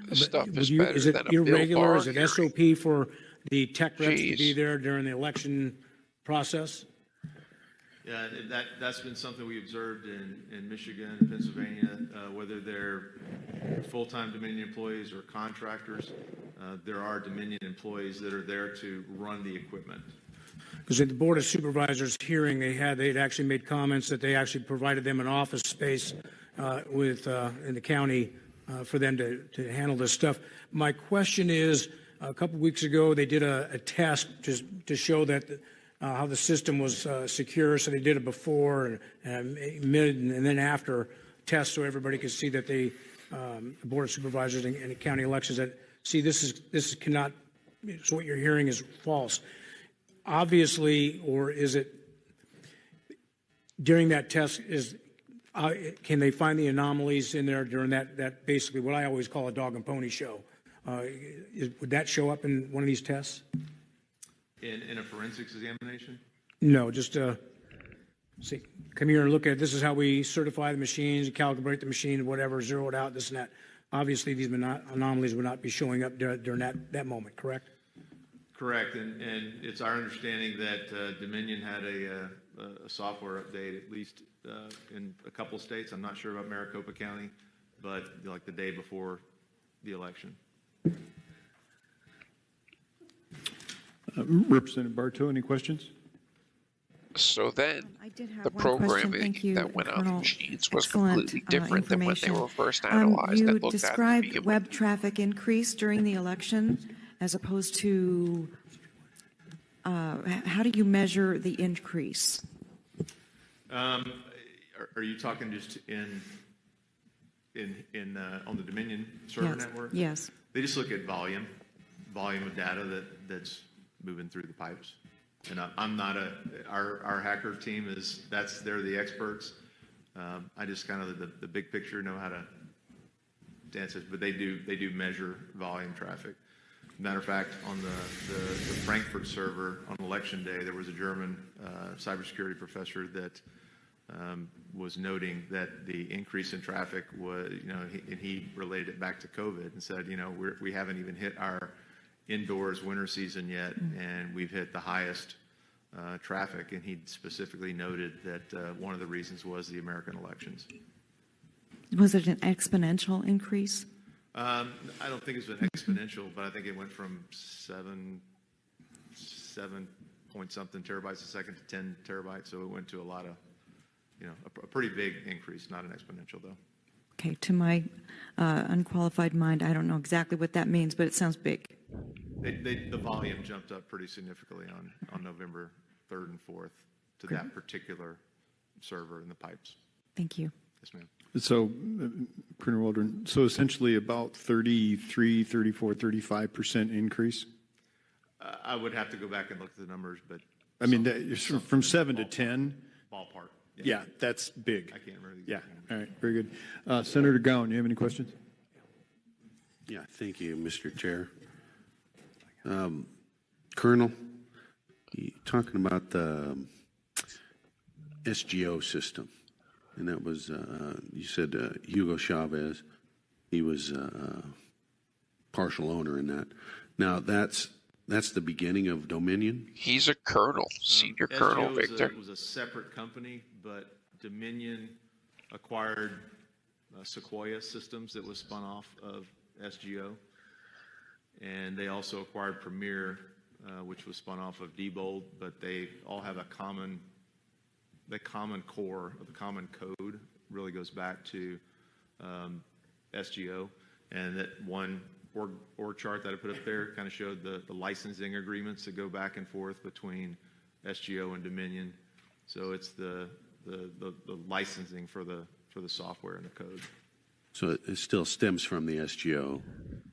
Speaker 2: This stuff is
Speaker 6: Is
Speaker 2: better
Speaker 6: it
Speaker 2: than a Bill
Speaker 6: irregular?
Speaker 2: Barr
Speaker 6: Is it
Speaker 2: hearing.
Speaker 6: SOP for the tech reps to
Speaker 2: Jeez.
Speaker 6: be there during the election process?
Speaker 16: Yeah, that's been something we observed in Michigan and Pennsylvania, whether they're full-time Dominion employees or contractors. There are Dominion employees that are there to run the equipment.
Speaker 6: Because at the Board of Supervisors hearing they'd actually made comments that they actually provided them an office space in the county for them to handle this stuff. My question is, a couple weeks ago they did a test just to show that how the system was secure. So they did it before and mid and then after tests, so everybody could see that the Board of Supervisors and the county elections that see this cannot. So what you're hearing is false. Obviously, or is it during that test? Can they find the anomalies in there during that basically what I always call a dog and pony show? Would that show up in one of these tests?
Speaker 16: In a forensics examination?
Speaker 6: No, just see, come here and look at this is how we certify the machines, calibrate the machine, whatever, zero it out, this and that. Obviously, these anomalies would not be showing up during that moment, correct?
Speaker 16: Correct, and it's our understanding that Dominion had a software update at least in a couple states. I'm not sure about Maricopa County, but like the day before the election.
Speaker 4: Representative Bartow, any questions?
Speaker 2: So then,
Speaker 10: I did have
Speaker 2: the
Speaker 10: one question.
Speaker 2: programming
Speaker 10: Thank you,
Speaker 2: that went on the
Speaker 10: Colonel.
Speaker 2: machines was
Speaker 10: Excellent,
Speaker 2: completely different than when they
Speaker 10: information.
Speaker 2: were first analyzed
Speaker 10: You
Speaker 2: and looked at.
Speaker 10: described web traffic increase during the election as opposed to how do you measure the increase?
Speaker 16: Are you talking just on the Dominion server
Speaker 10: Yes.
Speaker 16: network?
Speaker 10: Yes.
Speaker 16: They just look at volume of data that's moving through the pipes. And I'm not our hacker team they're the experts. I just kind of the big picture know how to dance it, but they do measure volume traffic. Matter of fact, on the Frankfurt server on election day, there was a German cybersecurity professor that was noting that the increase in traffic was, and he related it back to COVID and said, we haven't even hit our indoors winter season yet, and we've hit the highest traffic. And he specifically noted that one of the reasons was the American elections.
Speaker 10: Was it an exponential increase?
Speaker 16: I don't think it's been exponential, but I think it went from 7 point something terabytes a second to 10 terabytes. So it went to a lot of, a pretty big increase, not an exponential though.
Speaker 10: Okay, to my unqualified mind, I don't know exactly what that means, but it sounds big.
Speaker 16: The volume jumped up pretty significantly on November 3rd and 4th to that particular server in the pipes.
Speaker 10: Thank you.
Speaker 16: Yes, ma'am.
Speaker 4: So, Colonel Waldron, so essentially about 33, 34, 35% increase?
Speaker 16: I would have to go back and look at the numbers, but...
Speaker 4: I mean, from 7 to 10?
Speaker 16: Ballpark.
Speaker 4: Yeah, that's big.
Speaker 16: I can't really...
Speaker 4: Yeah, all right, very good. Senator Gowan, you have any questions?
Speaker 13: Yeah, thank you, Mr. Chair. Colonel, talking about the SGO system, and that was, you said Hugo Chavez, he was partial owner in that. Now, that's the beginning of Dominion?
Speaker 2: He's a colonel, senior colonel,
Speaker 16: SGO
Speaker 2: Victor.
Speaker 16: was a separate company, but Dominion acquired Sequoia Systems that was spun off of SGO. And they also acquired Premier, which was spun off of Diebold, but they all have the common core of the common code really goes back to SGO. And that one org chart that I put up there kind of showed the licensing agreements that go back and forth between SGO and Dominion. So it's the licensing for the software and the code.
Speaker 13: So it still stems from the SGO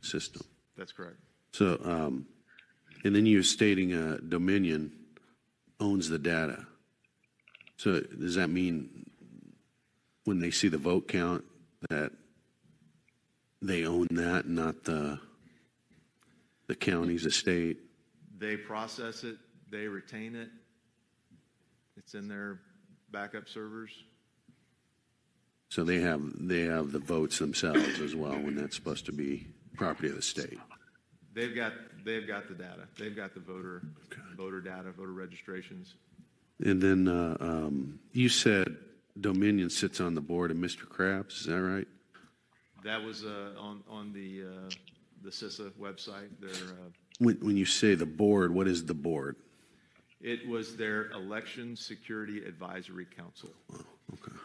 Speaker 13: system?
Speaker 16: That's correct.
Speaker 13: So, and then you're stating Dominion owns the data. So does that mean when they see the vote count that they own that, not the counties, the state?
Speaker 16: They process it, they retain it, It's in their backup servers.
Speaker 13: So they have the votes themselves as well, when that's supposed to be property of the state.
Speaker 16: They've got the data. They've got the voter data, voter registrations.
Speaker 13: And then you said Dominion sits on the board of Mr. Krabs. Is that right?
Speaker 16: That was on the CISA website.
Speaker 13: When you say the board, what is the board?
Speaker 16: It was their Election Security Advisory Council.
Speaker 13: Oh, okay.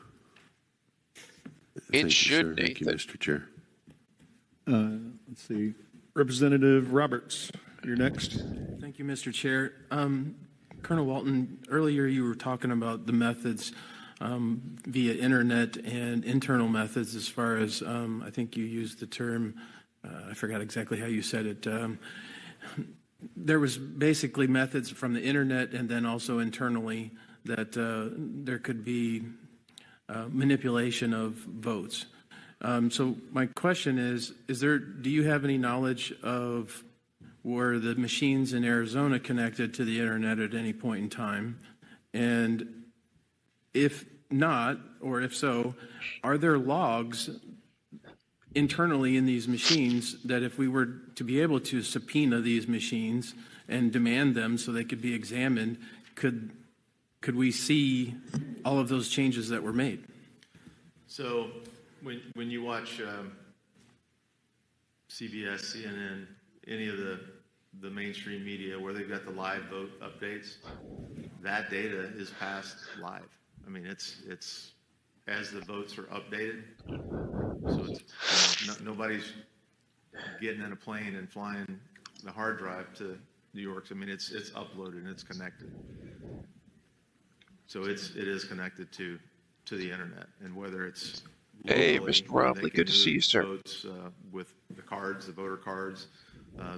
Speaker 2: It should,
Speaker 13: sir. Thank you, Mr. Chair.
Speaker 4: Let's see. Representative Roberts, you're next.
Speaker 9: Thank you, Mr. Chair. Colonel Walton, earlier you were talking about the methods via internet and internal methods as far as, I think you used the term, I forgot exactly how you said it. There was basically methods from the internet and then also internally that there could be manipulation of votes. So my question is do you have any knowledge of were the machines in Arizona connected to the internet at any point in time? And if not, or if so, are there logs internally in these machines that if we were to be able to subpoena these machines and demand them so they could be examined, could we see all of those changes that were made?
Speaker 16: So when you watch CBS, CNN, any of the mainstream media where they've got the live vote updates, that data is passed live. I mean, it's as the votes are updated. So it's, nobody's getting in a plane and flying the hard drive to New York. I mean, it's uploaded and it's connected. So it is connected to the internet, and whether it's
Speaker 2: hey, Mr. Romley, good to see you, sir.
Speaker 16: Votes, with the cards, the voter cards,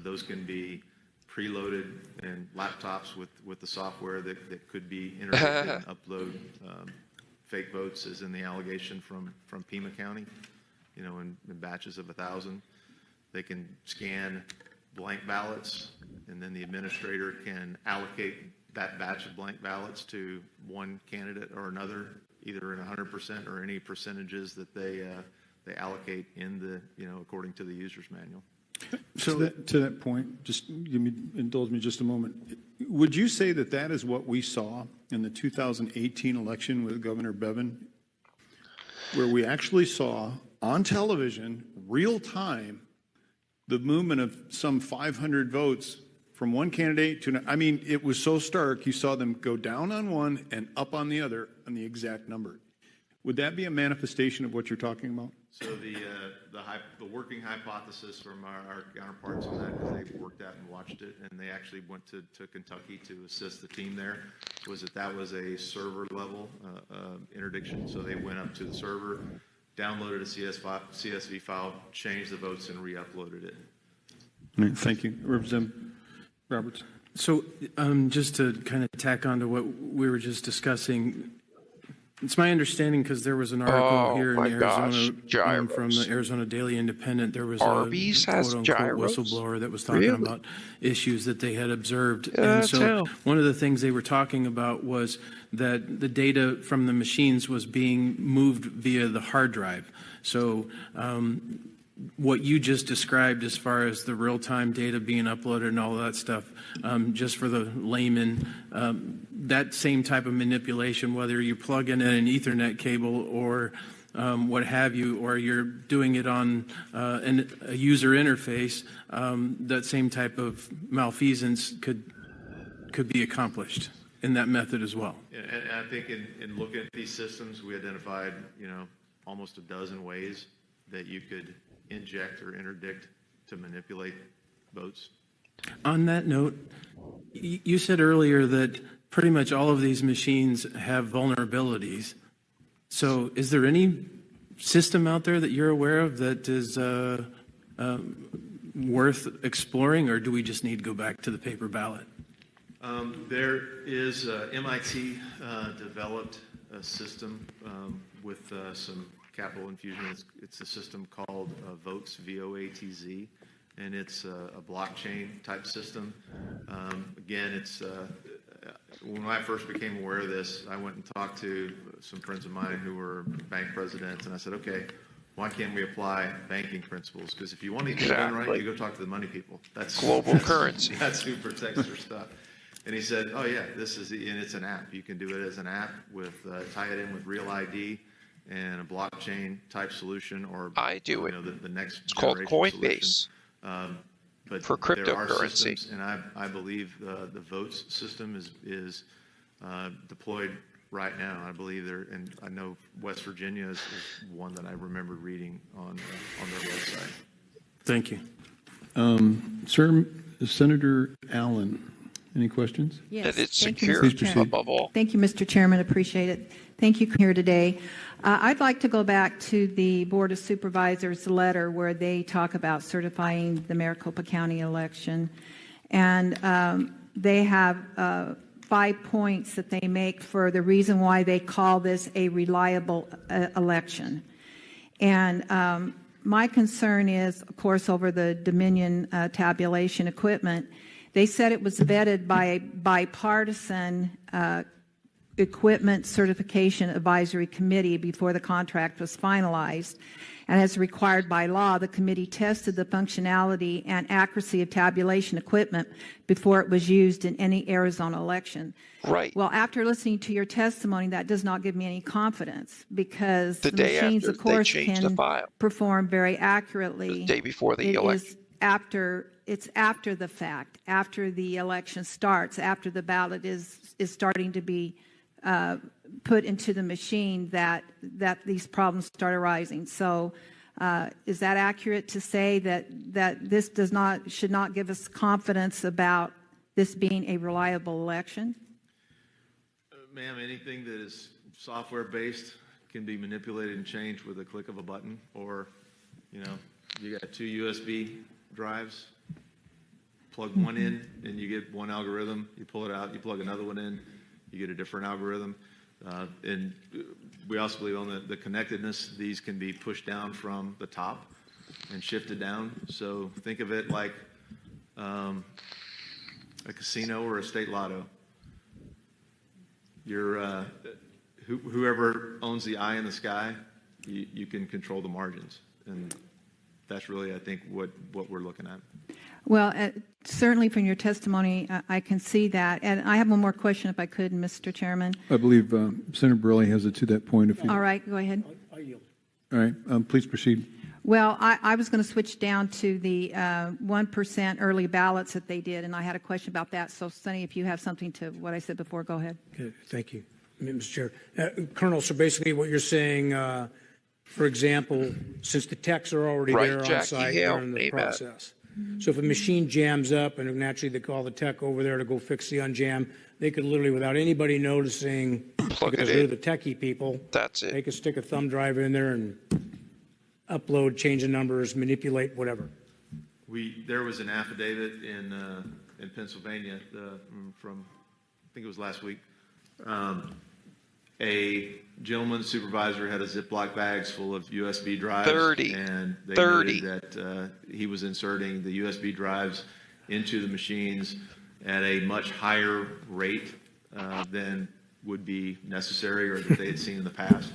Speaker 16: those can be preloaded in laptops with the software that could be interdicted and upload fake votes, as in the allegation from Pima County, in batches of 1,000. They can scan blank ballots, and then the administrator can allocate that batch of blank ballots to one candidate or another, either in 100% or any percentages that they allocate in the, according to the user's manual.
Speaker 4: So to that point, just indulge me just a moment. Would you say that is what we saw in the 2018 election with Governor Bevin, where we actually saw on television, real time, the movement of some 500 votes from one candidate to another? I mean, it was so stark. You saw them go down on one and up on the other on the exact number. Would that be a manifestation of what you're talking about?
Speaker 16: So the working hypothesis from our counterparts on that, because they've worked out and watched it, and they actually went to Kentucky to assist the team there, was that was a server level interdiction. So they went up to the server, downloaded a CSV file, changed the votes, and re-uploaded it.
Speaker 4: All right, thank you. Representative Roberts.
Speaker 9: So just to kind of tack on to what we were just discussing, it's my understanding, because there was an article here in Arizona from the Arizona Daily Independent. There was
Speaker 2: Arby's
Speaker 9: a quote-unquote whistleblower that was talking about issues that they had observed. And so one of the things they were talking about was that the data from the machines was being moved via the hard drive. So what you just described as far as the real-time data being uploaded and all that stuff, just for the layman, that same type of manipulation, whether you plug in an Ethernet cable or what have you, or you're doing it on a user interface, that same type of malfeasance could be accomplished in that method as well.
Speaker 16: And I think in looking at these systems, we identified, almost a dozen ways that you could inject or interdict to manipulate votes.
Speaker 9: On that note, you said earlier that pretty much all of these machines have vulnerabilities. So is there any system out there that you're aware of that is worth exploring, or do we just need to go back to the paper ballot?
Speaker 16: There is MIT developed a system with some capital infusion. It's a system called VOTES, VOATZ, and it's a blockchain type system. Again, it's when I first became aware of this, I went and talked to some friends of mine who were bank presidents, and I said, okay, why can't we apply banking principles? Because if you want to get it done right, you go talk to the money people. That's
Speaker 2: global currency.
Speaker 16: That's who protects their stuff. And he said, oh yeah, and it's an app. You can do it as an app with tie it in with Real ID and a blockchain type solution, or
Speaker 2: I do it.
Speaker 16: The next
Speaker 2: it's called Coinbase.
Speaker 16: But
Speaker 2: for cryptocurrency.
Speaker 16: And I believe the votes system is deployed right now. I believe and I know West Virginia is one that I remember reading on their website.
Speaker 4: Thank you. Sir, Senator Allen, any questions?
Speaker 12: Yes.
Speaker 2: That it's
Speaker 12: Thank
Speaker 2: secure
Speaker 12: you, Mr. Chairman.
Speaker 2: above all.
Speaker 12: Thank you, Mr. Chairman. Appreciate it. Thank you for here today. I'd like to go back to the Board of Supervisors letter where they talk about certifying the Maricopa County election. And they have 5 points that they make for the reason why they call this a reliable election. And my concern is, of course, over the Dominion tabulation equipment. They said it was vetted by a bipartisan Equipment Certification Advisory Committee before the contract was finalized. And as required by law, the committee tested the functionality and accuracy of tabulation equipment before it was used in any Arizona election.
Speaker 2: Right.
Speaker 12: Well, after listening to your testimony, that does not give me any confidence because
Speaker 2: The
Speaker 12: the
Speaker 2: day
Speaker 12: machines,
Speaker 2: after
Speaker 12: of course,
Speaker 2: they changed the
Speaker 12: can
Speaker 2: file.
Speaker 12: perform very accurately.
Speaker 2: The day before the
Speaker 12: It
Speaker 2: election.
Speaker 12: is it's after the fact, after the election starts, after the ballot is starting to be put into the machine that these problems start arising. So is that accurate to say that this should not give us confidence about this being a reliable election?
Speaker 16: Ma'am, anything that is software based can be manipulated and changed with a click of a button, or you got 2 USB drives, plug one in and you get one algorithm, you pull it out, you plug another one in, you get a different algorithm. And we also believe on the connectedness, these can be pushed down from the top and shifted down. So think of it like a casino or a state lotto. Whoever owns the eye in the sky, you can control the margins. And that's really, I think, what we're looking at.
Speaker 12: Well, certainly from your testimony, I can see that. And I have one more question, if I could, Mr. Chairman.
Speaker 4: I believe Senator Borelli has it to that point.
Speaker 12: All right, go ahead.
Speaker 4: All right, please proceed.
Speaker 12: Well, I was going to switch down to the 1% early ballots that they did, and I had a question about that. So, Sonny, if you have something to what I said before, go ahead.
Speaker 6: Okay, thank you, Mr. Chair. Colonel, so basically what you're saying, for example, since the techs are already there on site during the process. So if a machine jams up and naturally they call the tech over there to go fix the unjam, they could literally, without anybody noticing, because they're the techie people,
Speaker 2: that's it.
Speaker 6: They could stick a thumb drive in there and upload, change the numbers, manipulate, whatever.
Speaker 16: There was an affidavit in Pennsylvania from, I think it was last week. A gentleman supervisor had a Ziploc bags full of USB drives.
Speaker 2: 30.
Speaker 16: And they
Speaker 2: 30.
Speaker 16: noted that he was inserting the USB drives into the machines at a much higher rate than would be necessary or that they had seen in the past.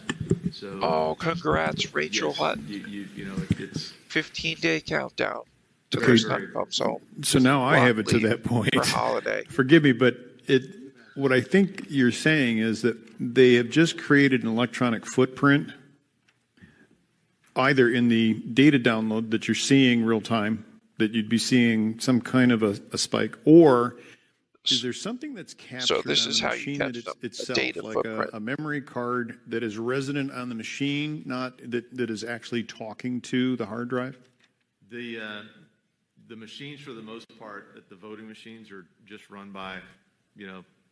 Speaker 16: So,
Speaker 2: oh, congrats, Rachel
Speaker 16: yes,
Speaker 2: Hutton.
Speaker 16: It's
Speaker 2: 15-day countdown to
Speaker 4: Okay.
Speaker 2: their son comes home.
Speaker 4: So now I have it to
Speaker 2: Leave
Speaker 4: that point.
Speaker 2: for holiday.
Speaker 4: Forgive me, but what I think you're saying is that they have just created an electronic footprint, either in the data download that you're seeing real time, that you'd be seeing some kind of a spike, or is there something that's captured
Speaker 2: So this
Speaker 4: on
Speaker 2: is
Speaker 4: the
Speaker 2: how you
Speaker 4: machine
Speaker 2: catch
Speaker 4: that
Speaker 2: them,
Speaker 4: it's
Speaker 2: the
Speaker 4: itself,
Speaker 2: data
Speaker 4: like
Speaker 2: footprint.
Speaker 4: a memory card that is resident on the machine, not that is actually talking to the hard drive?
Speaker 16: The machines, for the most part, the voting machines are just run by,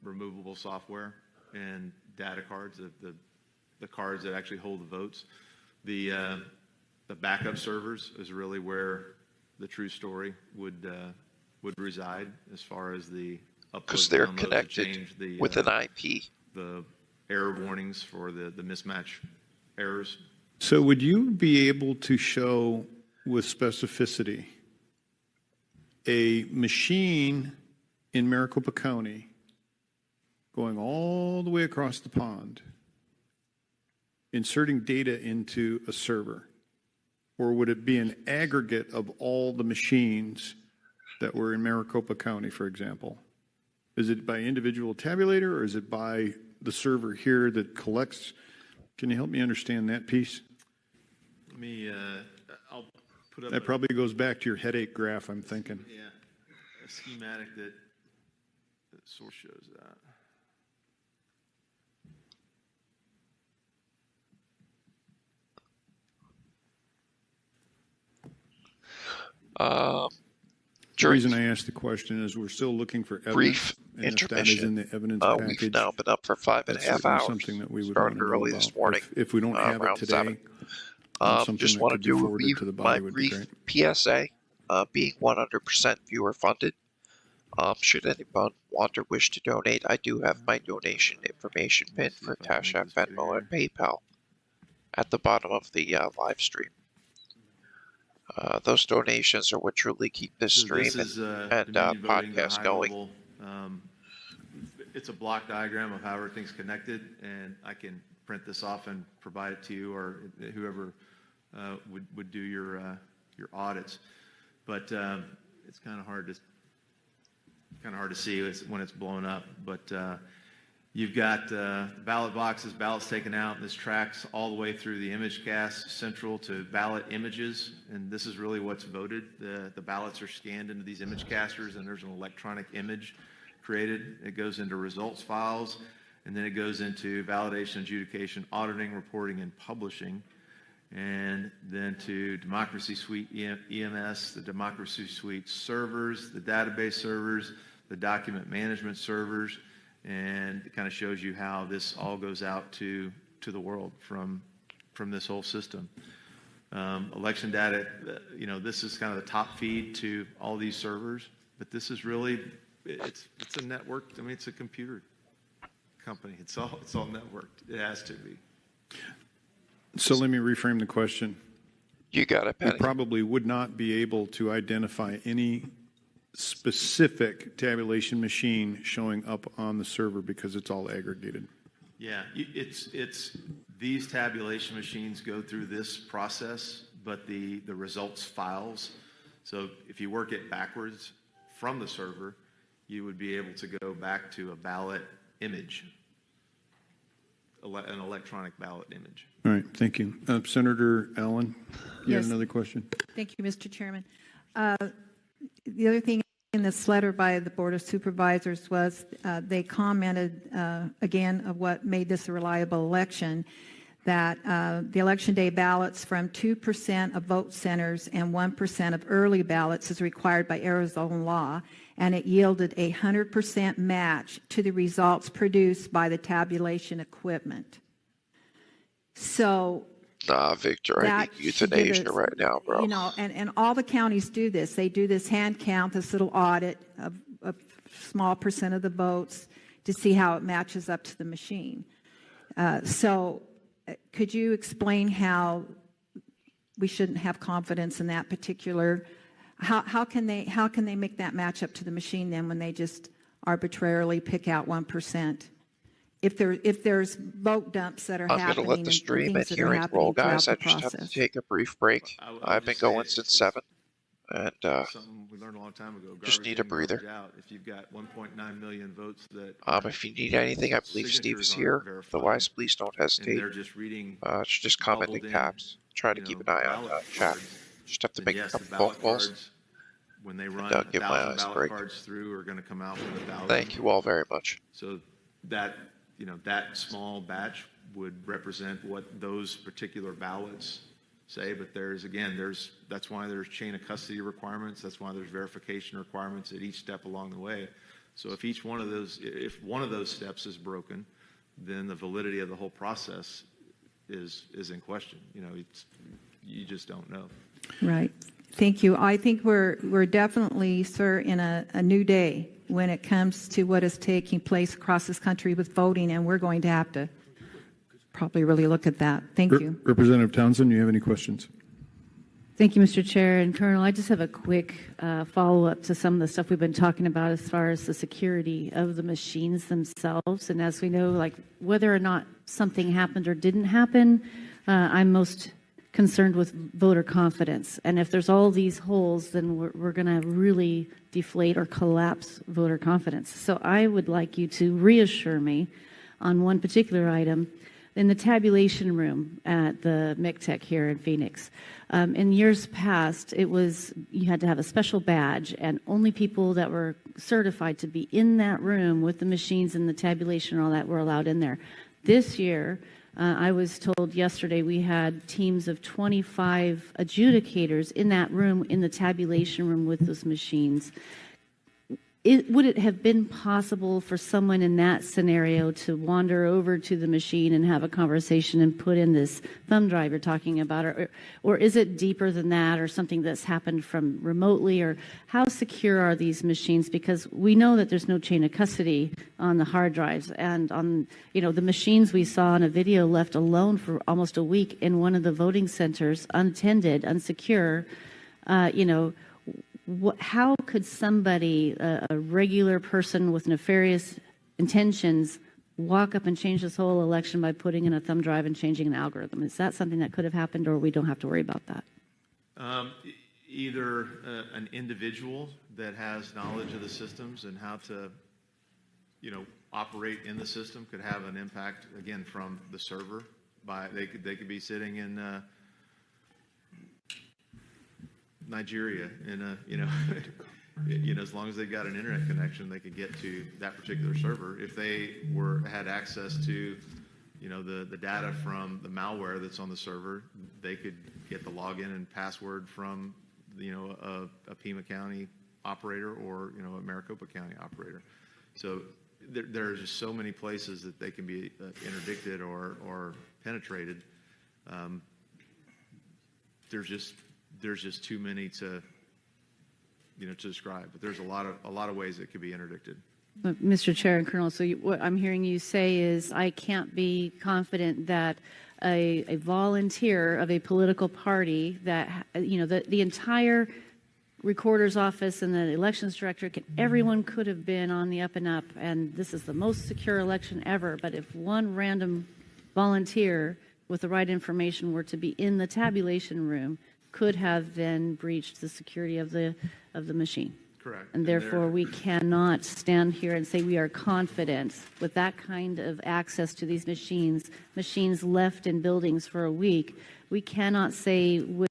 Speaker 16: removable software and data cards, the cards that actually hold the votes. The backup servers is really where the true story would reside as far as the upload,
Speaker 2: Because they're
Speaker 16: download,
Speaker 2: connected
Speaker 16: change the,
Speaker 2: with an IP.
Speaker 16: the error warnings for the mismatch errors.
Speaker 4: So would you be able to show with specificity a machine in Maricopa County going all the way across the pond, inserting data into a server? Or would it be an aggregate of all the machines that were in Maricopa County, for example? Is it by individual tabulator, or is it by the server here that collects? Can you help me understand that piece?
Speaker 16: Let me, I'll put up.
Speaker 4: That probably goes back to your headache graph, I'm thinking.
Speaker 16: Yeah, a schematic that source shows that.
Speaker 4: The reason I asked the question is we're still looking for evidence.
Speaker 2: Brief
Speaker 4: and if that is
Speaker 2: intermission.
Speaker 4: in the evidence package,
Speaker 2: We've now been up for 5.5
Speaker 4: that's
Speaker 2: hours.
Speaker 4: Something that we would
Speaker 2: Started
Speaker 4: want to know
Speaker 2: early
Speaker 4: about.
Speaker 2: this morning.
Speaker 4: If we don't have it
Speaker 2: around
Speaker 4: today,
Speaker 2: 7.
Speaker 4: something
Speaker 2: Just
Speaker 4: that
Speaker 2: want
Speaker 4: could
Speaker 2: to
Speaker 4: be
Speaker 2: do
Speaker 4: forwarded to the
Speaker 2: my
Speaker 4: body would be
Speaker 2: brief
Speaker 4: great.
Speaker 2: PSA, being 100% viewer funded. Should anyone want or wish to donate, I do have my donation information pinned for Cash App, Venmo, and PayPal at the bottom of the live stream. Those donations are what truly keep this stream and podcast going.
Speaker 16: It's a block diagram of how everything's connected, and I can print this off and provide it to you or whoever would do your audits. But it's kind of hard to see when it's blown up. But you've got ballot boxes, ballots taken out, and this tracks all the way through the image cast central to ballot images, and this is really what's voted. The ballots are scanned into these image casters, and there's an electronic image created. It goes into results files, and then it goes into validation, adjudication, auditing, reporting, and publishing, and then to Democracy Suite EMS, the Democracy Suite servers, the database servers, the document management servers, and it kind of shows you how this all goes out to the world from this whole system. Election data, this is kind of the top feed to all these servers, but this is really, it's a network. I mean, it's a computer company. It's all networked. It has to be.
Speaker 4: So let me reframe the question.
Speaker 2: You got it, Penny.
Speaker 4: We probably would not be able to identify any specific tabulation machine showing up on the server because it's all aggregated.
Speaker 16: Yeah, it's these tabulation machines go through this process, but the results files. So if you work it backwards from the server, you would be able to go back to a ballot image, an electronic ballot image.
Speaker 4: All right, thank you. Senator Allen, you
Speaker 12: Yes.
Speaker 4: had another question?
Speaker 12: Thank you, Mr. Chairman. The other thing in this letter by the Board of Supervisors was they commented again of what made this a reliable election, that the election day ballots from 2% of vote centers and 1% of early ballots is required by Arizona law, and it yielded a 100% match to the results produced by the tabulation equipment. So
Speaker 2: Victor, I think euthanasia right now, bro.
Speaker 12: You know, and all the counties do this. They do this hand count, this little audit of a small percent of the votes to see how it matches up to the machine. So could you explain how we shouldn't have confidence in that particular, how can they make that match up to the machine then when they just arbitrarily pick out 1%? If there's vote dumps that are happening,
Speaker 2: I'm going to let the stream and hearing roll, guys. I just have to take a brief break. I've been going since 7, and
Speaker 16: something we learned a long time ago.
Speaker 2: just need a breather.
Speaker 16: If you've got 1.9 million votes that
Speaker 2: if you need anything, I believe Steve is here. Otherwise, please don't hesitate.
Speaker 16: they're just reading,
Speaker 2: just comment in caps. Try to keep an eye on chat. Just have to make a couple phone calls.
Speaker 16: When they run
Speaker 2: And, give my
Speaker 16: 1,000
Speaker 2: eyes a
Speaker 16: ballot
Speaker 2: break.
Speaker 16: cards through, are going to come out with 1,000.
Speaker 2: Thank you all very much.
Speaker 16: So that that small batch would represent what those particular ballots say. But that's why there's chain of custody requirements. That's why there's verification requirements at each step along the way. So if one of those steps is broken, then the validity of the whole process is in question. You just don't know.
Speaker 12: Right. Thank you. I think we're definitely, sir, in a new day when it comes to what is taking place across this country with voting, and we're going to have to probably really look at that. Thank you.
Speaker 4: Representative Townsend, you have any questions?
Speaker 18: Thank you, Mr. Chair and Colonel. I just have a quick follow-up to some of the stuff we've been talking about as far as the security of the machines themselves. And as we know, like whether or not something happened or didn't happen, I'm most concerned with voter confidence. And if there's all these holes, then we're going to really deflate or collapse voter confidence. So I would like you to reassure me on one particular item. In the tabulation room at the MCTEC here in Phoenix, in years past, you had to have a special badge, and only people that were certified to be in that room with the machines and the tabulation and all that were allowed in there. This year, I was told yesterday we had teams of 25 adjudicators in that room, in the tabulation room with those machines. Would it have been possible for someone in that scenario to wander over to the machine and have a conversation and put in this thumb drive you're talking about? Or is it deeper than that, or something that's happened from remotely? Or how secure are these machines? Because we know that there's no chain of custody on the hard drives. And on the machines we saw in a video left alone for almost a week in one of the voting centers, unattended, unsecure, how could somebody, a regular person with nefarious intentions, walk up and change this whole election by putting in a thumb drive and changing an algorithm? Is that something that could have happened, or we don't have to worry about that?
Speaker 16: Either an individual that has knowledge of the systems and how to, operate in the system could have an impact, again, from the server. They could be sitting in Nigeria as long as they've got an internet connection, they could get to that particular server. If they had access to the data from the malware that's on the server, they could get the login and password from a Pima County operator or a Maricopa County operator. So there are just so many places that they can be interdicted or penetrated. There's just too many to describe, but there's a lot of ways it could be interdicted.
Speaker 18: Mr. Chair and Colonel, so what I'm hearing you say is I can't be confident that a volunteer of a political party that the entire recorder's office and the elections director, everyone could have been on the up and up, and this is the most secure election ever. But if one random volunteer with the right information were to be in the tabulation room, could have then breached the security of the machine.
Speaker 16: Correct.
Speaker 18: And therefore, we cannot stand here and say we are confident with that kind of access to these machines left in buildings for a week. We cannot say with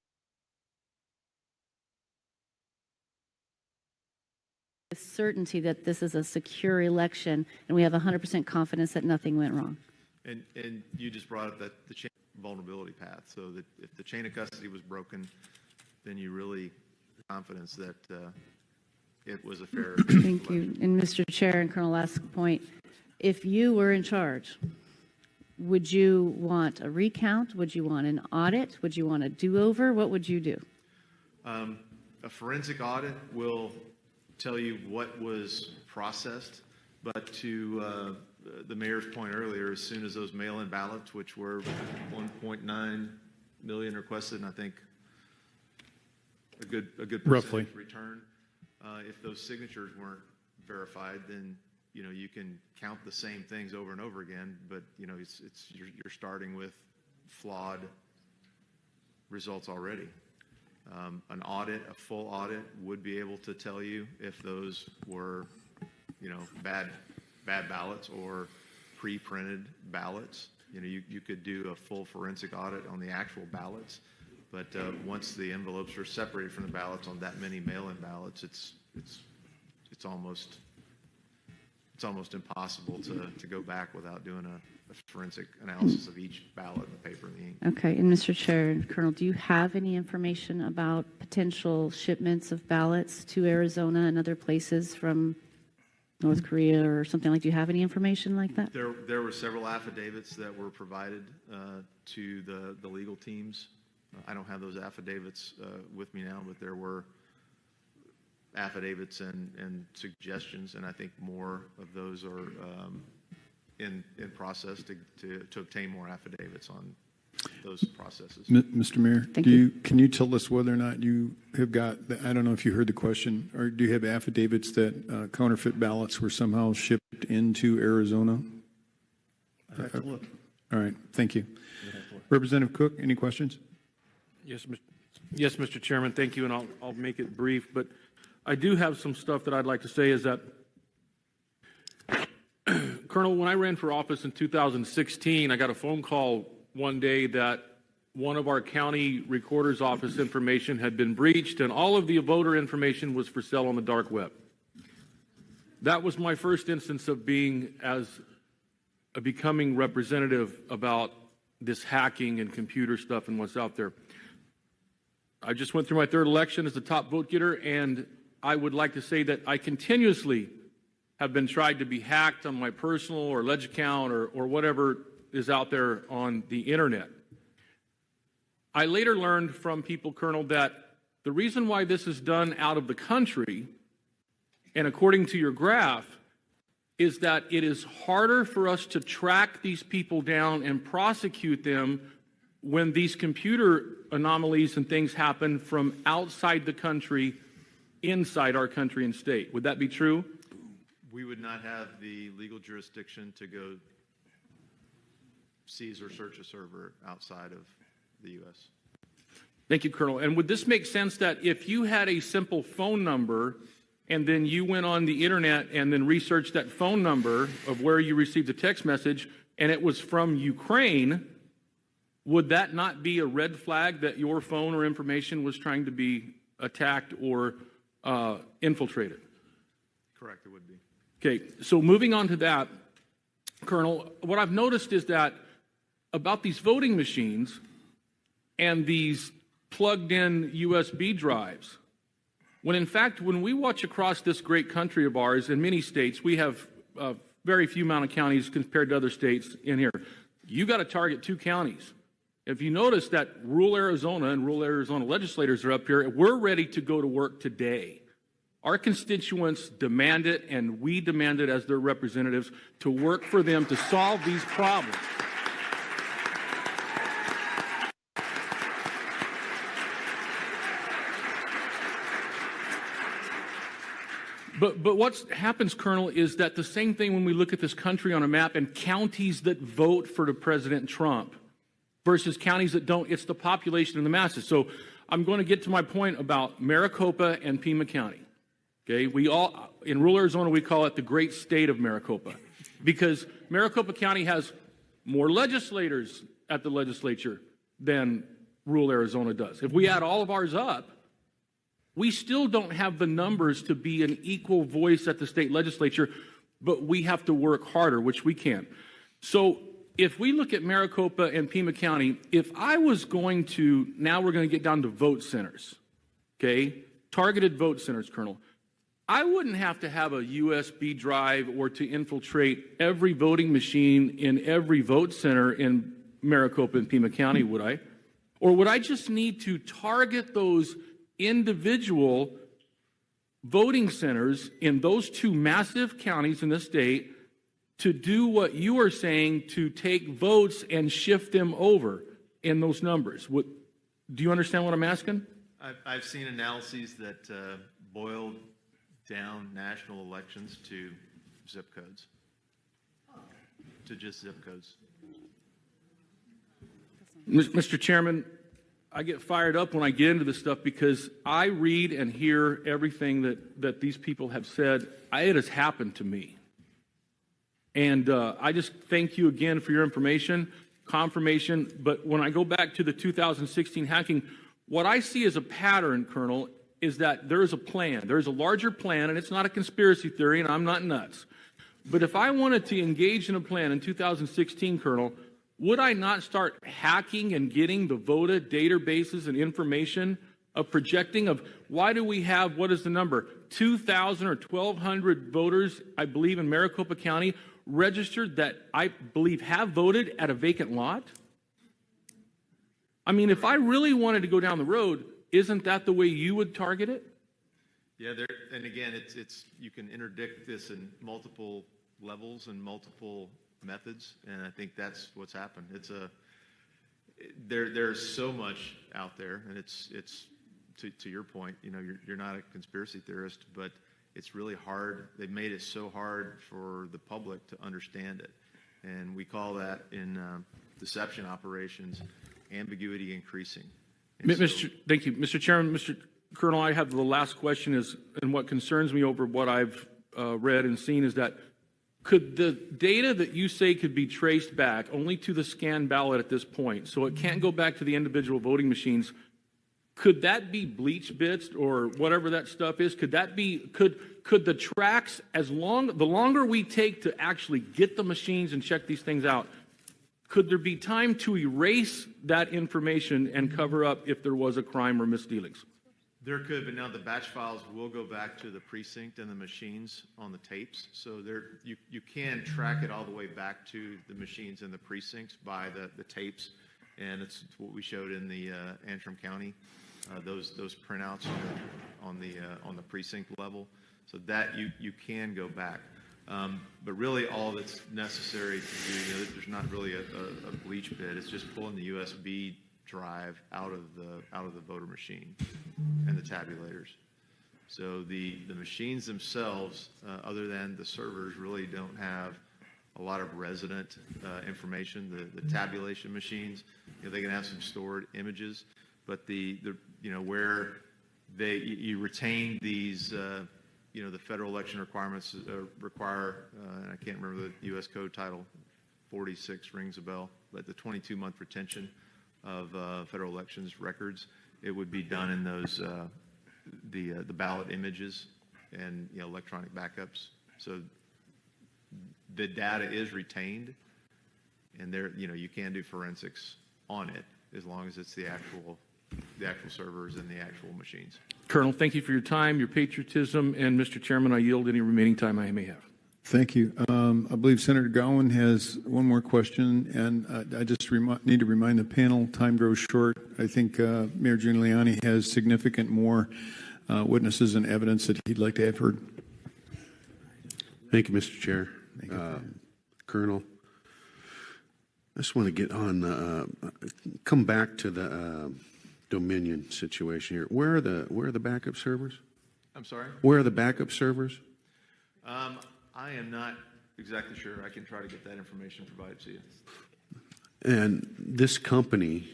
Speaker 18: certainty that this is a secure election, and we have 100% confidence that nothing went wrong.
Speaker 16: And you just brought up the chain vulnerability path, so that if the chain of custody was broken, then you really confidence that it was a fair
Speaker 18: Thank
Speaker 16: election.
Speaker 18: you. And Mr. Chair and Colonel, last point. If you were in charge, would you want a recount? Would you want an audit? Would you want a do-over? What would you do?
Speaker 16: A forensic audit will tell you what was processed, but to the mayor's point earlier, as soon as those mail-in ballots, which were 1.9 million requested, and I think a good percentage
Speaker 4: Roughly
Speaker 16: return, if those signatures weren't verified, then you can count the same things over and over again, but you're starting with flawed results already. An audit, a full audit, would be able to tell you if those were bad ballots or pre-printed ballots. You could do a full forensic audit on the actual ballots, but once the envelopes are separated from the ballots on that many mail-in ballots, it's almost impossible to go back without doing a forensic analysis of each ballot, the paper, and the ink.
Speaker 18: Okay. And Mr. Chair and Colonel, do you have any information about potential shipments of ballots to Arizona and other places from North Korea or something like? Do you have any information like that?
Speaker 16: There were several affidavits that were provided to the legal teams. I don't have those affidavits with me now, but there were affidavits and suggestions, and I think more of those are in process to obtain more affidavits on those processes.
Speaker 4: Mr. Mayor,
Speaker 18: Thank
Speaker 4: can you tell us whether or not you have got, I don't know if you heard the question, or do you have affidavits that counterfeit ballots were somehow shipped into Arizona?
Speaker 14: I have to look.
Speaker 4: All right, thank you. Representative Cook, any questions?
Speaker 7: Yes, Mr. Chairman, thank you, and I'll make it brief. But I do have some stuff that I'd like to say is that, Colonel, when I ran for office in 2016, I got a phone call one day that one of our county recorder's office information had been breached, and all of the voter information was for sale on the dark web. That was my first instance of becoming representative about this hacking and computer stuff and what's out there. I just went through my third election as the top vote getter, and I would like to say that I continuously have been tried to be hacked on my personal or ledge account or whatever is out there on the internet. I later learned from people, Colonel, that the reason why this is done out of the country, and according to your graph, is that it is harder for us to track these people down and prosecute them when these computer anomalies and things happen from outside the country, inside our country and state. Would that be true?
Speaker 16: We would not have the legal jurisdiction to go seize or search a server outside of the U.S.
Speaker 7: Thank you, Colonel. And would this make sense that if you had a simple phone number and then you went on the internet and then researched that phone number of where you received a text message and it was from Ukraine, would that not be a red flag that your phone or information was trying to be attacked or infiltrated?
Speaker 16: Correct, it would be.
Speaker 7: Okay, so moving on to that, Colonel, what I've noticed is that about these voting machines and these plugged-in USB drives, when in fact, when we watch across this great country of ours, in many states, we have very few amount of counties compared to other states in here. You got to target 2 counties. If you notice that rural Arizona and rural Arizona legislators are up here, we're ready to go to work today. Our constituents demand it, and we demand it as their representatives to work for them to solve these problems. But what happens, Colonel, is that the same thing when we look at this country on a map and counties that vote for the President Trump versus counties that don't, it's the population and the masses. So I'm going to get to my point about Maricopa and Pima County. Okay, we all, in rural Arizona, we call it the great state of Maricopa because Maricopa County has more legislators at the legislature than rural Arizona does. If we add all of ours up, we still don't have the numbers to be an equal voice at the state legislature, but we have to work harder, which we can. So if we look at Maricopa and Pima County, if I was going to, now we're going to get down to vote centers, okay, targeted vote centers, Colonel. I wouldn't have to have a USB drive or to infiltrate every voting machine in every vote center in Maricopa and Pima County, would I? Or would I just need to target those individual voting centers in those 2 massive counties in the state to do what you are saying, to take votes and shift them over in those numbers? Do you understand what I'm asking?
Speaker 16: I've seen analyses that boil down national elections to zip codes, to just zip codes.
Speaker 7: Mr. Chairman, I get fired up when I get into this stuff because I read and hear everything that these people have said. It has happened to me. And I just thank you again for your information, confirmation. But when I go back to the 2016 hacking, what I see as a pattern, Colonel, is that there is a plan. There is a larger plan, and it's not a conspiracy theory, and I'm not nuts. But if I wanted to engage in a plan in 2016, Colonel, would I not start hacking and getting the VOTA databases and information of projecting of why do we have, what is the number, 2,000 or 1,200 voters, I believe, in Maricopa County registered that I believe have voted at a vacant lot? I mean, if I really wanted to go down the road, isn't that the way you would target it?
Speaker 16: Yeah, and again, it's you can interdict this in multiple levels and multiple methods, and I think that's what's happened. there's so much out there, and it's to your point. You know, you're not a conspiracy theorist, but it's really hard. They've made it so hard for the public to understand it, and we call that in deception operations ambiguity increasing. And
Speaker 7: Thank you, Mr. Chairman. Mr. Colonel, I have the last question is, and what concerns me over what I've read and seen is that could the data that you say could be traced back only to the scanned ballot at this point, so it can't go back to the individual voting machines, could that be bleach bits or whatever that stuff is? Could that be, could the tracks, the longer we take to actually get the machines and check these things out, could there be time to erase that information and cover up if there was a crime or misdealings?
Speaker 16: There could, but now the batch files will go back to the precinct and the machines on the tapes. So you can track it all the way back to the machines and the precincts by the tapes, and it's what we showed in the Antrim County, those printouts on the precinct level. So that you can go back, but really all that's necessary to do, you know, there's not really a bleach bit. It's just pulling the USB drive out of the voter machine and the tabulators. So the machines themselves, other than the servers, really don't have a lot of resident information. The tabulation machines, you know, they can have some stored images, but the you know, where you retain these, you know, the federal election requirements require, and I can't remember the U.S. Code Title 46 rings a bell, but the 22-month retention of federal elections records, it would be done in those the ballot images and, you know, electronic backups. So the data is retained, and there, you know, you can do forensics on it as long as it's the actual servers and the actual machines.
Speaker 7: Colonel, thank you for your time, your patriotism, and Mr. Chairman, I yield any remaining time I may have.
Speaker 4: Thank you. I believe Senator Gowan has one more question, and I just need to remind the panel, time grows short. I think Mayor Giuliani has significant more witnesses and evidence that he'd like to have heard.
Speaker 13: Thank you, Mr. Chair. Colonel, I just want to get on, come back to the Dominion situation here. Where are the backup servers?
Speaker 16: I'm sorry?
Speaker 13: Where are the backup servers?
Speaker 16: I am not exactly sure. I can try to get that information provided to you.
Speaker 13: And this company,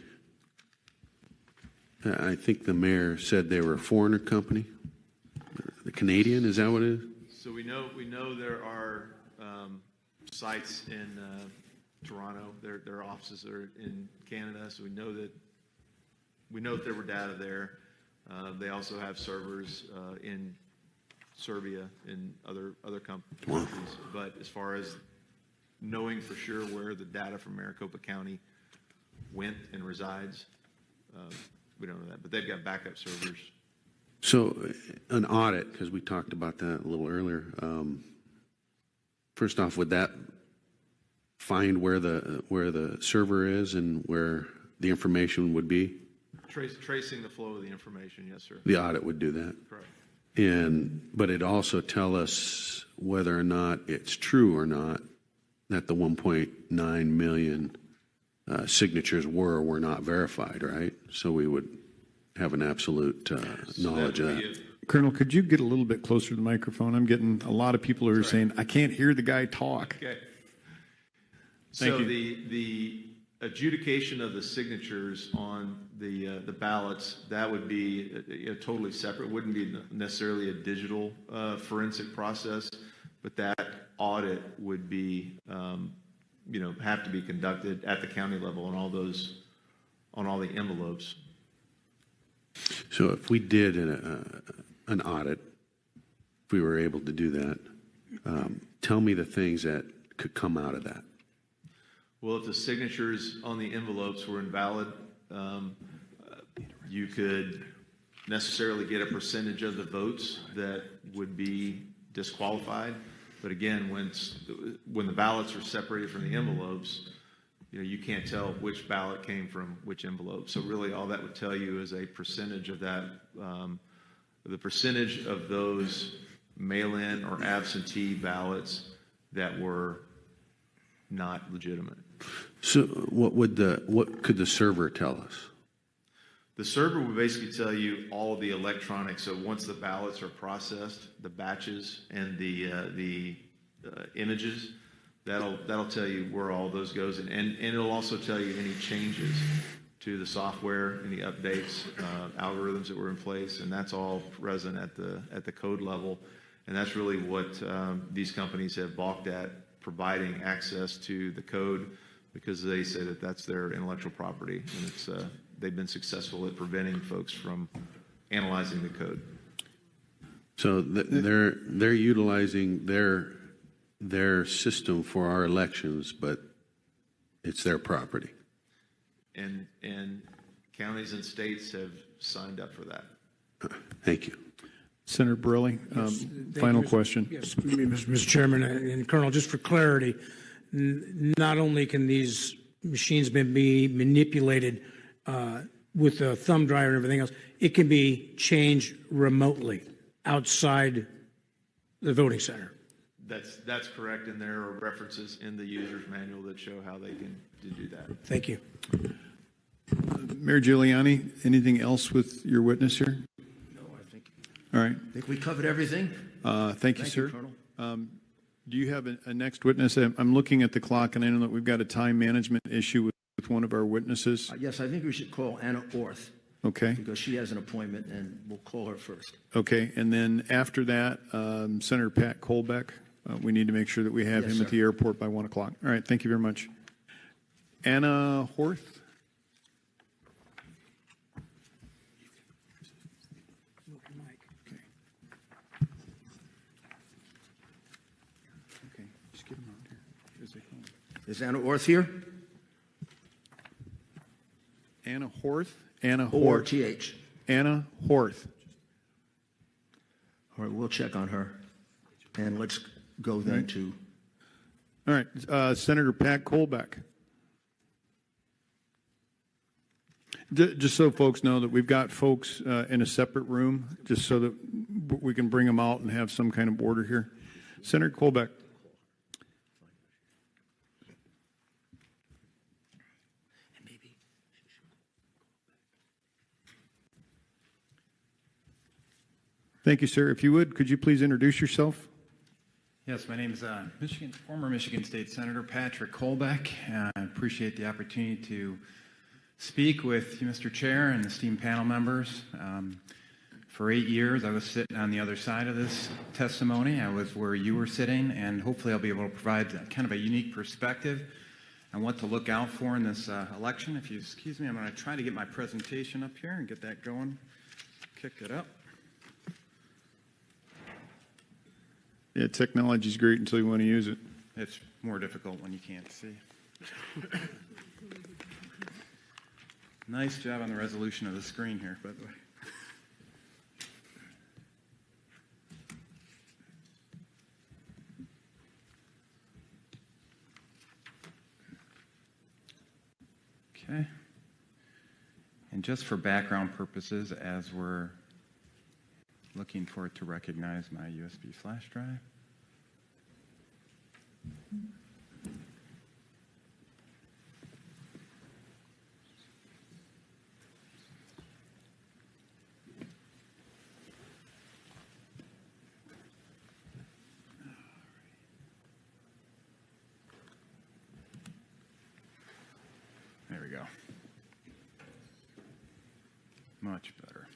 Speaker 13: I think the mayor said they were a foreigner company. The Canadian, is that what it is?
Speaker 16: So we know there are sites in Toronto. Their offices are in Canada. So we know that there were data there. They also have servers in Serbia and other countries. But as far as knowing for sure where the data from Maricopa County went and resides, we don't know that. But they've got backup servers.
Speaker 13: So an audit, because we talked about that a little earlier. First off, would that find where the server is and where the information would be?
Speaker 16: Tracing the flow of the information, yes, sir.
Speaker 13: The audit would do that.
Speaker 16: Correct.
Speaker 13: But it also tell us whether or not it's true or not that the 1.9 million signatures were or were not verified, right? So we would have an absolute knowledge of that.
Speaker 4: Colonel, could you get a little bit closer to the microphone? I'm getting a lot of people who are saying, I can't hear the guy talk.
Speaker 16: Okay.
Speaker 4: Thank
Speaker 16: so
Speaker 4: you.
Speaker 16: the adjudication of the signatures on the ballots, that would be totally separate. It wouldn't be necessarily a digital forensic process, but that audit would be, have to be conducted at the county level on all the envelopes.
Speaker 13: So if we did an audit, if we were able to do that, tell me the things that could come out of that.
Speaker 16: Well, if the signatures on the envelopes were invalid, you could necessarily get a percentage of the votes that would be disqualified. But again, when the ballots are separated from the envelopes, you can't tell which ballot came from which envelope. So really all that would tell you is a percentage of that, the percentage of those mail-in or absentee ballots that were not legitimate.
Speaker 13: So what could the server tell us?
Speaker 16: The server will basically tell you all of the electronics. So once the ballots are processed, the batches and the images, that'll tell you where all those goes, and it'll also tell you any changes to the software, any updates, algorithms that were in place, and that's all present at the code level. And that's really what these companies have balked at, providing access to the code, because they say that that's their intellectual property, and it's they've been successful at preventing folks from analyzing the code.
Speaker 13: So they're utilizing their system for our elections, but it's their property.
Speaker 16: And counties and states have signed up for that.
Speaker 13: Thank you.
Speaker 4: Senator Borelli, final question.
Speaker 6: Yes, Mr. Chairman and Colonel, just for clarity, not only can these machines be manipulated with a thumb drive and everything else, it can be changed remotely outside the voting center.
Speaker 16: That's correct, and there are references in the user's manual that show how they can do that.
Speaker 6: Thank you.
Speaker 4: Mayor Giuliani, anything else with your witness here?
Speaker 14: No, I think.
Speaker 4: All right.
Speaker 14: I think we covered everything.
Speaker 4: Thank you, sir.
Speaker 14: Colonel.
Speaker 4: Do you have a next witness? I'm looking at the clock, and I know that we've got a time management issue with one of our witnesses.
Speaker 14: Yes, I think we should call Anna Orth.
Speaker 4: Okay.
Speaker 14: Because she has an appointment, and we'll call her first.
Speaker 4: Okay, and then after that, Senator Pat Colbeck. We need to make sure that we have him at the airport by 1 o'clock. All right, thank you very much. Anna Horth.
Speaker 14: Is Anna Orth here?
Speaker 4: Anna Horth? Anna Horth.
Speaker 14: O-R-T-H.
Speaker 4: Anna Horth.
Speaker 14: All right, we'll check on her. And let's go then to...
Speaker 4: All right, Senator Pat Colbeck. Just so folks know that we've got folks in a separate room, just so that we can bring them out and have some kind of order here. Senator Colbeck. Thank you, sir. If you would, could you please introduce yourself?
Speaker 19: Yes, my name is former Michigan State Senator Patrick Colbeck. I appreciate the opportunity to speak with you, Mr. Chair, and esteemed panel members. For 8 years, I was sitting on the other side of this testimony. I was where you were sitting, and hopefully I'll be able to provide kind of a unique perspective on what to look out for in this election. If you excuse me, I'm going to try to get my presentation up here and get that going. Kick it up.
Speaker 4: Yeah, technology's great until you want to use it.
Speaker 19: It's more difficult when you can't see. Nice job on the resolution of the screen here, by the way. Okay. And just for background purposes, as we're looking for it to recognize my USB flash drive. There we go. Much better.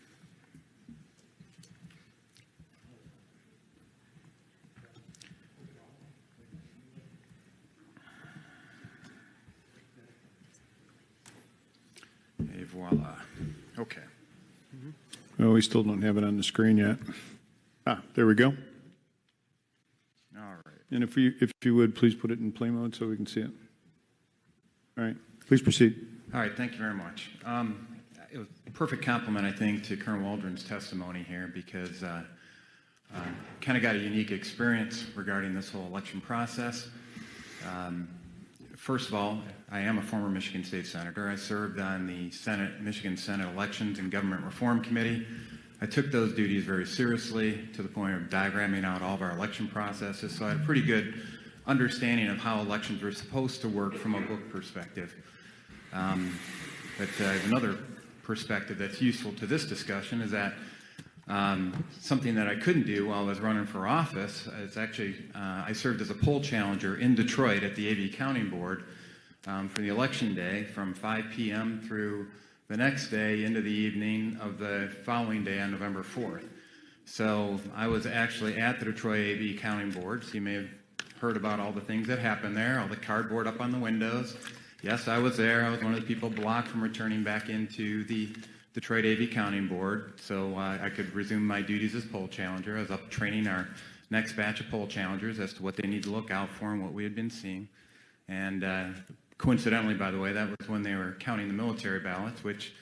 Speaker 19: Et voila. Okay.
Speaker 4: Well, we still don't have it on the screen yet. Ah, there we go.
Speaker 19: All right.
Speaker 4: And if you would, please put it in play mode so we can see it. All right, please proceed.
Speaker 19: All right, thank you very much. It was a perfect compliment, I think, to Colonel Waldron's testimony here, because kind of got a unique experience regarding this whole election process. First of all, I am a former Michigan State Senator. I served on the Michigan Senate Elections and Government Reform Committee. I took those duties very seriously to the point of diagramming out all of our election processes, so I had a pretty good understanding of how elections were supposed to work from a book perspective. But another perspective that's useful to this discussion is that something that I couldn't do while I was running for office is actually I served as a poll challenger in Detroit at the AV Counting Board for the election day from 5 p.m. through the next day into the evening of the following day on November 4th. So I was actually at the Detroit AV Counting Board. So you may have heard about all the things that happened there, all the cardboard up on the windows. Yes, I was there. I was one of the people blocked from returning back into the Detroit AV Counting Board, so I could resume my duties as poll challenger. I was up training our next batch of poll challengers as to what they need to look out for and what we had been seeing. And coincidentally, by the way, that was when they were counting the military ballots, which,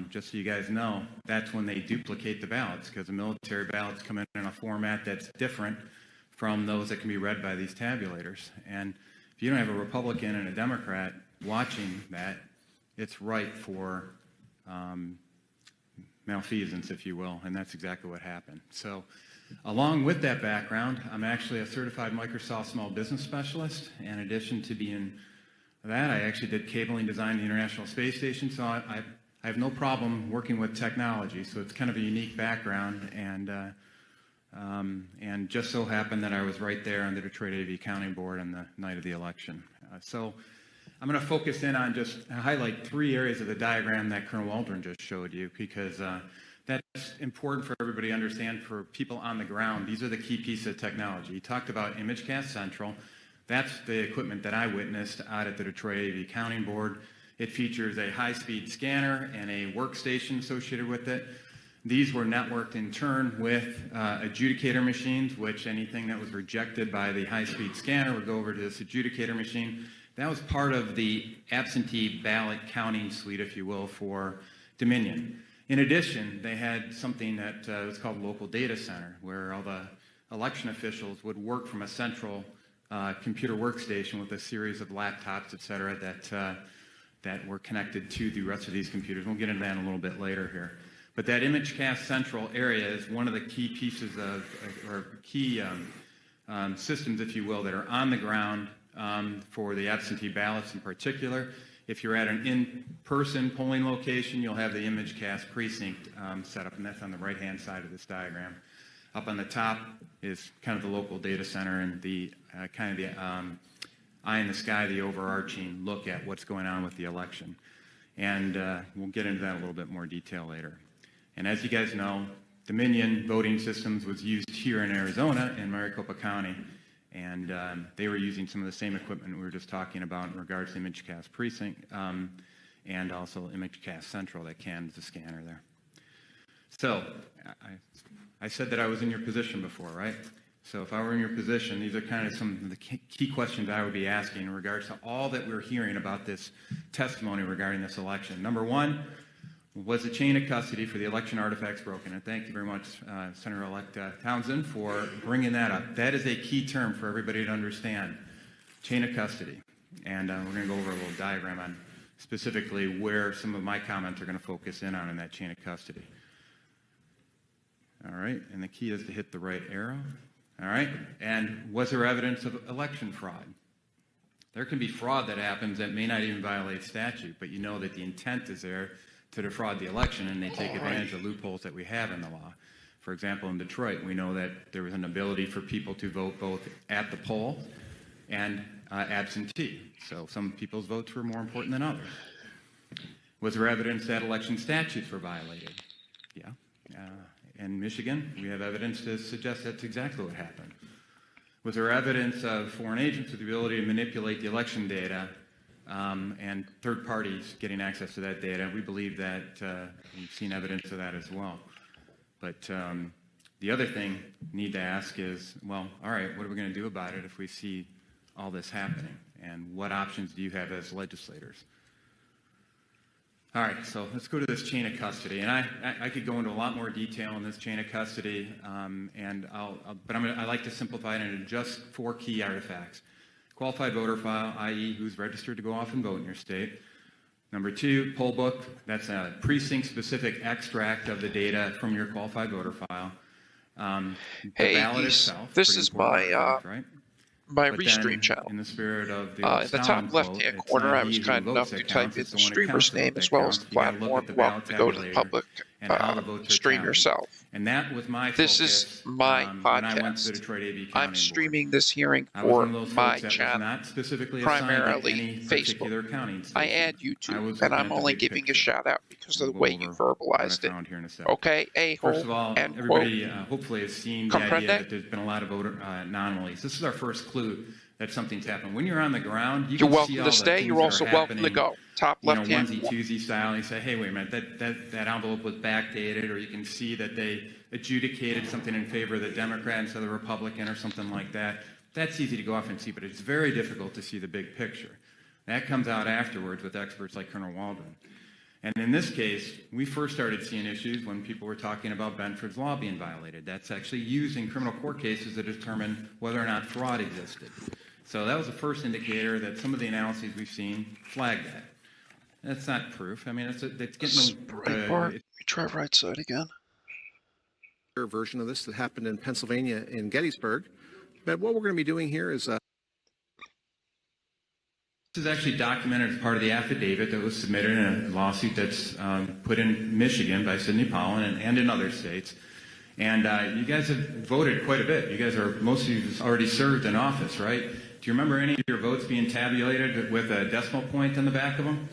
Speaker 19: just so you guys know, that's when they duplicate the ballots, because the military ballots come in a format that's different from those that can be read by these tabulators. And if you don't have a Republican and a Democrat watching that, it's ripe for malfeasance, if you will, and that's exactly what happened. So along with that background, I'm actually a certified Microsoft small business specialist. In addition to being that, I actually did cabling design the International Space Station, so I have no problem working with technology, so it's kind of a unique background, and just so happened that I was right there on the Detroit AV Counting Board on the night of the election. So I'm going to focus in on just highlight 3 areas of the diagram that Colonel Waldron just showed you, because that's important for everybody to understand. For people on the ground, these are the key pieces of technology. He talked about ImageCast Central. That's the equipment that I witnessed out at the Detroit AV Counting Board. It features a high-speed scanner and a workstation associated with it. These were networked in turn with adjudicator machines, which anything that was rejected by the high-speed scanner would go over to this adjudicator machine. That was part of the absentee ballot counting suite, if you will, for Dominion. In addition, they had something that was called Local Data Center, where all the election officials would work from a central computer workstation with a series of laptops, et cetera, that were connected to the rest of these computers. We'll get into that a little bit later here. But that ImageCast Central area is one of the key pieces of, or key systems, if you will, that are on the ground for the absentee ballots in particular. If you're at an in-person polling location, you'll have the ImageCast precinct set up, and that's on the right-hand side of this diagram. Up on the top is kind of the local data center and the kind of the eye in the sky, the overarching look at what's going on with the election. And we'll get into that in a little bit more detail later. And as you guys know, Dominion voting systems was used here in Arizona in Maricopa County, and they were using some of the same equipment we were just talking about in regards to ImageCast Precinct and also ImageCast Central that cans the scanner there. So I said that I was in your position before, right? So if I were in your position, these are kind of some of the key questions I would be asking in regards to all that we're hearing about this testimony regarding this election. Number one, was the chain of custody for the election artifacts broken? And thank you very much, Senator-elect Townsend, for bringing that up. That is a key term for everybody to understand, chain of custody. And we're going to go over a little diagram on specifically where some of my comments are going to focus in on in that chain of custody. All right, and the key is to hit the right arrow. All right, and was there evidence of election fraud? There can be fraud that happens that may not even violate statute, but you know that the intent is there to defraud the election, and they take advantage of loopholes that we have in the law. For example, in Detroit, we know that there was an ability for people to vote both at the poll and absentee. So some people's votes were more important than others. Was there evidence that election statutes were violated? Yeah. In Michigan, we have evidence to suggest that's exactly what happened. Was there evidence of foreign agents with the ability to manipulate the election data and third parties getting access to that data? We believe that we've seen evidence of that as well. But the other thing we need to ask is, well, all right, what are we going to do about it if we see all this happening? And what options do you have as legislators? All right, so let's go to this chain of custody, and I could go into a lot more detail on this chain of custody, but I like to simplify it into just 4 key artifacts: qualified voter file, i.e., who's registered to go off and vote in your state. Number 2, poll book. That's a precinct-specific extract of the data from your qualified voter file.
Speaker 2: Hey, this is my
Speaker 19: right?
Speaker 2: my
Speaker 19: But
Speaker 2: Restream
Speaker 19: then,
Speaker 2: channel.
Speaker 19: in the spirit of the
Speaker 2: In
Speaker 19: old
Speaker 2: the
Speaker 19: Stalin
Speaker 2: top
Speaker 19: quote,
Speaker 2: left-hand
Speaker 19: it's
Speaker 2: corner,
Speaker 19: not
Speaker 2: I
Speaker 19: he
Speaker 2: was
Speaker 19: who
Speaker 2: kind
Speaker 19: votes
Speaker 2: enough
Speaker 19: that
Speaker 2: to
Speaker 19: counts,
Speaker 2: type in
Speaker 19: it's
Speaker 2: the
Speaker 19: the one who
Speaker 2: streamer's
Speaker 19: counts the
Speaker 2: name
Speaker 19: vote
Speaker 2: as
Speaker 19: that
Speaker 2: well as
Speaker 19: counts.
Speaker 2: the
Speaker 19: You got to look
Speaker 2: platform
Speaker 19: at the
Speaker 2: if you want
Speaker 19: ballot
Speaker 2: to go to the
Speaker 19: tabulator
Speaker 2: public
Speaker 19: and how the votes are
Speaker 2: stream
Speaker 19: tallied.
Speaker 2: yourself.
Speaker 19: And that was my
Speaker 2: This
Speaker 19: focus
Speaker 2: is my
Speaker 19: when I went to the
Speaker 2: podcast.
Speaker 19: Detroit AV County
Speaker 2: I'm
Speaker 19: Board.
Speaker 2: streaming this hearing
Speaker 19: I was
Speaker 2: for
Speaker 19: one of those
Speaker 2: my
Speaker 19: folks that was
Speaker 2: channel,
Speaker 19: not specifically assigned to
Speaker 2: primarily
Speaker 19: any
Speaker 2: Facebook.
Speaker 19: particular counting
Speaker 2: I
Speaker 19: station.
Speaker 2: add
Speaker 19: I
Speaker 2: YouTube,
Speaker 19: was
Speaker 2: and
Speaker 19: looking
Speaker 2: I'm
Speaker 19: at the
Speaker 2: only
Speaker 19: big
Speaker 2: giving a
Speaker 19: picture.
Speaker 2: shout out because of
Speaker 19: And
Speaker 2: the
Speaker 19: we'll
Speaker 2: way
Speaker 19: go
Speaker 2: you
Speaker 19: over what I
Speaker 2: verbalized it.
Speaker 19: found here in a second.
Speaker 2: Okay,
Speaker 19: First
Speaker 2: a-hole,
Speaker 19: of all,
Speaker 2: end
Speaker 19: everybody
Speaker 2: quote.
Speaker 19: hopefully has seen the idea
Speaker 2: Comprende?
Speaker 19: that there's been a lot of voter anomalies. This is our first clue that something's happened. When you're on the ground, you
Speaker 2: You're
Speaker 19: can see
Speaker 2: welcome
Speaker 19: all
Speaker 2: to
Speaker 19: the
Speaker 2: stay.
Speaker 19: things
Speaker 2: You're
Speaker 19: that
Speaker 2: also
Speaker 19: are
Speaker 2: welcome to
Speaker 19: happening,
Speaker 2: go. Top
Speaker 19: you know,
Speaker 2: left-hand
Speaker 19: onesie
Speaker 2: corner.
Speaker 19: twosie style. And you say, hey, wait a minute, that envelope was backdated, or you can see that they adjudicated something in favor of the Democrat instead of the Republican or something like that. That's easy to go off and see, but it's very difficult to see the big picture. That comes out afterwards with experts like Colonel Waldron. And in this case, we first started seeing issues when people were talking about Benford's law being violated. That's actually used in criminal court cases to determine whether or not fraud existed. So that was the first indicator that some of the analyses we've seen flagged that. That's not proof. I mean, it's getting...
Speaker 2: We try right side again.
Speaker 1: Version of this that happened in Pennsylvania in Gettysburg. But what we're going to be doing here is
Speaker 19: This is actually documented as part of the affidavit that was submitted in a lawsuit that's put in Michigan by Sidney Powell and in other states. And you guys have voted quite a bit. You guys are, most of you have already served in office, right? Do you remember any of your votes being tabulated with a decimal point on the back of them?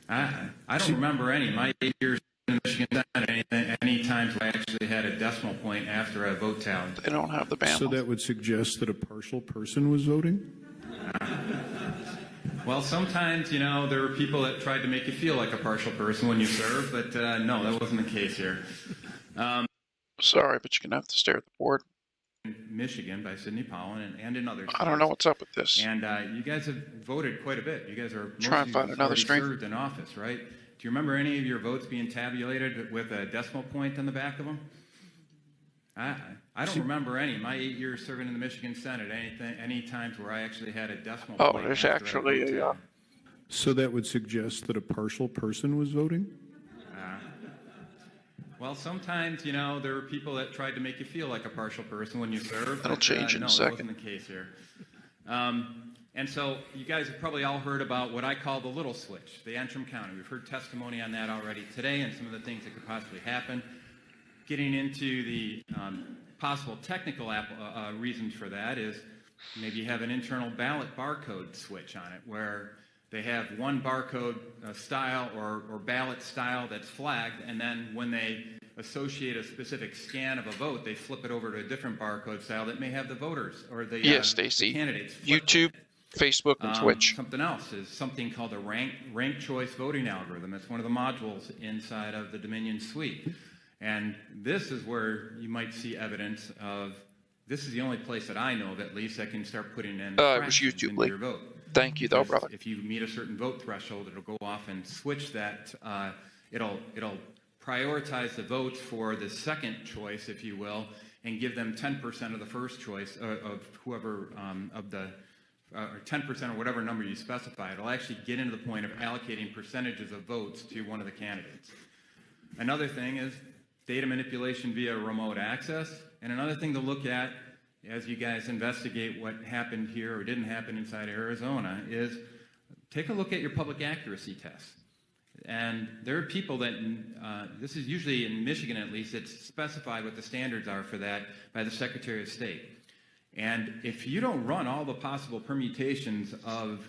Speaker 19: I don't remember any. My 8 years in Michigan Senate, any times where I actually had a decimal point after a vote tally.
Speaker 2: They don't have the band.
Speaker 4: So that would suggest that a partial person was voting?
Speaker 19: Well, sometimes, you know, there were people that tried to make you feel like a partial person when you serve, but no, that wasn't the case here.
Speaker 2: Sorry, but you're going to have to stare at the board.
Speaker 19: Michigan by Sidney Powell and in others.
Speaker 2: I don't know what's up with this.
Speaker 19: And you guys have voted quite a bit. You guys are
Speaker 2: Try and find another stream.
Speaker 19: served in office, right? Do you remember any of your votes being tabulated with a decimal point on the back of them? I don't remember any. My 8 years serving in the Michigan Senate, any times where I actually had a decimal point.
Speaker 2: Oh, there's
Speaker 19: after
Speaker 2: actually
Speaker 19: a vote
Speaker 2: a...
Speaker 19: tally.
Speaker 4: So that would suggest that a partial person was voting?
Speaker 19: Well, sometimes, you know, there were people that tried to make you feel like a partial person when you served.
Speaker 2: That'll change in
Speaker 19: no,
Speaker 2: a second.
Speaker 19: That wasn't the case here. And so you guys have probably all heard about what I call the little switch, the Antrim County. We've heard testimony on that already today and some of the things that could possibly happen. Getting into the possible technical reasons for that is maybe you have an internal ballot barcode switch on it where they have one barcode style or ballot style that's flagged, and then when they associate a specific scan of a vote, they flip it over to a different barcode style that may have the voters or the,
Speaker 2: Stacey.
Speaker 19: the candidates.
Speaker 2: YouTube, Facebook, and Twitch.
Speaker 19: Something else is something called a ranked choice voting algorithm. It's one of the modules inside of the Dominion suite. And this is where you might see evidence of, this is the only place that I know of at least that can start putting in
Speaker 2: It was
Speaker 19: fractions
Speaker 2: YouTube,
Speaker 19: into
Speaker 2: Lee.
Speaker 19: your vote.
Speaker 2: Thank you, though,
Speaker 19: Because
Speaker 2: brother.
Speaker 19: if you meet a certain vote threshold, it'll go off and switch that. It'll prioritize the votes for the second choice, if you will, and give them 10% of the first choice of whoever of the or 10% or whatever number you specify. It'll actually get into the point of allocating percentages of votes to one of the candidates. Another thing is data manipulation via remote access, and another thing to look at as you guys investigate what happened here or didn't happen inside Arizona is take a look at your public accuracy tests. And there are people that, this is usually in Michigan at least, it's specified what the standards are for that by the Secretary of State. And if you don't run all the possible permutations of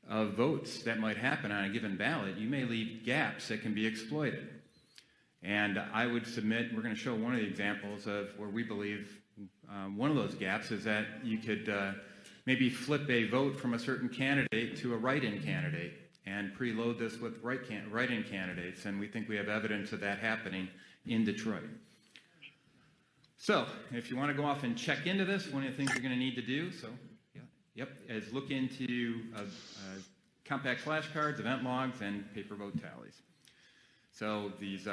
Speaker 19: votes that might happen on a given ballot, you may leave gaps that can be exploited. And I would submit, we're going to show one of the examples of where we believe one of those gaps is that you could maybe flip a vote from a certain candidate to a write-in candidate and preload this with write-in candidates. And we think we have evidence of that happening in Detroit. So if you want to go off and check into this, one of the things you're going to need to do, is look into compact flashcards, event logs, and paper vote tallies. So these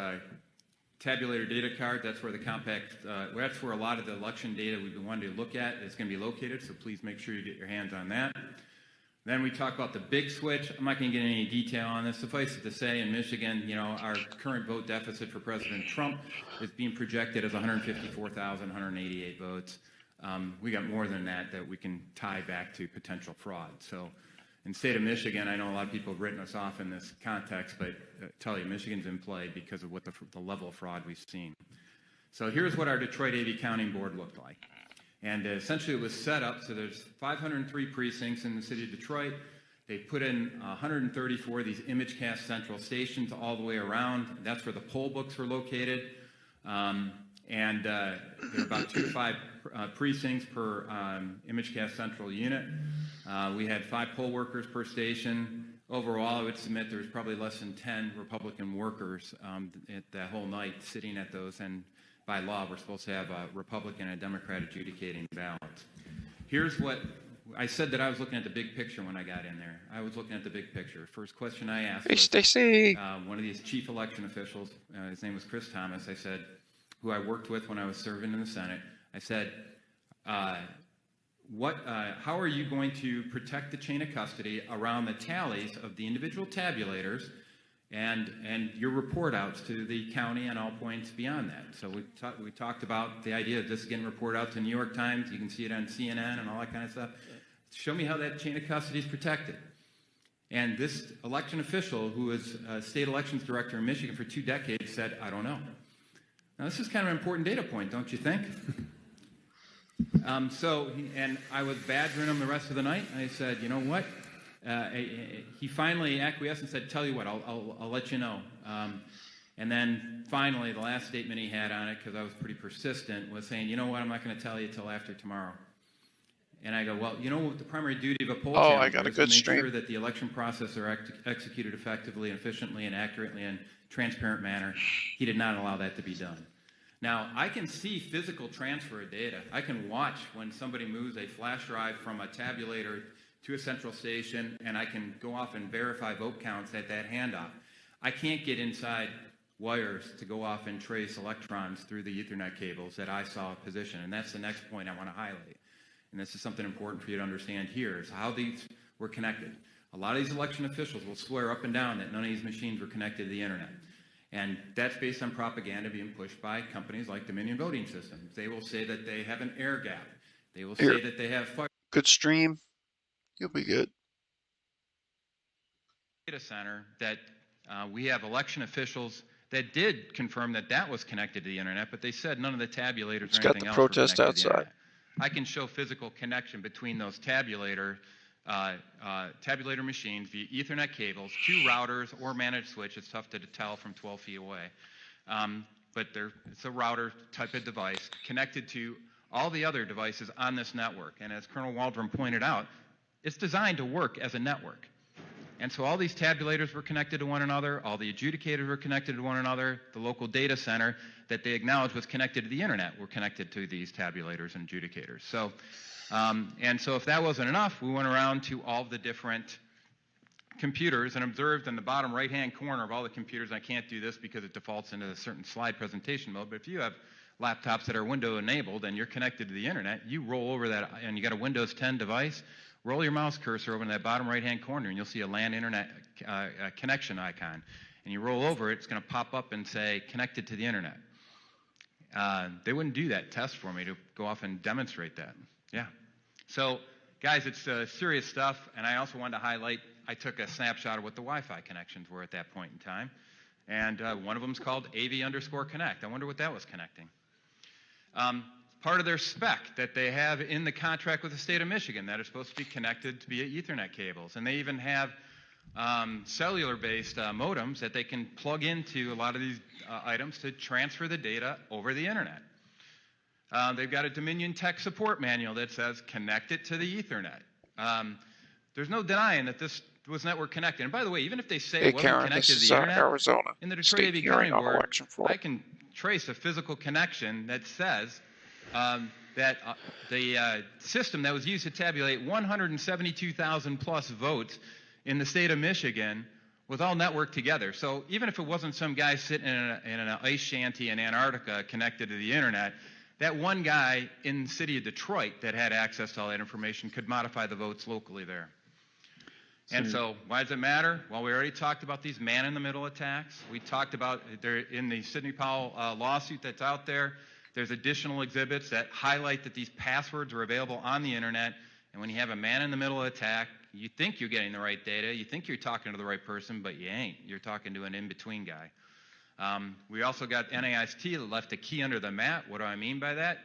Speaker 19: tabulator data card, that's where the compact, that's where a lot of the election data we've been wanting to look at is going to be located, so please make sure you get your hands on that. Then we talk about the big switch. I'm not going to get any detail on this. Suffice it to say, in Michigan, you know, our current vote deficit for President Trump is being projected as 154,188 votes. we got more than that we can tie back to potential fraud. So in the state of Michigan, I know a lot of people have written us off in this context, but tell you, Michigan's in play because of what the level of fraud we've seen. So here's what our Detroit AV Counting Board looked like. And essentially it was set up, so there's 503 precincts in the city of Detroit. They put in 134 of these ImageCast central stations all the way around. That's where the poll books were located. And there are about 2 to 5 precincts per ImageCast central unit. We had 5 poll workers per station. Overall, I would submit there was probably less than 10 Republican workers at that whole night sitting at those. And by law, we're supposed to have a Republican and a Democrat adjudicating ballots. Here's what I said, that I was looking at the big picture when I got in there. I was looking at the big picture. First question I asked was, one of these chief election officials, his name was Chris Thomas, I said, who I worked with when I was serving in the Senate, I said, how are you going to protect the chain of custody around the tallies of the individual tabulators and your report outs to the county and all points beyond that? So we talked about the idea of this getting reported out to the New York Times. You can see it on CNN and all that kind of stuff. Show me how that chain of custody is protected. And this election official, who was a state elections director in Michigan for 2 decades, said, I don't know. Now, this is kind of an important data point, don't you think? And I was badgering him the rest of the night. I said, you know what? He finally acquiesced and said, tell you what, I'll let you know. And then finally, the last statement he had on it, because I was pretty persistent, was saying, you know what, I'm not going to tell you till after tomorrow. And I go, well, you know what the primary duty of a poll chamber is to make sure that the election process are executed effectively, efficiently, and accurately in a transparent manner. He did not allow that to be done. Now, I can see physical transfer of data. I can watch when somebody moves a flash drive from a tabulator to a central station, and I can go off and verify vote counts at that handoff. I can't get inside wires to go off and trace electrons through the Ethernet cables that I saw position, and that's the next point I want to highlight. And this is something important for you to understand here, is how these were connected. A lot of these election officials will swear up and down that none of these machines were connected to the internet. And that's based on propaganda being pushed by companies like Dominion Voting Systems. They will say that they have an air gap. They will say that they have fire.
Speaker 2: Good stream. You'll be good.
Speaker 19: Data center that we have election officials that did confirm that that was connected to the internet, but they said none of the tabulators or anything else were connected to the internet. I can show physical connection between those tabulator machines via Ethernet cables, 2 routers or managed switch. It's tough to tell from 12 feet away. But it's a router type of device connected to all the other devices on this network. And as Colonel Waldron pointed out, it's designed to work as a network. And so all these tabulators were connected to one another, all the adjudicators were connected to one another, the local data center that they acknowledged was connected to the internet were connected to these tabulators and adjudicators. So, and so if that wasn't enough, we went around to all the different computers and observed in the bottom right-hand corner of all the computers, and I can't do this because it defaults into a certain slide presentation mode, but if you have laptops that are window enabled and you're connected to the internet, you roll over that and you got a Windows 10 device, roll your mouse cursor over in that bottom right-hand corner and you'll see a LAN internet connection icon. And you roll over it, it's going to pop up and say, connected to the internet. They wouldn't do that test for me to go off and demonstrate that. Yeah. So, guys, it's serious stuff. And I also wanted to highlight, I took a snapshot of what the Wi-Fi connections were at that point in time. And one of them is called AV_connect. I wonder what that was connecting. Part of their spec that they have in the contract with the state of Michigan that are supposed to be connected via Ethernet cables. And they even have cellular-based modems that they can plug into a lot of these items to transfer the data over the internet. They've got a Dominion Tech support manual that says connect it to the Ethernet. There's no denying that this was network connected. And by the way, even if they say it wasn't connected to the internet,
Speaker 2: Arizona,
Speaker 19: in the Detroit AV Counting Board, I can trace a physical connection that says that the system that was used to tabulate 172,000 plus votes in the state of Michigan was all networked together. So even if it wasn't some guy sitting in an ice shanty in Antarctica connected to the internet, that one guy in the city of Detroit that had access to all that information could modify the votes locally there. And so why does it matter? Well, we already talked about these man-in-the-middle attacks. We talked about in the Sidney Powell lawsuit that's out there, There's additional exhibits that highlight that these passwords are available on the internet, and when you have a man-in-the-middle attack, you think you're getting the right data, you think you're talking to the right person, but you ain't. You're talking to an in-between guy. We also got NAIST that left a key under the mat. What do I mean by that?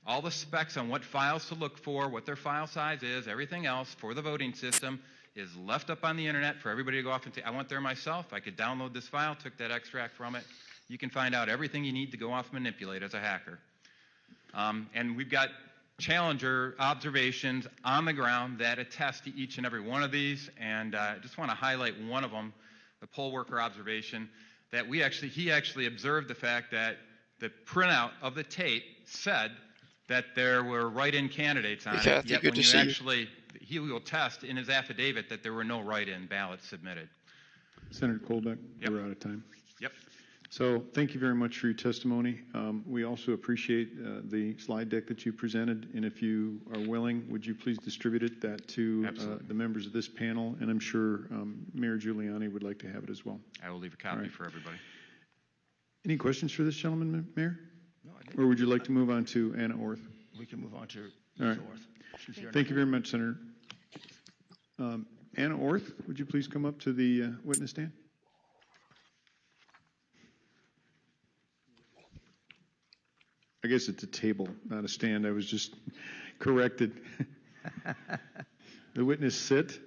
Speaker 19: All the specs on what files to look for, what their file size is, everything else for the voting system is left up on the internet for everybody to go off and say, I went there myself, I could download this file, took that extract from it. You can find out everything you need to go off and manipulate as a hacker. And we've got Challenger observations on the ground that attest to each and every one of these, and I just want to highlight one of them, the poll worker observation, that he actually observed the fact that the printout of the tape said that there were write-in candidates on it, yet when you actually, he will test in his affidavit that there were no write-in ballots submitted.
Speaker 4: Senator Kolbeck, we're out of time.
Speaker 19: Yep.
Speaker 4: So thank you very much for your testimony. We also appreciate the slide deck that you presented, and if you are willing, would you please distribute that to the members of this panel? And I'm sure Mayor Giuliani would like to have it as well.
Speaker 19: I will leave a copy for everybody.
Speaker 4: Any questions for this gentleman, Mayor? No, I didn't. Or would you like to move on to Anna Orth?
Speaker 14: We can move on to
Speaker 4: All right.
Speaker 14: Orth.
Speaker 4: Thank you very much, Senator. Anna Orth, would you please come up to the witness stand? I guess it's a table, not a stand. I was just corrected. The witness sit.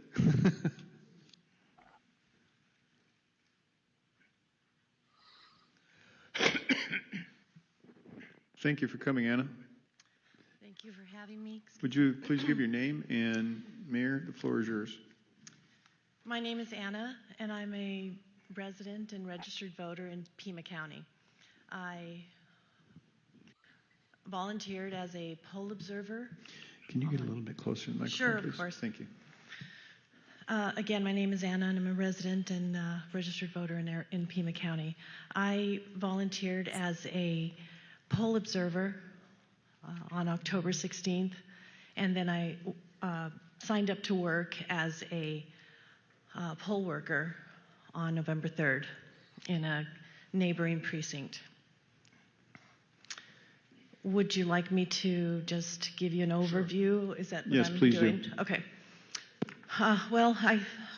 Speaker 4: Thank you for coming, Anna.
Speaker 20: Thank you for having me.
Speaker 4: Would you please give your name, and Mayor, the floor is yours.
Speaker 20: My name is Anna, and I'm a resident and registered voter in Pima County. I volunteered as a poll observer.
Speaker 4: Can you get a little bit closer to the microphone,
Speaker 20: Sure,
Speaker 4: please?
Speaker 20: of course.
Speaker 4: Thank you.
Speaker 20: Again, my name is Anna, and I'm a resident and registered voter in Pima County. I volunteered as a poll observer on October 16th, and then I signed up to work as a poll worker on November 3rd in a neighboring precinct. Would you like me to just give you an overview? Is that what
Speaker 4: Yes,
Speaker 20: I'm
Speaker 4: please
Speaker 20: doing?
Speaker 4: do.
Speaker 20: Okay. Well,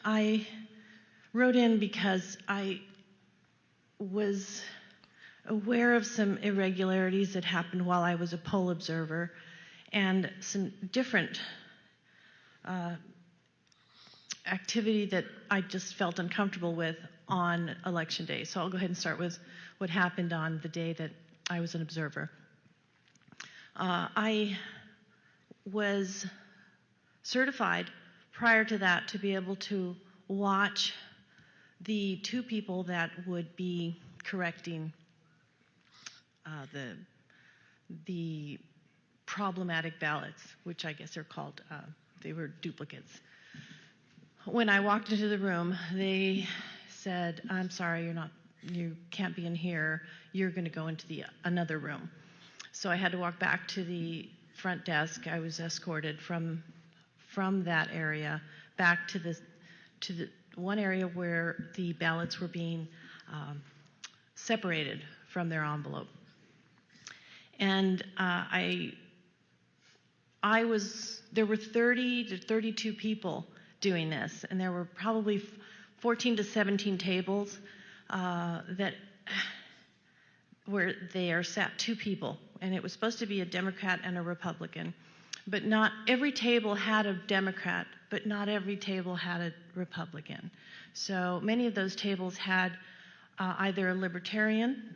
Speaker 20: I wrote in because I was aware of some irregularities that happened while I was a poll observer and some different activity that I just felt uncomfortable with on election day. So I'll go ahead and start with what happened on the day that I was an observer. I was certified prior to that to be able to watch the two people that would be correcting the problematic ballots, which I guess are called, they were duplicates. When I walked into the room, they said, I'm sorry, you can't be in here, you're going to go into another room. So I had to walk back to the front desk. I was escorted from that area back to the one area where the ballots were being separated from their envelope. And there were 30 to 32 people doing this, and there were probably 14 to 17 tables where there sat two people, and it was supposed to be a Democrat and a Republican. But not every table had a Democrat, but not every table had a Republican. So many of those tables had either a Libertarian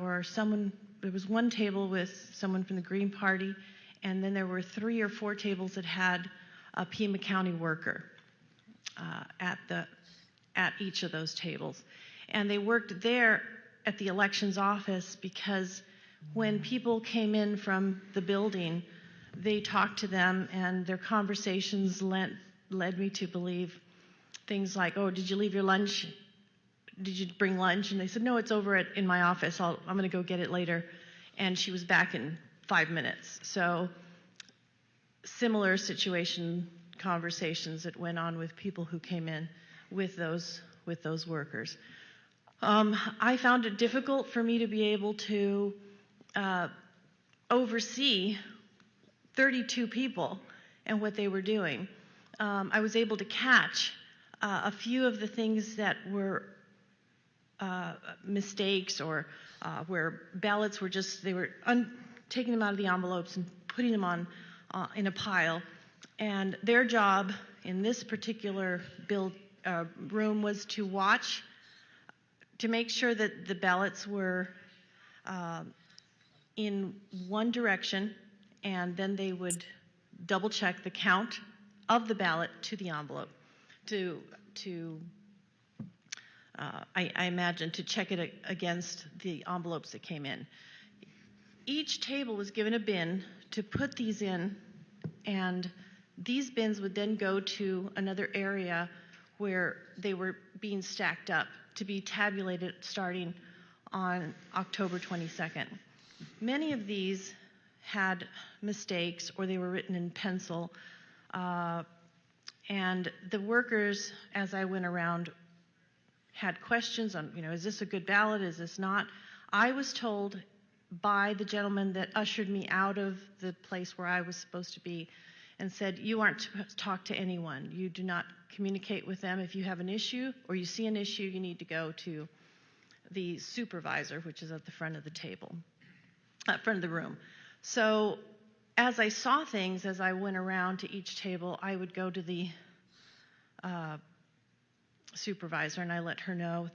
Speaker 20: or someone. There was one table with someone from the Green Party, and then there were 3 or 4 tables that had a Pima County worker at each of those tables. And they worked there at the elections office because when people came in from the building, they talked to them, and their conversations led me to believe things like, oh, did you leave your lunch? Did you bring lunch? And they said, no, it's over in my office. I'm going to go get it later. And she was back in 5 minutes. So similar conversations that went on with people who came in with those workers. I found it difficult for me to be able to oversee 32 people and what they were doing. I was able to catch a few of the things that were mistakes, or where ballots were just, they were taking them out of the envelopes and putting them on in a pile. And their job in this particular room was to watch, to make sure that the ballots were in one direction, and then they would double check the count of the ballot to the envelope, I imagine, to check it against the envelopes that came in. Each table was given a bin to put these in, and these bins would then go to another area where they were being stacked up to be tabulated starting on October 22nd. Many of these had mistakes, or they were written in pencil, and the workers, as I went around, had questions on, is this a good ballot, is this not? I was told by the gentleman that ushered me out of the place where I was supposed to be, and said, you aren't supposed to talk to anyone. You do not communicate with them. If you have an issue or you see an issue, you need to go to the supervisor, which is at the front of the table, front of the room. So as I saw things, as I went around to each table, I would go to the supervisor and I let her know,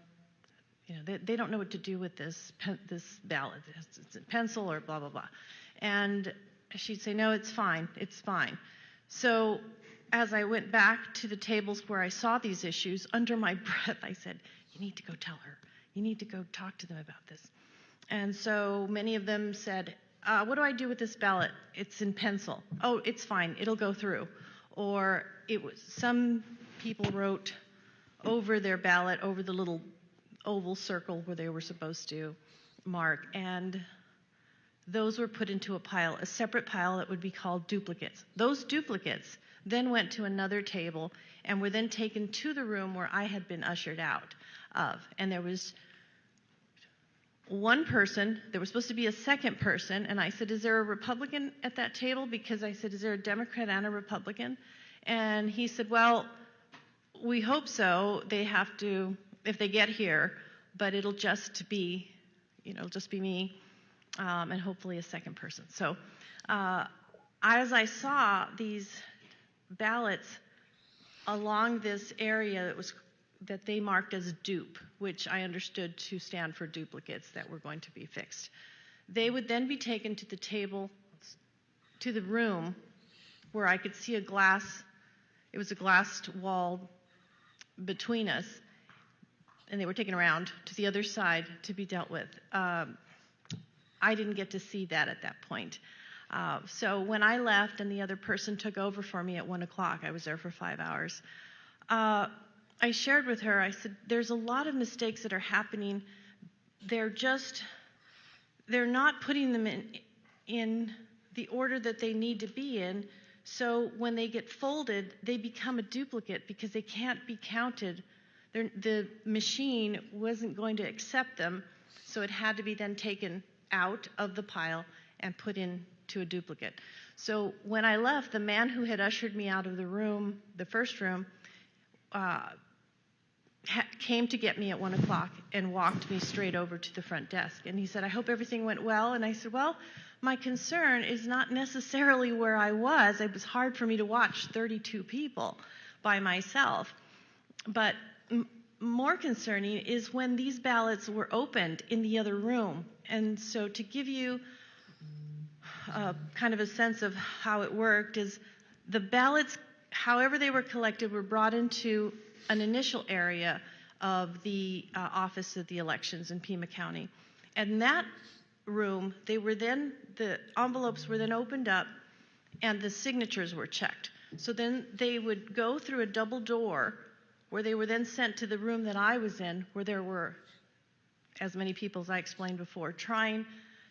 Speaker 20: they don't know what to do with this ballot. It's in pencil or blah, blah, blah. And she'd say, no, it's fine, it's fine. So as I went back to the tables where I saw these issues, under my breath, I said, you need to go tell her. You need to go talk to them about this. And so many of them said, what do I do with this ballot? It's in pencil. Oh, it's fine, it'll go through. Or some people wrote over their ballot, over the little oval circle where they were supposed to mark, and those were put into a separate pile that would be called duplicates. Those duplicates then went to another table and were then taken to the room where I had been ushered out of. And there was one person, there was supposed to be a second person, and I said, is there a Republican at that table? Because I said, is there a Democrat and a Republican? And he said, well, we hope so. They have to, if they get here, but it'll just be, me. And hopefully a second person. So as I saw these ballots along this area that they marked as dupe, which I understood to stand for duplicates that were going to be fixed, they would then be taken to the table, to the room where I could see it was a glassed wall between us, and they were taken around to the other side to be dealt with. I didn't get to see that at that point. So when I left and the other person took over for me at 1 o'clock, I was there for 5 hours, I shared with her, I said, there's a lot of mistakes that are happening. They're not putting them in the order that they need to be in. So when they get folded, they become a duplicate because they can't be counted. The machine wasn't going to accept them, so it had to be then taken out of the pile and put into a duplicate. So when I left, the man who had ushered me out of the room, the first room, came to get me at 1 o'clock and walked me straight over to the front desk. And he said, I hope everything went well. And I said, well, my concern is not necessarily where I was. It was hard for me to watch 32 people by myself. But more concerning is when these ballots were opened in the other room. And so to give you kind of a sense of how it worked is the ballots, however they were collected, were brought into an initial area of the Office of the Elections in Pima County. And that room, the envelopes were then opened up and the signatures were checked. So then they would go through a double door where they were then sent to the room that I was in, where there were as many people as I explained before, trying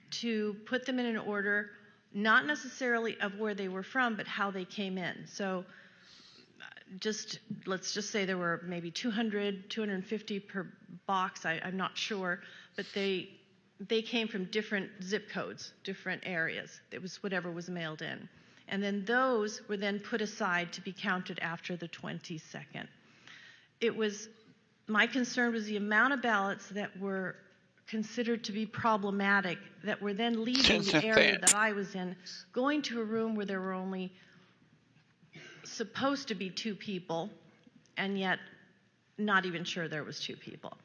Speaker 20: to put them in an order, not necessarily of where they were from, but how they came in. So let's just say there were maybe 200, 250 per box, I'm not sure, but they they came from different zip codes, different areas. It was whatever was mailed in. And then those were then put aside to be counted after the 22nd. My concern was the amount of ballots that were considered to be problematic that were then leaving the area that I was in, going to a room where there were only supposed to be 2 people, and yet not even sure there was 2 people.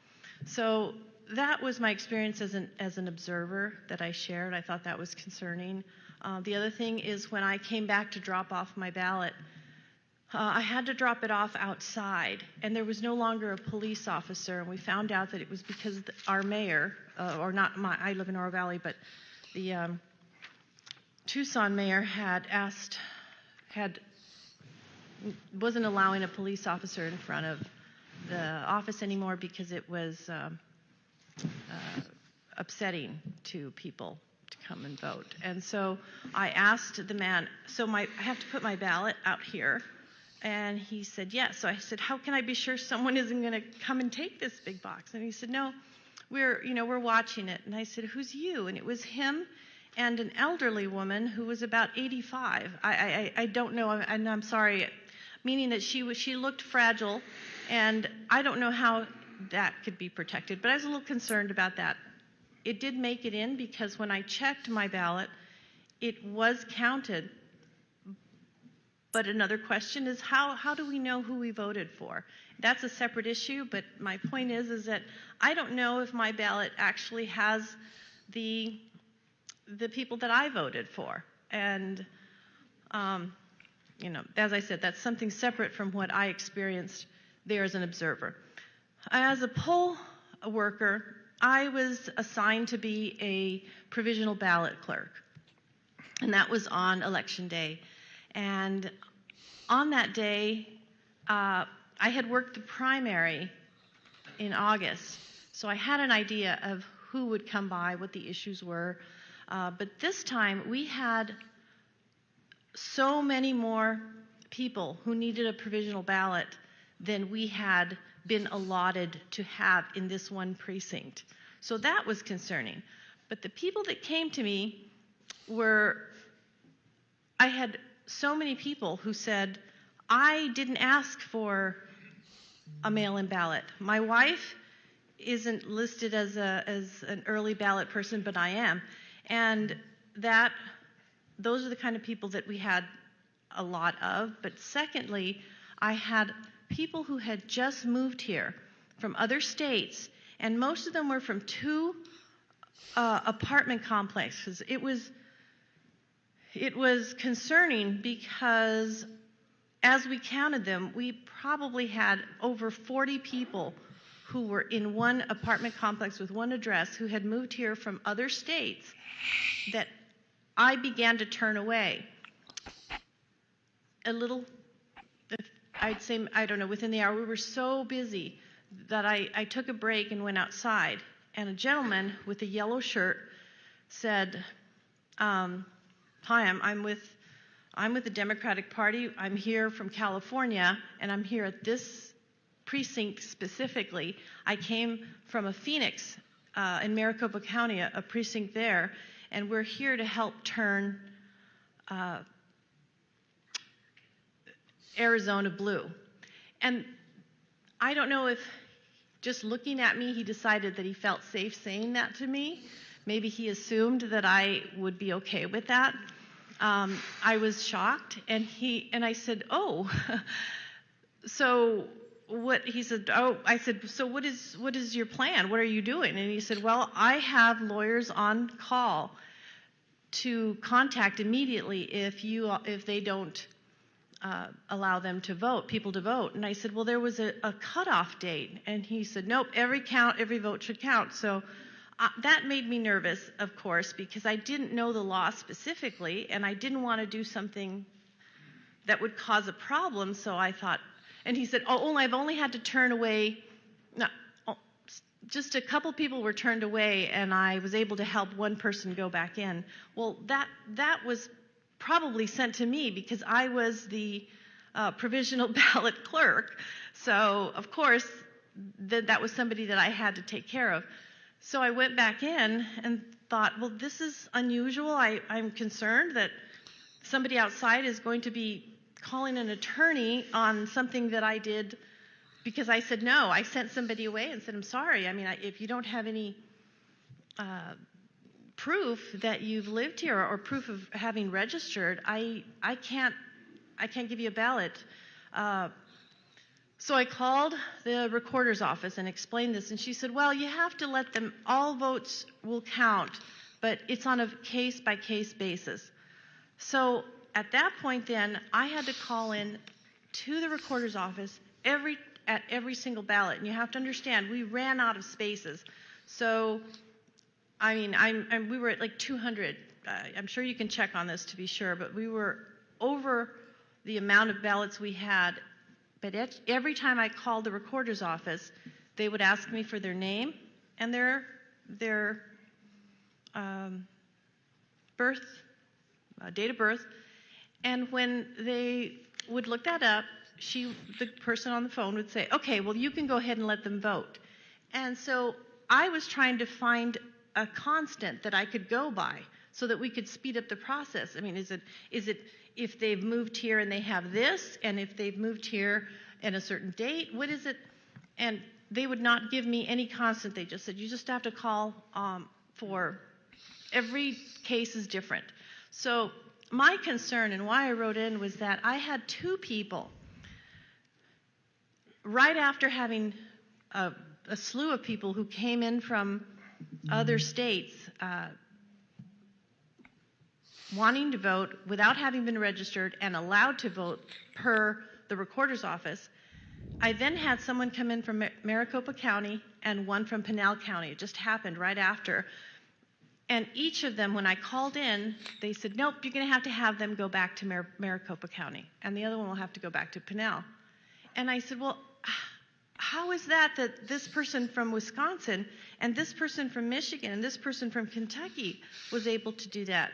Speaker 20: So that was my experience as an observer that I shared. I thought that was concerning. The other thing is when I came back to drop off my ballot, I had to drop it off outside, and there was no longer a police officer, and we found out that it was because our mayor, I live in Oro Valley, but the Tucson mayor wasn't allowing a police officer in front of the office anymore because it was upsetting to people to come and vote. And so I asked the man, I have to put my ballot out here. And he said, yes. So I said, how can I be sure someone isn't going to come and take this big box? And he said, no, we're watching it. And I said, who's you? And it was him and an elderly woman who was about 85. I don't know, and I'm sorry, meaning that she looked fragile, and I don't know how that could be protected. But I was a little concerned about that. It did make it in because when I checked my ballot, it was counted. But another question is how do we know who we voted for? That's a separate issue, but my point is that I don't know if my ballot actually has the people that I voted for. And, as I said, that's something separate from what I experienced there as an observer. As a poll worker, I was assigned to be a provisional ballot clerk, and that was on Election Day. And on that day, I had worked the primary in August, so I had an idea of who would come by, what the issues were. But this time, we had so many more people who needed a provisional ballot than we had been allotted to have in this one precinct. So that was concerning. But the people that came to me I had so many people who said, I didn't ask for a mail-in ballot. My wife isn't listed as an early ballot person, but I am. And those are the kind of people that we had a lot of. But secondly, I had people who had just moved here from other states, and most of them were from 2 apartment complexes. It was concerning because as we counted them, we probably had over 40 people who were in one apartment complex with one address who had moved here from other states that I began to turn away. I'd say, I don't know, within the hour, we were so busy that I took a break and went outside. And a gentleman with a yellow shirt said, hi, I'm with the Democratic Party. I'm here from California, and I'm here at this precinct specifically. I came from a Phoenix in Maricopa County, a precinct there, and we're here to help turn Arizona blue. And I don't know if just looking at me, he decided that he felt safe saying that to me. Maybe he assumed that I would be okay with that. I was shocked, and I said, oh, so what? He said, oh, I said, so what is your plan? What are you doing? And he said, well, I have lawyers on call to contact immediately if they don't allow them to vote, people to vote. And I said, well, there was a cutoff date. And he said, nope, every vote should count. So that made me nervous, of course, because I didn't know the law specifically, and I didn't want to do something that would cause a problem. So I thought, and he said, oh, I've only had to turn away, just a couple people were turned away, and I was able to help one person go back in. Well, that was probably sent to me because I was the provisional ballot clerk. So, of course, that was somebody that I had to take care of. So I went back in and thought, well, this is unusual. I'm concerned that somebody outside is going to be calling an attorney on something that I did because I said no. I sent somebody away and said, I'm sorry. I mean, if you don't have any proof that you've lived here or proof of having registered, I can't give you a ballot. So I called the recorder's office and explained this, and she said, well, you have to let them, all votes will count, but it's on a case-by-case basis. So at that point then, I had to call in to the recorder's office at every single ballot, and you have to understand, we ran out of spaces. So, I mean, we were at like 200. I'm sure you can check on this to be sure, but we were over the amount of ballots we had. But every time I called the recorder's office, they would ask me for their name and their date of birth. And when they would look that up, the person on the phone would say, okay, well, you can go ahead and let them vote. And so I was trying to find a constant that I could go by so that we could speed up the process. I mean, is it if they've moved here and they have this, and if they've moved here in a certain date, what is it? And they would not give me any constant. They just said, you just have to call for every case is different. So my concern and why I wrote in was that I had two people right after having a slew of people who came in from other states wanting to vote without having been registered and allowed to vote per the recorder's office. I then had someone come in from Maricopa County and one from Pinal County. It just happened right after. And each of them, when I called in, they said, nope, you're going to have them go back to Maricopa County, and the other one will have to go back to Pinal. And I said, well, how is that this person from Wisconsin and this person from Michigan and this person from Kentucky was able to do that?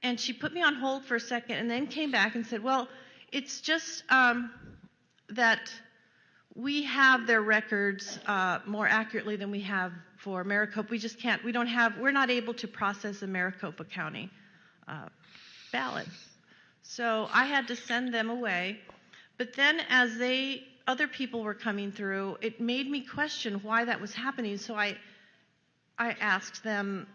Speaker 20: And she put me on hold for a second and then came back and said, well, it's just that we have their records more accurately than we have for Maricopa. We just can't, we're not able to process a Maricopa County ballot. So I had to send them away. But then as other people were coming through, it made me question why that was happening. So I asked them,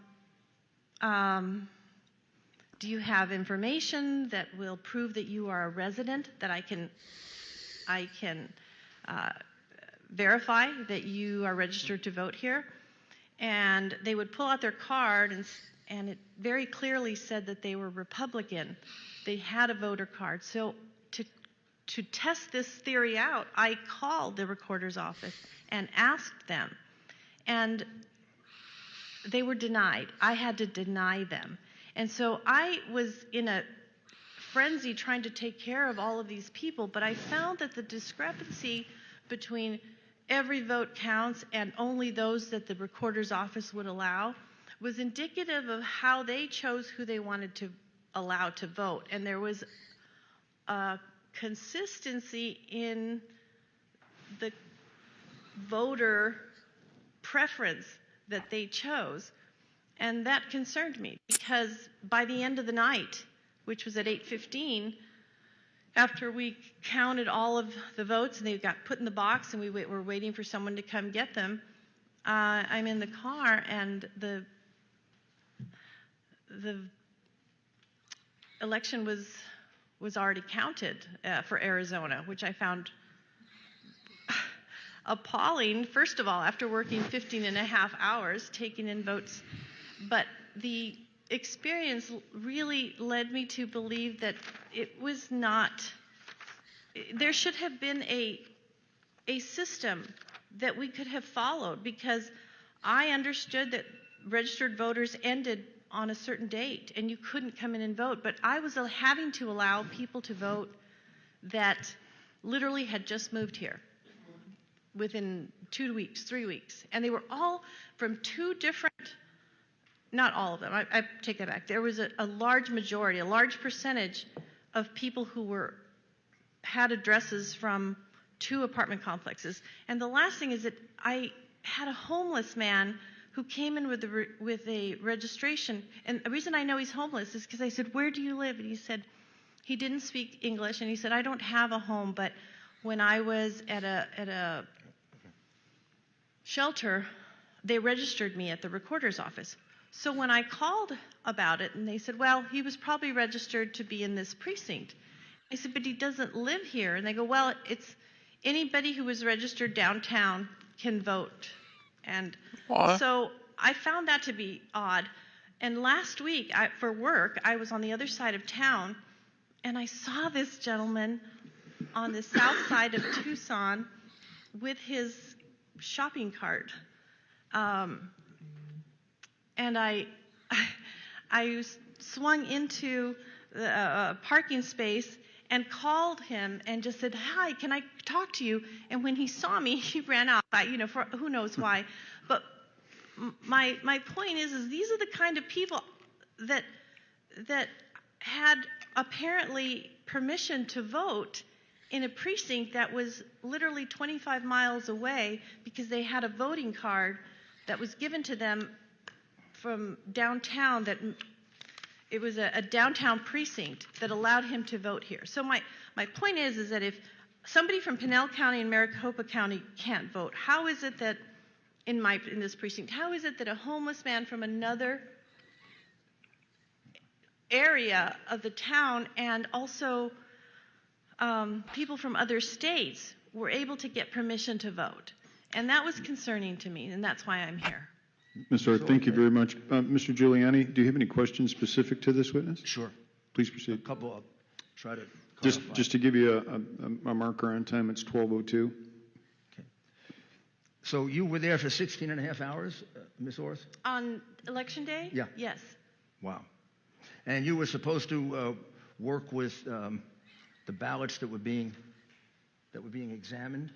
Speaker 20: do you have information that will prove that you are a resident, that I can verify that you are registered to vote here? And they would pull out their card, and it very clearly said that they were Republican. They had a voter card. So to test this theory out, I called the recorder's office and asked them, and they were denied. I had to deny them. And so I was in a frenzy trying to take care of all of these people, but I found that the discrepancy between every vote counts and only those that the recorder's office would allow was indicative of how they chose who they wanted to allow to vote. And there was a consistency in the voter preference that they chose. And that concerned me because by the end of the night, which was at 8:15, after we counted all of the votes and they got put in the box and we were waiting for someone to come get them, I'm in the car and the election was already counted for Arizona, which I found appalling, first of all, after working 15 and a half hours taking in votes. But the experience really led me to believe that it was not, there should have been a system that we could have followed, because I understood that registered voters ended on a certain date and you couldn't come in and vote, but I was having to allow people to vote that literally had just moved here within 2 weeks, 3 weeks, and they were all from two different, not all of them, I take that back. There was a large majority, a large percentage of people who had addresses from 2 apartment complexes. And the last thing is that I had a homeless man who came in with a registration. And the reason I know he's homeless is because I said, "Where do you live?" And he said, he didn't speak English, and he said, "I don't have a home, but when I was at a shelter, they registered me at the recorder's office." So when I called about it, and they said, "Well, he was probably registered to be in this precinct." I said, "But he doesn't live here." And they go, "Well, it's anybody who was registered downtown can vote." And so I found that to be odd. And last week, for work, I was on the other side of town, and I saw this gentleman on the south side of Tucson with his shopping cart. And I swung into the parking space and called him and just said, "Hi, can I talk to you?" And when he saw me, he ran out, for who knows why. But my point is these are the kind of people that had apparently permission to vote in a precinct that was literally 25 miles away because they had a voting card that was given to them from downtown. That it was a downtown precinct that allowed him to vote here. So my point is that if somebody from Pinal County and Maricopa County can't vote, how is it that in this precinct, how is it that a homeless man from another area of the town and also people from other states were able to get permission to vote? And that was concerning to me, and that's why I'm here.
Speaker 4: Ms. Orr, thank you very much. Mr. Giuliani, do you have any questions specific to this witness?
Speaker 14: Sure.
Speaker 4: Please proceed.
Speaker 14: A couple. I'll try to clarify.
Speaker 4: Just to give you a marker on time, it's 12:02.
Speaker 14: Okay. So you were there for 16 and a half hours, Ms. Orth?
Speaker 20: On election day?
Speaker 14: Yeah.
Speaker 20: Yes.
Speaker 14: Wow. And you were supposed to work with the ballots that were being examined?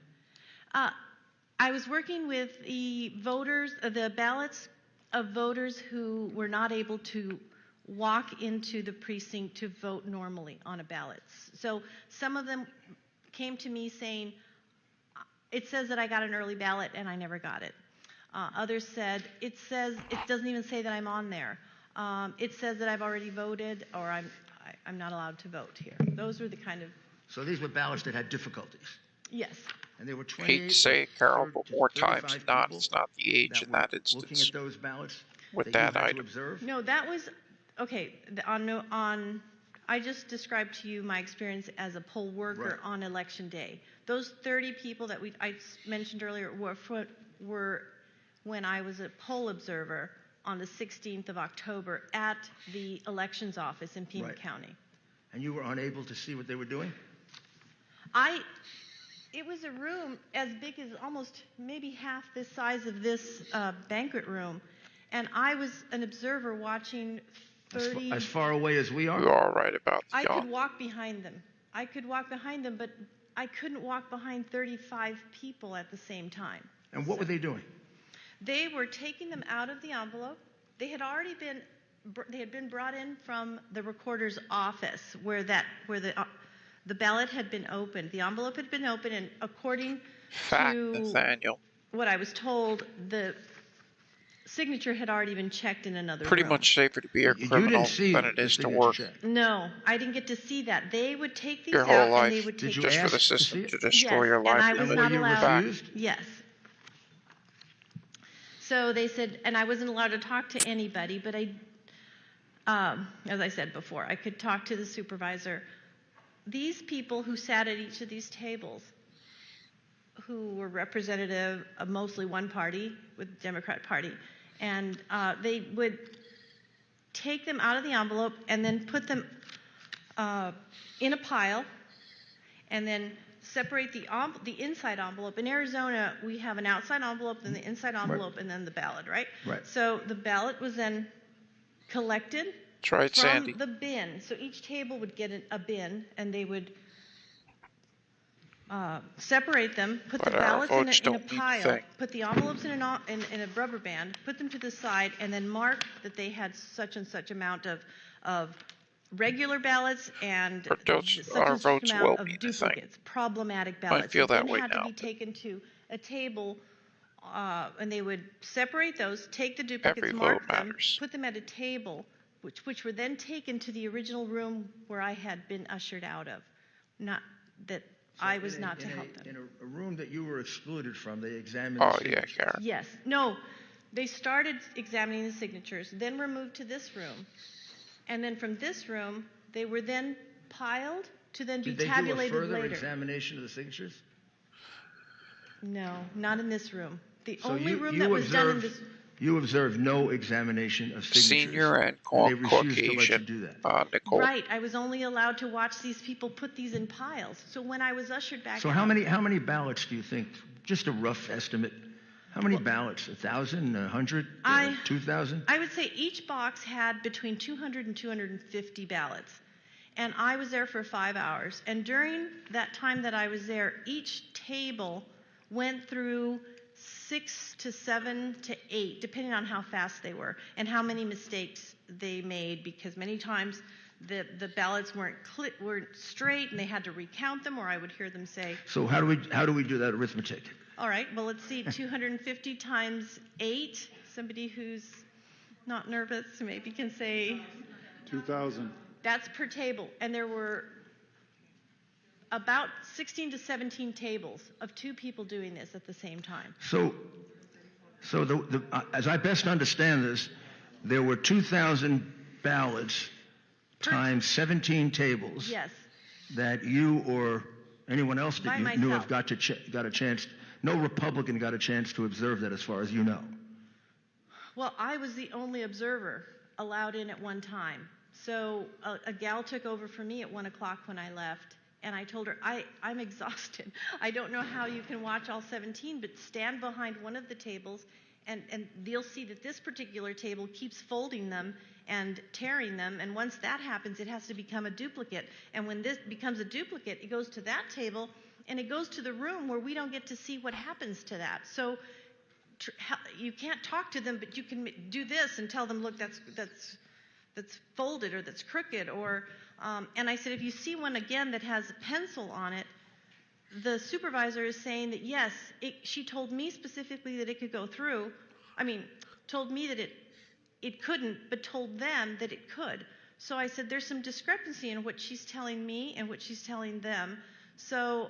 Speaker 20: I was working with the voters, the ballots of voters who were not able to walk into the precinct to vote normally on a ballot. So some of them came to me saying, "It says that I got an early ballot and I never got it." Others said, it doesn't even say that I'm on there. It says that I've already voted, or I'm not allowed to vote here. Those were the kind of...
Speaker 14: So these were ballots that had difficulties?
Speaker 20: Yes.
Speaker 14: And there were 28...
Speaker 2: Hate to say it, Carol, but more times than not, it's not the age in that instance.
Speaker 14: Looking at those ballots
Speaker 2: with
Speaker 14: that
Speaker 2: item.
Speaker 14: Observe?
Speaker 20: No, that was... Okay, I just described to you my experience as a poll worker on election day. Those 30 people that I mentioned earlier were when I was a poll observer on the 16th of October at the elections office in Pima County.
Speaker 14: And you were unable to see what they were doing?
Speaker 20: It was a room as big as almost maybe half the size of this banquet room, and I was an observer watching 30...
Speaker 14: As far away as we are?
Speaker 2: You are right about
Speaker 20: that. I could walk behind them. But I couldn't walk behind 35 people at the same time.
Speaker 14: And what were they doing?
Speaker 20: They were taking them out of the envelope. They had been brought in from the recorder's office where the ballot had been opened. The envelope had been opened, and according to
Speaker 2: Nathaniel,
Speaker 20: what I was told, the signature had already been checked in another
Speaker 2: pretty
Speaker 20: room.
Speaker 2: much safer to be a criminal than it is to work.
Speaker 20: No, I didn't get to see that. They would take these
Speaker 2: your
Speaker 20: out
Speaker 2: whole life,
Speaker 20: and they would take
Speaker 2: just for the system to destroy your life.
Speaker 20: And I was not allowed.
Speaker 14: Refused?
Speaker 20: Yes. So they said, and I wasn't allowed to talk to anybody, but as I said before, I could talk to the supervisor. These people who sat at each of these tables, who were representative of mostly one party, with the Democrat Party, and they would take them out of the envelope and then put them in a pile, and then separate the inside envelope. In Arizona, we have an outside envelope, then the inside envelope, and then the ballot, right?
Speaker 14: Right.
Speaker 20: So the ballot was then collected
Speaker 2: from
Speaker 20: Sandy. The bin. So each table would get a bin, and they would separate them, put the ballots in a pile, put the envelopes in a rubber band, put them to the side, and then mark that they had such and such amount of regular ballots and such and such amount of duplicates, problematic ballots.
Speaker 2: I feel that way
Speaker 20: had
Speaker 2: now.
Speaker 20: To be taken to a table and they would separate those, take the duplicates,
Speaker 2: Every
Speaker 20: mark
Speaker 2: vote
Speaker 20: them,
Speaker 2: matters.
Speaker 20: put them at a table, which were then taken to the original room where I had been ushered out of. Not that I was not to help them.
Speaker 14: In a room that you were excluded from, they examined
Speaker 2: Oh,
Speaker 14: the
Speaker 2: yeah,
Speaker 14: signatures.
Speaker 2: Karen.
Speaker 20: Yes. No, they started examining the signatures, then were moved to this room. And then from this room, they were then piled to then be
Speaker 14: Did they do a
Speaker 20: tabulated
Speaker 14: further
Speaker 20: later.
Speaker 14: examination of the signatures?
Speaker 20: No, not in this room. The
Speaker 14: So
Speaker 20: only
Speaker 14: you-
Speaker 20: room
Speaker 14: you
Speaker 20: that was done in
Speaker 14: observed-
Speaker 20: this.
Speaker 14: You observed no examination of signatures.
Speaker 2: Senior and
Speaker 14: they refused to let you
Speaker 2: Caucasian,
Speaker 14: do that.
Speaker 2: Nicole.
Speaker 20: Right, I was only allowed to watch these people put these in piles. So when I was ushered back
Speaker 14: So
Speaker 20: out,
Speaker 14: how many ballots do you think? Just a rough estimate. How many ballots? 1,000, 100, 2,000?
Speaker 20: I would say each box had between 200 and 250 ballots. And I was there for 5 hours. And during that time that I was there, each table went through 6 to 7 to 8, depending on how fast they were and how many mistakes they made, because many times the ballots weren't straight and they had to recount them, or I would hear them say,
Speaker 14: So how do we do that arithmetic?
Speaker 20: all right, well, let's see, 250 times 8. Somebody who's not nervous maybe can say
Speaker 4: 2,000.
Speaker 20: that's per table. And there were about 16 to 17 tables of 2 people doing this at the same time.
Speaker 14: So as I best understand this, there were 2,000 ballots times 17 tables.
Speaker 20: Yes.
Speaker 14: That you or anyone else that
Speaker 20: By
Speaker 14: you knew of
Speaker 20: myself.
Speaker 14: got a chance. No Republican got a chance to observe that, as far as you know.
Speaker 20: Well, I was the only observer allowed in at one time. So a gal took over for me at 1 o'clock when I left, and I told her, I'm exhausted. I don't know how you can watch all 17, but stand behind one of the tables, and you'll see that this particular table keeps folding them and tearing them, and once that happens, it has to become a duplicate. And when this becomes a duplicate, it goes to that table, and it goes to the room where we don't get to see what happens to that. So you can't talk to them, but you can do this and tell them, look, that's folded or that's crooked. Or and I said, if you see one again that has a pencil on it, the supervisor is saying that yes, she told me specifically that it could go through. I mean, told me that it couldn't, but told them that it could. So I said, there's some discrepancy in what she's telling me and what she's telling them. So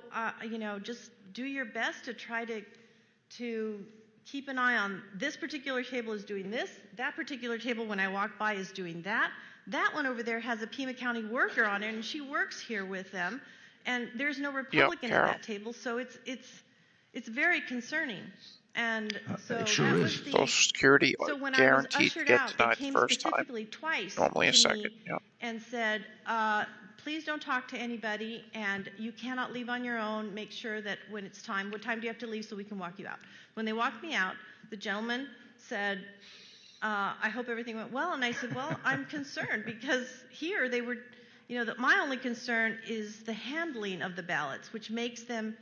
Speaker 20: just do your best to try to keep an eye on this particular table is doing this, that particular table when I walk by is doing that. That one over there has a Pima County worker on it, and she works here with them, and there's no Republican at that table, so it's very concerning. And so
Speaker 14: it sure
Speaker 20: that
Speaker 14: is.
Speaker 20: was the
Speaker 2: Social Security
Speaker 20: so when I was
Speaker 2: guaranteed
Speaker 20: ushered
Speaker 2: get
Speaker 20: out, they
Speaker 2: denied
Speaker 20: came
Speaker 2: first time.
Speaker 20: specifically twice
Speaker 2: Normally a
Speaker 20: to
Speaker 2: second.
Speaker 20: me and said, please don't talk to anybody, and you cannot leave on your own. Make sure that when it's time, what time do you have to leave so we can walk you out? When they walked me out, the gentleman said, I hope everything went well. And I said, well, I'm concerned because here they were, my only concern is the handling of the ballots, which makes them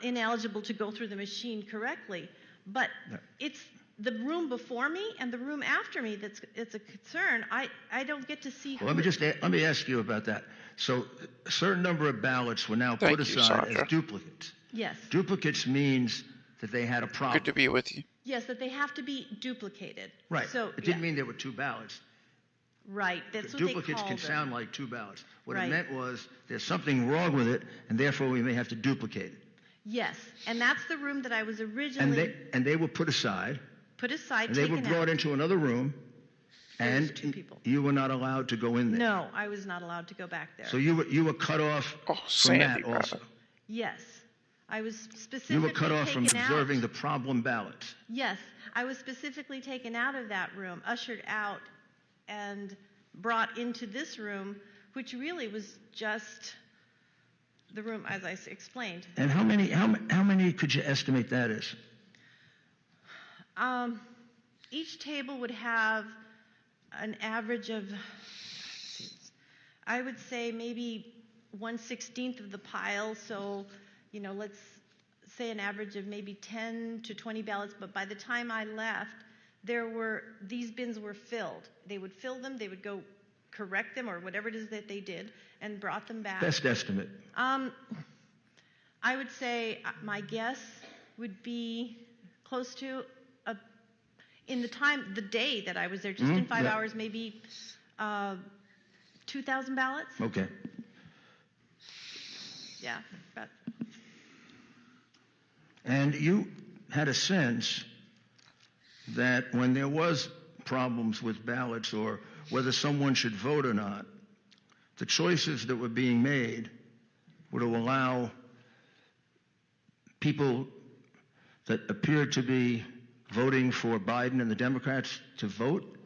Speaker 20: ineligible to go through the machine correctly. But it's the room before me and the room after me it's a concern. I don't get to see.
Speaker 14: Well, let me ask you about that. So a certain number of ballots were now put aside as duplicates.
Speaker 20: Yes.
Speaker 14: Duplicates means that they had a problem.
Speaker 2: Good to be with you.
Speaker 20: Yes, that they have to be duplicated.
Speaker 14: Right.
Speaker 20: So
Speaker 14: it didn't mean there were 2 ballots.
Speaker 20: Right. That's what
Speaker 14: Duplicates
Speaker 20: they
Speaker 14: can
Speaker 20: them.
Speaker 14: sound like 2 ballots. What
Speaker 20: Right.
Speaker 14: it meant was there's something wrong with it, and therefore we may have to duplicate it.
Speaker 20: Yes, and that's the room that I was originally
Speaker 14: And they were put aside.
Speaker 20: put aside.
Speaker 14: And they were
Speaker 20: taken
Speaker 14: brought
Speaker 20: out.
Speaker 14: into another room, and
Speaker 20: 2 people.
Speaker 14: you were not allowed to go in there.
Speaker 20: No, I was not allowed to go back there.
Speaker 14: So you were cut off from
Speaker 2: Sandy,
Speaker 14: that also.
Speaker 20: Yes, I was specifically
Speaker 14: You were cut off from
Speaker 20: taken
Speaker 14: observing
Speaker 20: out.
Speaker 14: the problem ballots.
Speaker 20: Yes, I was specifically taken out of that room, ushered out, and brought into this room, which really was just the room, as I explained.
Speaker 14: And how many could you estimate that is?
Speaker 20: Each table would have an average of, I would say maybe 1/16 of the pile. So, let's say an average of maybe 10 to 20 ballots. But by the time I left, these bins were filled. They would fill them. They would go correct them or whatever it is that they did and brought them back.
Speaker 14: Best estimate.
Speaker 20: I would say my guess would be close to in the day that I was there, just in 5 hours, maybe 2,000 ballots.
Speaker 14: Okay.
Speaker 20: Yeah. About.
Speaker 14: And you had a sense that when there was problems with ballots or whether someone should vote or not, the choices that were being made were to allow people that appeared to be voting for Biden and the Democrats to vote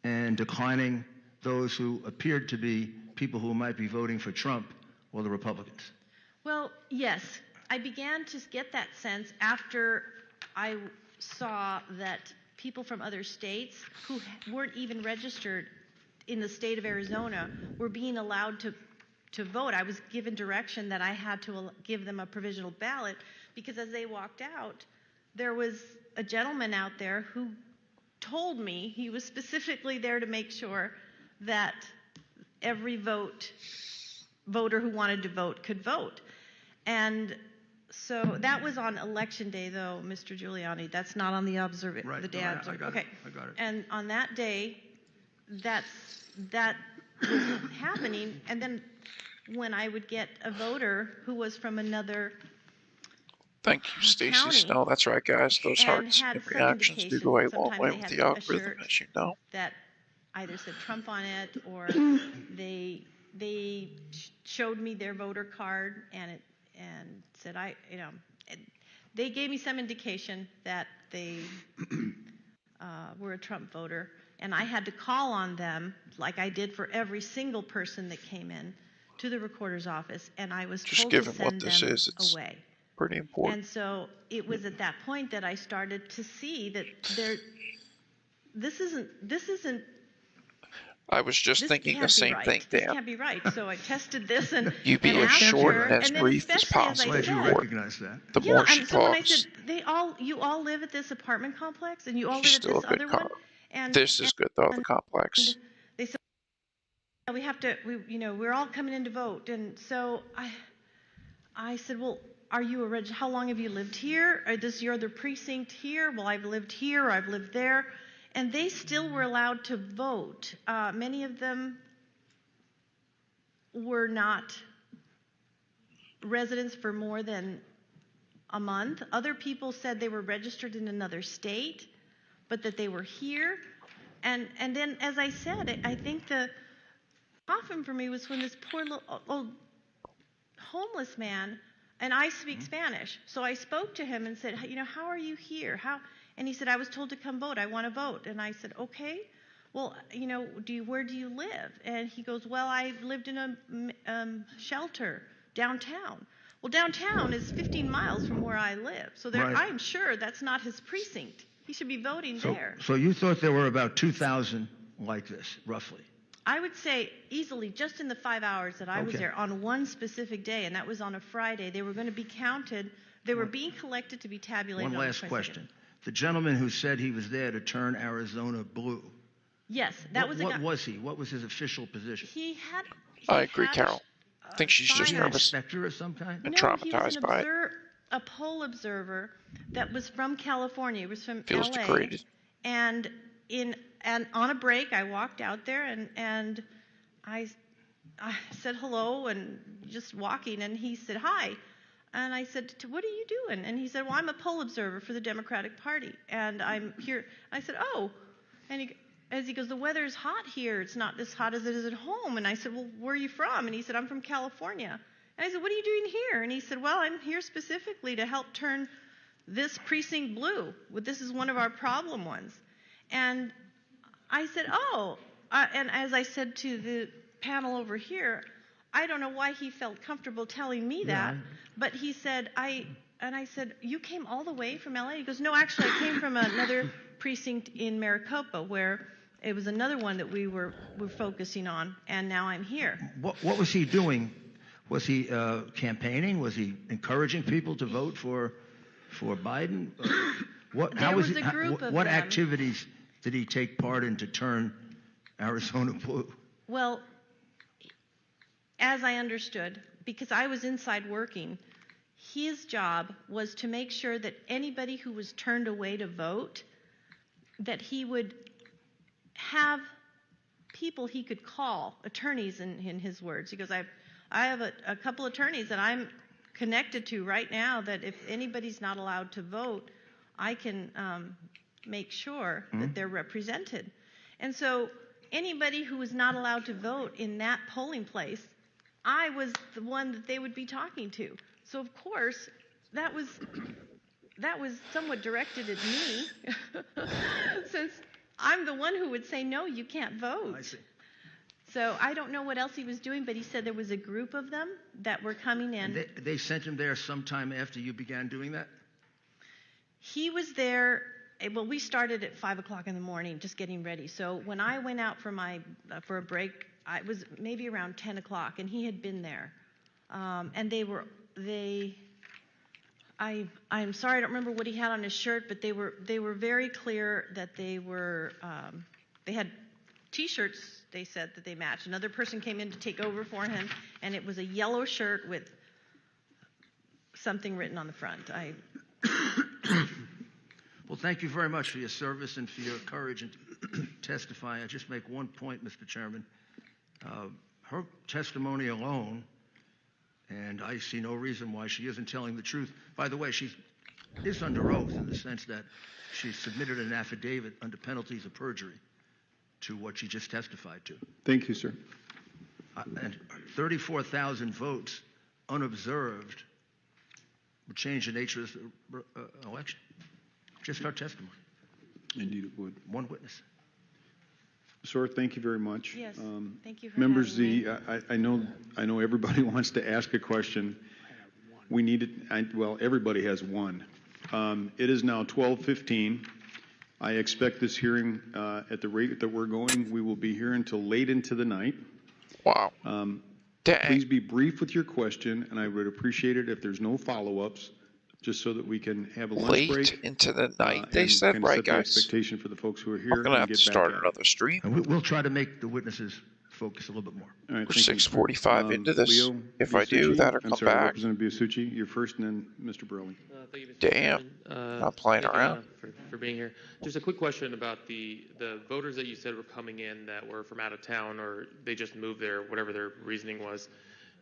Speaker 14: and declining those who appeared to be people who might be voting for Trump or the Republicans.
Speaker 20: Well, yes. I began to get that sense after I saw that people from other states who weren't even registered in the state of Arizona were being allowed to vote. I was given direction that I had to give them a provisional ballot because as they walked out, there was a gentleman out there who told me he was specifically there to make sure that every voter who wanted to vote could vote. And so that was on election day, though, Mr. Giuliani. That's not on the
Speaker 14: Right.
Speaker 20: the day I observed. Okay.
Speaker 14: I got it.
Speaker 20: And on that day, that was happening. And then when I would get a voter who was from another
Speaker 2: Thank you, Stacey
Speaker 20: county
Speaker 2: Snow. That's right, guys. Those
Speaker 20: and
Speaker 2: hearts
Speaker 20: had
Speaker 2: and
Speaker 20: some
Speaker 2: reactions do go a
Speaker 20: indication,
Speaker 2: long way
Speaker 20: sometimes
Speaker 2: with
Speaker 20: they
Speaker 2: the
Speaker 20: had a
Speaker 2: algorithm,
Speaker 20: shirt
Speaker 2: as you know.
Speaker 20: that either said Trump on it or they showed me their voter card and said they gave me some indication that they were a Trump voter, and I had to call on them like I did for every single person that came in to the recorder's office, and I was
Speaker 2: Just
Speaker 20: told to
Speaker 2: given what
Speaker 20: send
Speaker 2: this
Speaker 20: them
Speaker 2: is, it's
Speaker 20: away.
Speaker 2: pretty important.
Speaker 20: And so it was at that point that I started to see that this isn't.
Speaker 2: I was just thinking the same thing,
Speaker 20: This
Speaker 2: Dan.
Speaker 20: can't be right. So I tested this and
Speaker 2: You be as
Speaker 20: asked
Speaker 2: short
Speaker 20: her,
Speaker 2: and as
Speaker 20: then
Speaker 2: brief as
Speaker 20: especially
Speaker 2: possible.
Speaker 20: I
Speaker 14: Glad you
Speaker 20: said,
Speaker 14: recognize that.
Speaker 2: The more she
Speaker 20: and so when I
Speaker 2: talks,
Speaker 20: said you all live at this apartment complex and you all
Speaker 2: she's
Speaker 20: live at
Speaker 2: still
Speaker 20: this
Speaker 2: a good
Speaker 20: other one, and
Speaker 2: This is good, though, the complex.
Speaker 20: they said we have to, we're all coming in to vote, and so I said, well, are you how long have you lived here? Is this your other precinct here? Well, I've lived here, or I've lived there. And they still were allowed to vote. Many of them were not residents for more than a month. Other people said they were registered in another state, but that they were here. And then, as I said, I think the coffin for me was when this poor little old homeless man, and I speak Spanish, so I spoke to him and said, how are you here? And he said, I was told to come vote. I want to vote. And I said, okay. Well, where do you live? And he goes, well, I lived in a shelter downtown. Well, downtown is 15 miles from where I live. So
Speaker 14: Right.
Speaker 20: I'm sure that's not his precinct. He should be voting there.
Speaker 14: So you thought there were about 2,000 like this, roughly?
Speaker 20: I would say easily, just in the 5 hours that I was
Speaker 14: Okay.
Speaker 20: there, on one specific day, and that was on a Friday, they were going to be counted. They were being collected to be tabulated.
Speaker 14: One
Speaker 20: on the
Speaker 14: last
Speaker 20: 22nd.
Speaker 14: question. The gentleman who said he was there to turn Arizona blue.
Speaker 20: Yes, that was a
Speaker 14: What
Speaker 20: guy.
Speaker 14: was he? What was his official position?
Speaker 20: He had.
Speaker 2: I agree, Carol. I think she's just
Speaker 14: An
Speaker 2: nervous
Speaker 14: inspector of some kind?
Speaker 2: and
Speaker 20: No, he was
Speaker 2: traumatized by it.
Speaker 20: a poll observer that was from California. He was from
Speaker 2: Feels
Speaker 20: LA.
Speaker 2: degraded.
Speaker 20: And on a break, I walked out there and I said hello and just walking, and he said hi. And I said, what are you doing? And he said, well, I'm a poll observer for the Democratic Party, and I'm here. I said, oh. And he goes, the weather's hot here. It's not as hot as it is at home. And I said, well, where are you from? And he said, I'm from California. And I said, what are you doing here? And he said, well, I'm here specifically to help turn this precinct blue. This is one of our problem ones. And I said, oh. And as I said to the panel over here, I don't know why he felt comfortable telling me that, but he said, I said, you came all the way from LA? He goes, no, actually, I came from another precinct in Maricopa where it was another one that we were focusing on, and now I'm here.
Speaker 14: What was he doing? Was he campaigning? Was he encouraging people to vote for Biden? What activities did he take part in to turn Arizona blue?
Speaker 20: Well, as I understood, because I was inside working, his job was to make sure that anybody who was turned away to vote, that he would have people he could call, attorneys in his words. He goes, I have a couple attorneys that I'm connected to right now that if anybody's not allowed to vote, I can make sure that they're represented. And so anybody who was not allowed to vote in that polling place, I was the one that they would be talking to. So of course, that was somewhat directed at me, since I'm the one who would say, no, you can't vote.
Speaker 14: I see.
Speaker 20: So I don't know what else he was doing, but he said there was a group of them that were coming in.
Speaker 14: And they sent him there sometime after you began doing that?
Speaker 20: He was there, well, we started at 5 o'clock in the morning, just getting ready. So when I went out for a break, it was maybe around 10 o'clock, and he had been there. And I'm sorry, I don't remember what he had on his shirt, but they were very clear that they had T-shirts, they said, that they matched. Another person came in to take over for him, and it was a yellow shirt with something written on the front.
Speaker 14: Well, thank you very much for your service and for your courage and testifying. I just make one point, Mr. Chairman. Her testimony alone, and I see no reason why she isn't telling the truth. By the way, she is under oath in the sense that she submitted an affidavit under penalties of perjury to what she just testified to.
Speaker 4: Thank you, sir.
Speaker 14: And 34,000 votes unobserved would change the nature of the election. Just our testimony.
Speaker 4: Indeed it would.
Speaker 14: One witness.
Speaker 4: Sir, thank you very much.
Speaker 20: Yes, thank you for
Speaker 4: Members,
Speaker 20: having me.
Speaker 4: I know everybody wants to ask a question. We need it. Well, everybody has one. It is now 12:15. I expect this hearing, at the rate that we're going, we will be here until late into the night.
Speaker 2: Wow.
Speaker 4: Please be brief with your question, and I would appreciate it if there's no follow-ups, just so that we can have a lunch break.
Speaker 2: Late into the night, they
Speaker 4: and
Speaker 2: said,
Speaker 4: kind of
Speaker 2: right,
Speaker 4: set the
Speaker 2: guys?
Speaker 4: expectation for the folks who are here.
Speaker 2: We're going to
Speaker 4: and
Speaker 2: have to
Speaker 4: get back
Speaker 2: start
Speaker 4: at it.
Speaker 2: another stream.
Speaker 14: And we'll try to make the witnesses focus a little bit more.
Speaker 4: All right,
Speaker 2: We're
Speaker 4: thank you.
Speaker 2: 6:45 into this.
Speaker 4: Leo
Speaker 2: If I do
Speaker 4: Biasucci?
Speaker 2: that or
Speaker 4: I'm
Speaker 2: come
Speaker 4: sorry,
Speaker 2: back,
Speaker 4: Representative Biasucci, you're first, and then Mr. Burley.
Speaker 11: Thank you, Mr.
Speaker 2: damn,
Speaker 11: Chairman.
Speaker 2: not playing
Speaker 11: Thank you,
Speaker 2: around.
Speaker 11: for being here. Just a quick question about the voters that you said were coming in that were from out of town, or they just moved there, whatever their reasoning was.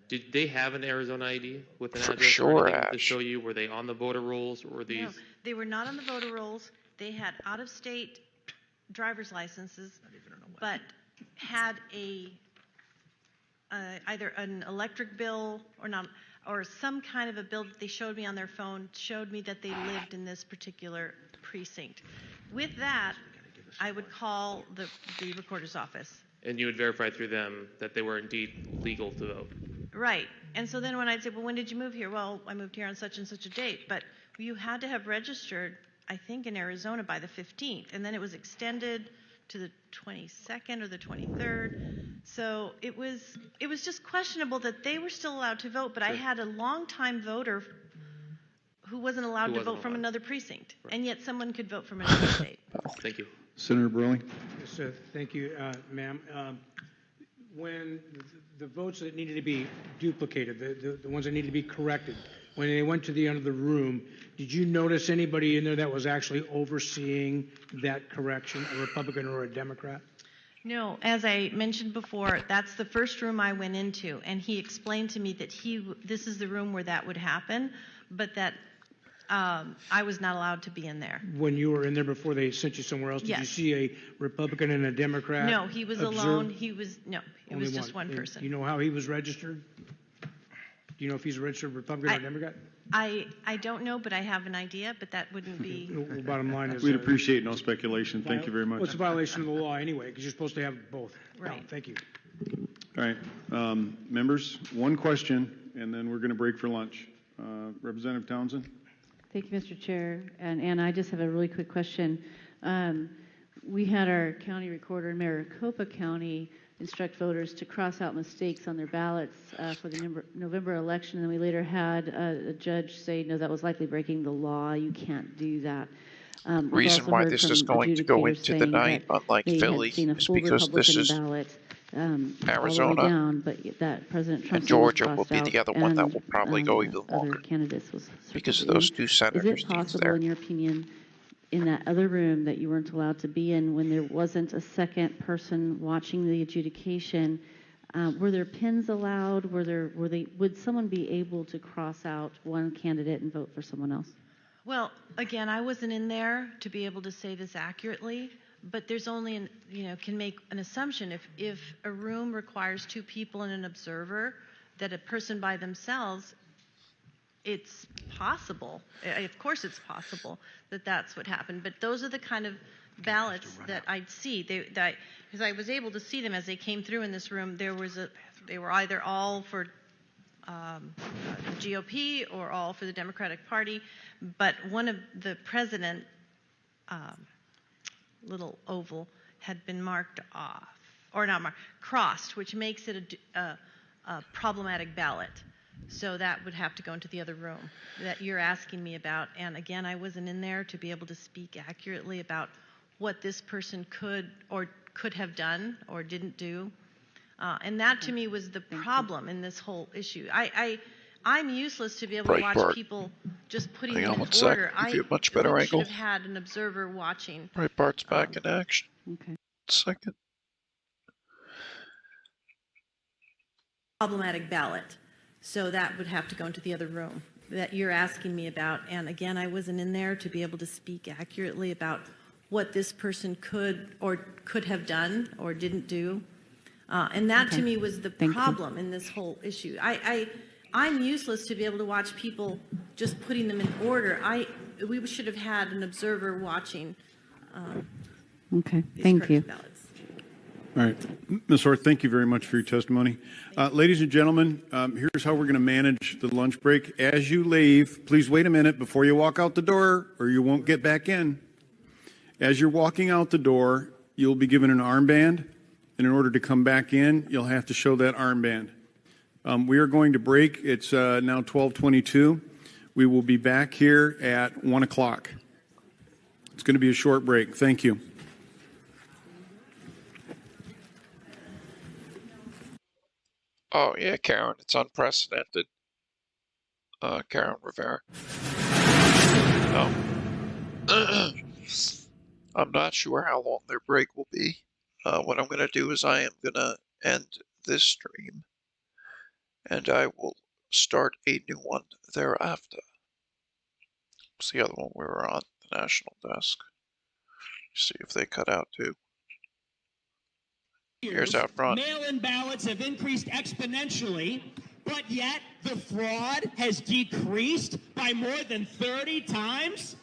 Speaker 11: Did they have an Arizona ID with an
Speaker 2: For
Speaker 11: address
Speaker 2: sure,
Speaker 11: or anything to
Speaker 2: Ash.
Speaker 11: show you? Were they on the voter rolls, or were these?
Speaker 20: No, they were not on the voter rolls. They had out-of-state driver's licenses, but had either an electric bill or some kind of a bill that they showed me on their phone, showed me that they lived in this particular precinct. With that, I would call the recorder's office.
Speaker 11: And you would verify through them that they were indeed legal to vote.
Speaker 20: Right. And so then when I'd say, well, when did you move here? Well, I moved here on such and such a date. But you had to have registered, I think, in Arizona by the 15th. And then it was extended to the 22nd or the 23rd. So it was just questionable that they were still allowed to vote. But I had a longtime voter who wasn't allowed to vote from another precinct. Right. And yet someone could vote from another state.
Speaker 11: Thank you.
Speaker 4: Senator Burley.
Speaker 6: Yes, sir. Thank you, ma'am. When the votes that needed to be duplicated, the ones that needed to be corrected, when they went to the end of the room, did you notice anybody in there that was actually overseeing that correction, a Republican or a Democrat?
Speaker 20: No, as I mentioned before, that's the first room I went into, and he explained to me that this is the room where that would happen, but that I was not allowed to be in there.
Speaker 6: When you were in there before they sent you somewhere else, did you see a Republican and a Democrat?
Speaker 20: No, he was alone. It was just one person.
Speaker 6: Do you know how he was registered? Do you know if he's a registered Republican or Democrat?
Speaker 20: I don't know, but I have an idea, but that wouldn't be.
Speaker 6: The bottom line is.
Speaker 4: We'd appreciate no speculation. Thank you very much.
Speaker 6: Well, it's a violation of the law anyway, because you're supposed to have both.
Speaker 20: Right.
Speaker 6: No, thank you.
Speaker 4: All right. Members, one question, and then we're going to break for lunch. Representative Townsend.
Speaker 18: Thank you, Mr. Chair. And I just have a really quick question. We had our county recorder in Maricopa County instruct voters to cross out mistakes on their ballots for the November election, and then we later had a judge say, no, that was likely breaking the law. You can't do that.
Speaker 2: Reason why this is going to go into the night, unlike Philly, is because this is
Speaker 18: all the way
Speaker 2: Arizona
Speaker 18: down, but that President Trump's
Speaker 2: and
Speaker 18: name was
Speaker 2: Georgia will
Speaker 18: crossed
Speaker 2: be
Speaker 18: out,
Speaker 2: the other one that
Speaker 18: and
Speaker 2: will probably go even
Speaker 18: other
Speaker 2: longer
Speaker 18: candidates was
Speaker 2: because
Speaker 18: circled
Speaker 2: of those
Speaker 18: in.
Speaker 2: two
Speaker 18: Is
Speaker 2: senators'
Speaker 18: it
Speaker 2: seats
Speaker 18: possible,
Speaker 2: there.
Speaker 18: in your opinion, in that other room that you weren't allowed to be in when there wasn't a second person watching the adjudication, were there pins allowed? Would someone be able to cross out one candidate and vote for someone else?
Speaker 20: Well, again, I wasn't in there to be able to say this accurately, but there's only, can make an assumption. If a room requires two people and an observer, that a person by themselves, it's possible. Of course it's possible that that's what happened. But those are the kind of ballots that I'd see. Because I was able to see them as they came through in this room. They were either all for the GOP or all for the Democratic Party. But one of the president little oval had been marked off, or not marked, crossed, which makes it a problematic ballot. So that would have to go into the other room that you're asking me about. And again, I wasn't in there to be able to speak accurately about what this person could have done or didn't do. And that to me was the problem in this whole issue. I'm useless to be able to watch
Speaker 2: Breitbart.
Speaker 20: people just putting
Speaker 2: Hang
Speaker 20: them
Speaker 2: on
Speaker 20: in
Speaker 2: one sec.
Speaker 20: order.
Speaker 2: Give you a much better
Speaker 20: We
Speaker 2: angle.
Speaker 20: should have had an observer watching.
Speaker 2: Breitbart's back in action.
Speaker 18: Okay.
Speaker 2: Second.
Speaker 20: Problematic ballot. So that would have to go into the other room that you're asking me about. And again, I wasn't in there to be able to speak accurately about what this person could have done or didn't do. And that to me was the problem in this whole issue. I'm useless to be able to watch people just putting them in order. We should have had an observer watching.
Speaker 18: Okay, thank you.
Speaker 20: Ballots.
Speaker 4: All right. Ms. Orth, thank you very much for your testimony. Ladies and gentlemen, here's how we're going to manage the lunch break. As you leave, please wait a minute before you walk out the door or you won't get back in. As you're walking out the door, you'll be given an armband, and in order to come back in, you'll have to show that armband. We are going to break. It's now 12:22. We will be back here at 1 o'clock. It's going to be a short break. Thank you.
Speaker 2: Oh, yeah, Karen, it's unprecedented. Karen Rivera. No. I'm not sure how long their break will be. What I'm going to do is I am going to end this stream, and I will start a new one thereafter. What's the other one we were on? The National Desk. See if they cut out too. Here's out front.
Speaker 21: Mail-in ballots have increased exponentially, but yet the fraud has decreased by more than 30 times?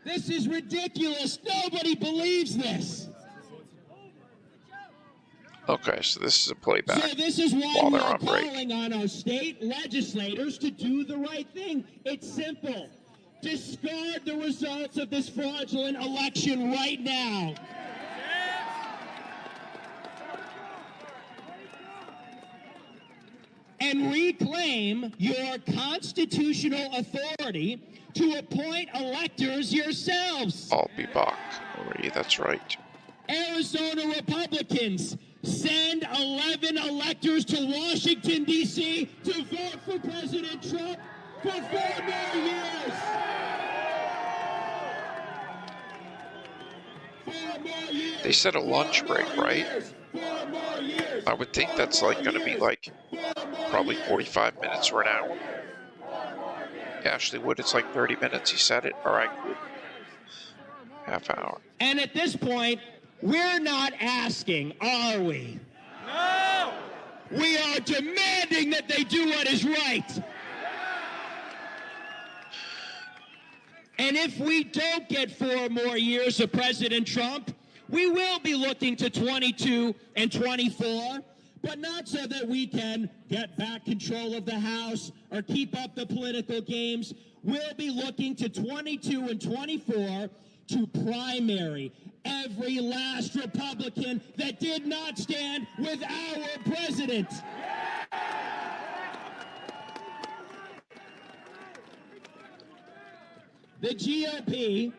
Speaker 21: This is ridiculous. Nobody believes this.
Speaker 2: Okay, so this is a playback.
Speaker 21: So this is why
Speaker 2: while
Speaker 21: we
Speaker 2: they're
Speaker 21: are
Speaker 2: on break.
Speaker 21: calling on our state legislators to do the right thing. It's simple. Discard the results of this fraudulent election right now. And reclaim your constitutional authority to appoint electors yourselves.
Speaker 2: I'll be back. Marie, that's right.
Speaker 21: Arizona Republicans, send 11 electors to Washington, D.C. to vote for President Trump for 4 more years. 4 more years.
Speaker 2: They said a lunch break, right?
Speaker 21: 4 more years.
Speaker 2: I would think that's like going to be like probably 45 minutes or an hour. Ashley Wood, it's like 30 minutes. He said it. All right, cool. Half hour.
Speaker 21: And at this point, we're not asking, are we? No! We are demanding that they do what is right. And if we don't get 4 more years of President Trump, we will be looking to 22 and 24, but not so that we can get back control of the House or keep up the political games. We'll be looking to 22 and 24 to primary every last Republican that did not stand with our president. The GOP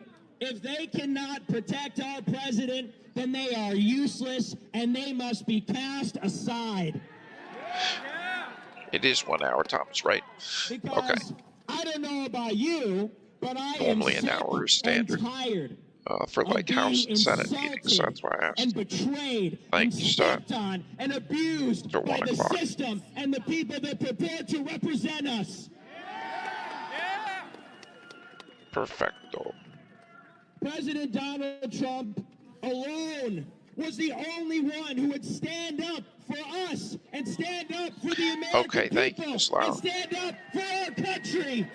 Speaker 21: If they cannot protect our president, then they are useless and they must be cast aside.
Speaker 2: It is 1 hour, Thomas, right?
Speaker 21: Because
Speaker 2: okay.
Speaker 21: I don't know about you, but I
Speaker 2: Normally
Speaker 21: am
Speaker 2: an hour is standard
Speaker 21: tired
Speaker 2: for like House and Senate meetings, so that's why I asked.
Speaker 21: And betrayed
Speaker 2: Thank
Speaker 21: and
Speaker 2: you, sir.
Speaker 21: stepped on and abused by the system and the people that prepare to represent us.
Speaker 2: Perfecto.
Speaker 21: President Donald Trump alone was the only one who would stand up for us and stand up for the American
Speaker 2: thank
Speaker 21: people
Speaker 2: you, Ms. Lauer.
Speaker 21: and stand up for our country.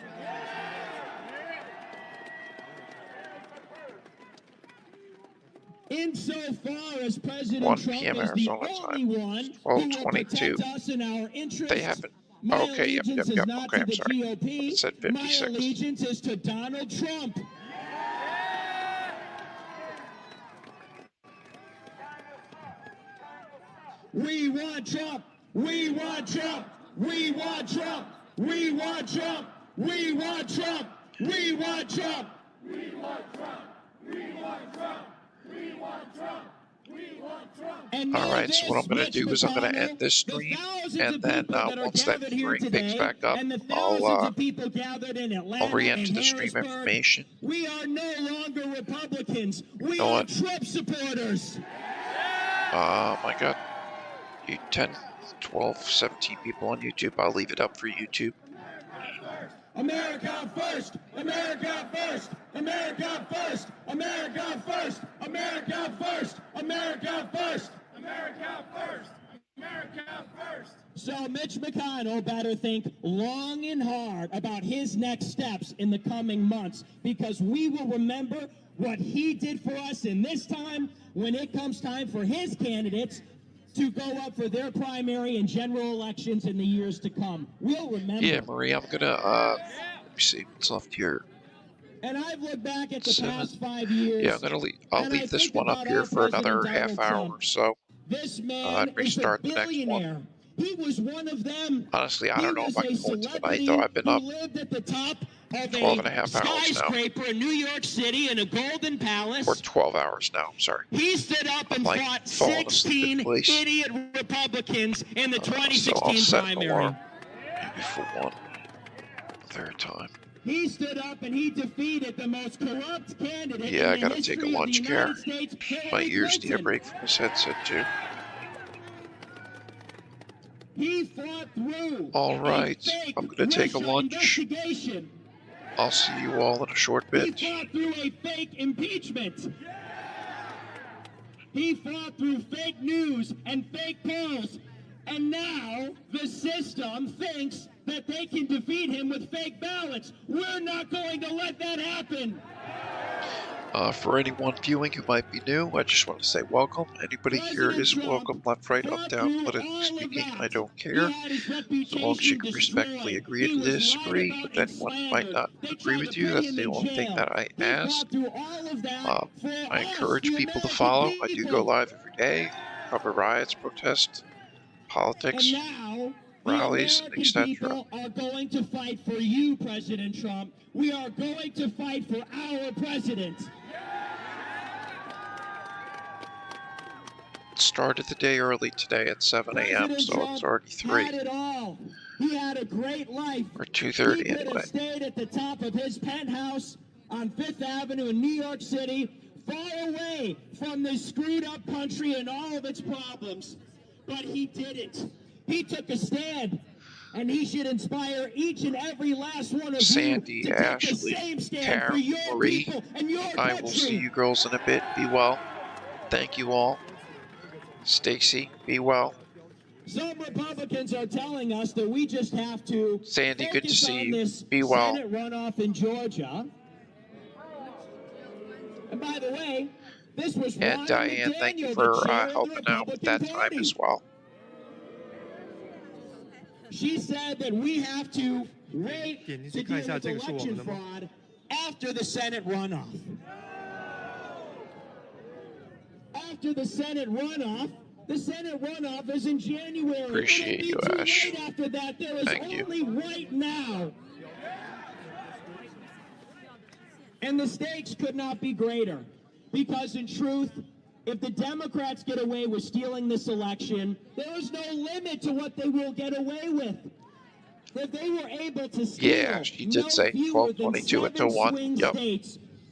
Speaker 21: Insofar as President
Speaker 2: 1
Speaker 21: Trump
Speaker 2: p.m.
Speaker 21: is the
Speaker 2: Arizona
Speaker 21: only
Speaker 2: time.
Speaker 21: one who will protect us and our interests,
Speaker 2: They haven't.
Speaker 21: my
Speaker 2: Okay, yep.
Speaker 21: allegiance is not
Speaker 2: Okay,
Speaker 21: to
Speaker 2: I'm
Speaker 21: the
Speaker 2: sorry.
Speaker 21: GOP.
Speaker 2: It said
Speaker 21: My
Speaker 2: 56.
Speaker 21: allegiance is to Donald Trump. We want Trump. We want Trump. We want Trump. We want Trump. We want Trump. We want Trump. We want Trump. We want Trump. We want Trump. We want Trump.
Speaker 2: All right, so what I'm going to do is I'm going to end this stream, and then once that stream picks back up, I'll re-enter the stream information.
Speaker 21: We are no longer Republicans. We
Speaker 2: know
Speaker 21: are
Speaker 2: what?
Speaker 21: Trump supporters.
Speaker 2: Oh my God. You 10, 12, 17 people on YouTube. I'll leave it up for YouTube.
Speaker 21: America first! America first! America first! America first! America first! America first! America first! America first! So Mitch McConnell better think long and hard about his next steps in the coming months, because we will remember what he did for us in this time when it comes time for his candidates to go up for their primary and general elections in the years to come. We'll remember.
Speaker 2: Yeah, Marie, I'm going to, let me see what's left here.
Speaker 21: And I've looked back at the past 5 years.
Speaker 2: Yeah, I'll leave this one up here for another half hour or so.
Speaker 21: This man
Speaker 2: and restart
Speaker 21: is a
Speaker 2: the next
Speaker 21: billionaire.
Speaker 2: one.
Speaker 21: He was one of them.
Speaker 2: Honestly, I don't know if I can go into the night, though. I've been
Speaker 21: who
Speaker 2: up
Speaker 21: lived at the top of
Speaker 2: 12 and a half hours now.
Speaker 21: skyscraper in New York City in a golden palace.
Speaker 2: Or 12 hours now, I'm sorry.
Speaker 21: He stood up and
Speaker 2: like
Speaker 21: fought
Speaker 2: falling asleep
Speaker 21: 16
Speaker 2: in place.
Speaker 21: idiot Republicans in the
Speaker 2: So I'll
Speaker 21: 2016
Speaker 2: set an
Speaker 21: primary.
Speaker 2: alarm maybe for one third time.
Speaker 21: He stood up and he defeated the most corrupt candidate
Speaker 2: Yeah, I
Speaker 21: in the
Speaker 2: gotta take a
Speaker 21: history of
Speaker 2: lunch
Speaker 21: the
Speaker 2: care.
Speaker 21: United States,
Speaker 2: My
Speaker 21: Hillary
Speaker 2: ears need a
Speaker 21: Clinton.
Speaker 2: break from this headset, too.
Speaker 21: He fought through
Speaker 2: All right,
Speaker 21: a fake
Speaker 2: I'm gonna take a
Speaker 21: Russia
Speaker 2: lunch.
Speaker 21: investigation.
Speaker 2: I'll see you all in a short
Speaker 21: He
Speaker 2: bit.
Speaker 21: fought through a fake impeachment. He fought through fake news and fake polls. And now the system thinks that they can defeat him with fake ballots. We're not going to let that happen.
Speaker 2: For anyone viewing who might be new, I just want to say welcome. Anybody here is welcome. Left, right, up, down, politically speaking, I don't care. As long as you can respectfully agree to disagree. If anyone might not agree with you, that's the only thing that I ask. I encourage people to follow. I do go live every day, cover riots, protests, politics, rallies, etc.
Speaker 21: People are going to fight for you, President Trump. We are going to fight for our president.
Speaker 2: Started the day early today at 7 a.m., so it's already 3.
Speaker 21: Had it all. He had a great life.
Speaker 2: Or 2:30
Speaker 21: He could
Speaker 2: anyway.
Speaker 21: have stayed at the top of his penthouse on Fifth Avenue in New York City, far away from this screwed up country and all of its problems. But he didn't. He took a stand. And he should inspire each and every last one of
Speaker 2: Sandy,
Speaker 21: you to take the
Speaker 2: Ashley,
Speaker 21: same stand
Speaker 2: Karen,
Speaker 21: for your
Speaker 2: Marie,
Speaker 21: people and your country.
Speaker 2: I will see you girls in a bit. Be well. Thank you all. Stacy, be well.
Speaker 21: Some Republicans are telling us that we just have to
Speaker 2: Sandy, good to
Speaker 21: focus
Speaker 2: see
Speaker 21: on
Speaker 2: you.
Speaker 21: this
Speaker 2: Be well.
Speaker 21: Senate runoff in Georgia. And by the way, this was
Speaker 2: And
Speaker 21: Ronna
Speaker 2: Diane, thank you
Speaker 21: McDaniel,
Speaker 2: for
Speaker 21: the chair of the
Speaker 2: helping out with that
Speaker 21: Republican
Speaker 2: time as
Speaker 21: Party.
Speaker 2: well.
Speaker 21: She said that we have to wait to deal with election fraud after the Senate runoff. After the Senate runoff is in January.
Speaker 2: Appreciate you,
Speaker 21: It'll be too
Speaker 2: Ash.
Speaker 21: late after that. There is
Speaker 2: Thank you.
Speaker 21: only right now. And the stakes could not be greater. Because in truth, if the Democrats get away with stealing this election, there is no limit to what they will get away with. If they were able to steal
Speaker 2: Yeah, she did say 12:22 until 1. Yep.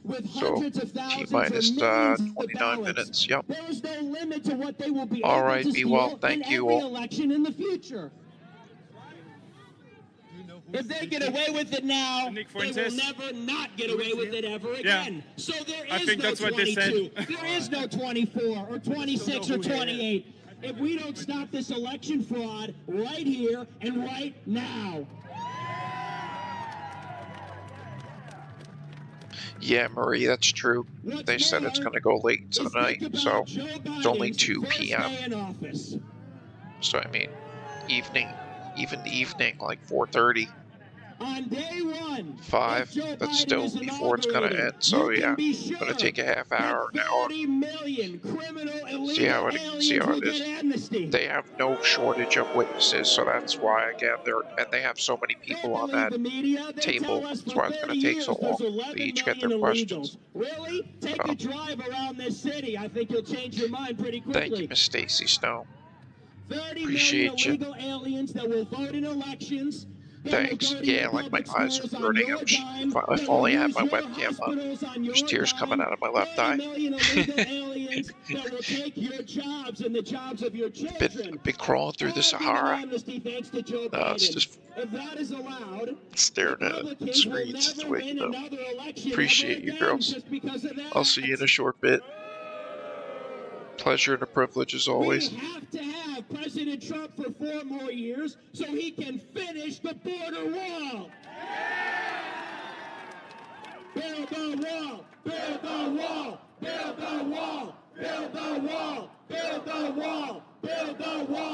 Speaker 21: with
Speaker 2: So
Speaker 21: hundreds of thousands
Speaker 2: T-minus
Speaker 21: or millions of
Speaker 2: 29
Speaker 21: ballots,
Speaker 2: minutes. Yep.
Speaker 21: there is no limit to what they will be
Speaker 2: All
Speaker 21: able
Speaker 2: right,
Speaker 21: to
Speaker 2: be
Speaker 21: steal
Speaker 2: well.
Speaker 21: in
Speaker 2: Thank you
Speaker 21: every
Speaker 2: all.
Speaker 21: election in the future. If they get away with it now, they will never not get away with it ever again. So there is no 22. There is no 24 or 26 or 28. If we don't stop this election fraud right here and right now.
Speaker 2: Yeah, Marie, that's true. They said it's going to go late into the night, so it's only 2 p.m. So, I mean, evening, like 4:30.
Speaker 21: On day 1,
Speaker 2: 5, that's still before it's going to end, so yeah, going to take a half hour, an hour.
Speaker 21: 30 million criminal
Speaker 2: See how it
Speaker 21: will
Speaker 2: is.
Speaker 21: get amnesty.
Speaker 2: They have no shortage of witnesses, so that's why, again, they have so many people on that table. That's why it's going to take so long. They each get their questions.
Speaker 21: Really? Take a drive around this city. I think you'll change your mind pretty quickly.
Speaker 2: Thank you, Miss Stacy Snow.
Speaker 21: 30
Speaker 2: Appreciate
Speaker 21: million illegal aliens that will vote in elections.
Speaker 2: Thanks. Yeah, like my eyes are burning. If only I had my webcam on. There's tears coming out of my left eye. Been crawling through the Sahara. It's just staring at screens. It's waking up. Appreciate you, girls. I'll see you in a short bit. Pleasure and a privilege as always.
Speaker 21: We have to have President Trump for 4 more years so he can finish the border wall. Build the wall, build the wall, build the wall, build the wall, build the wall, build the wall.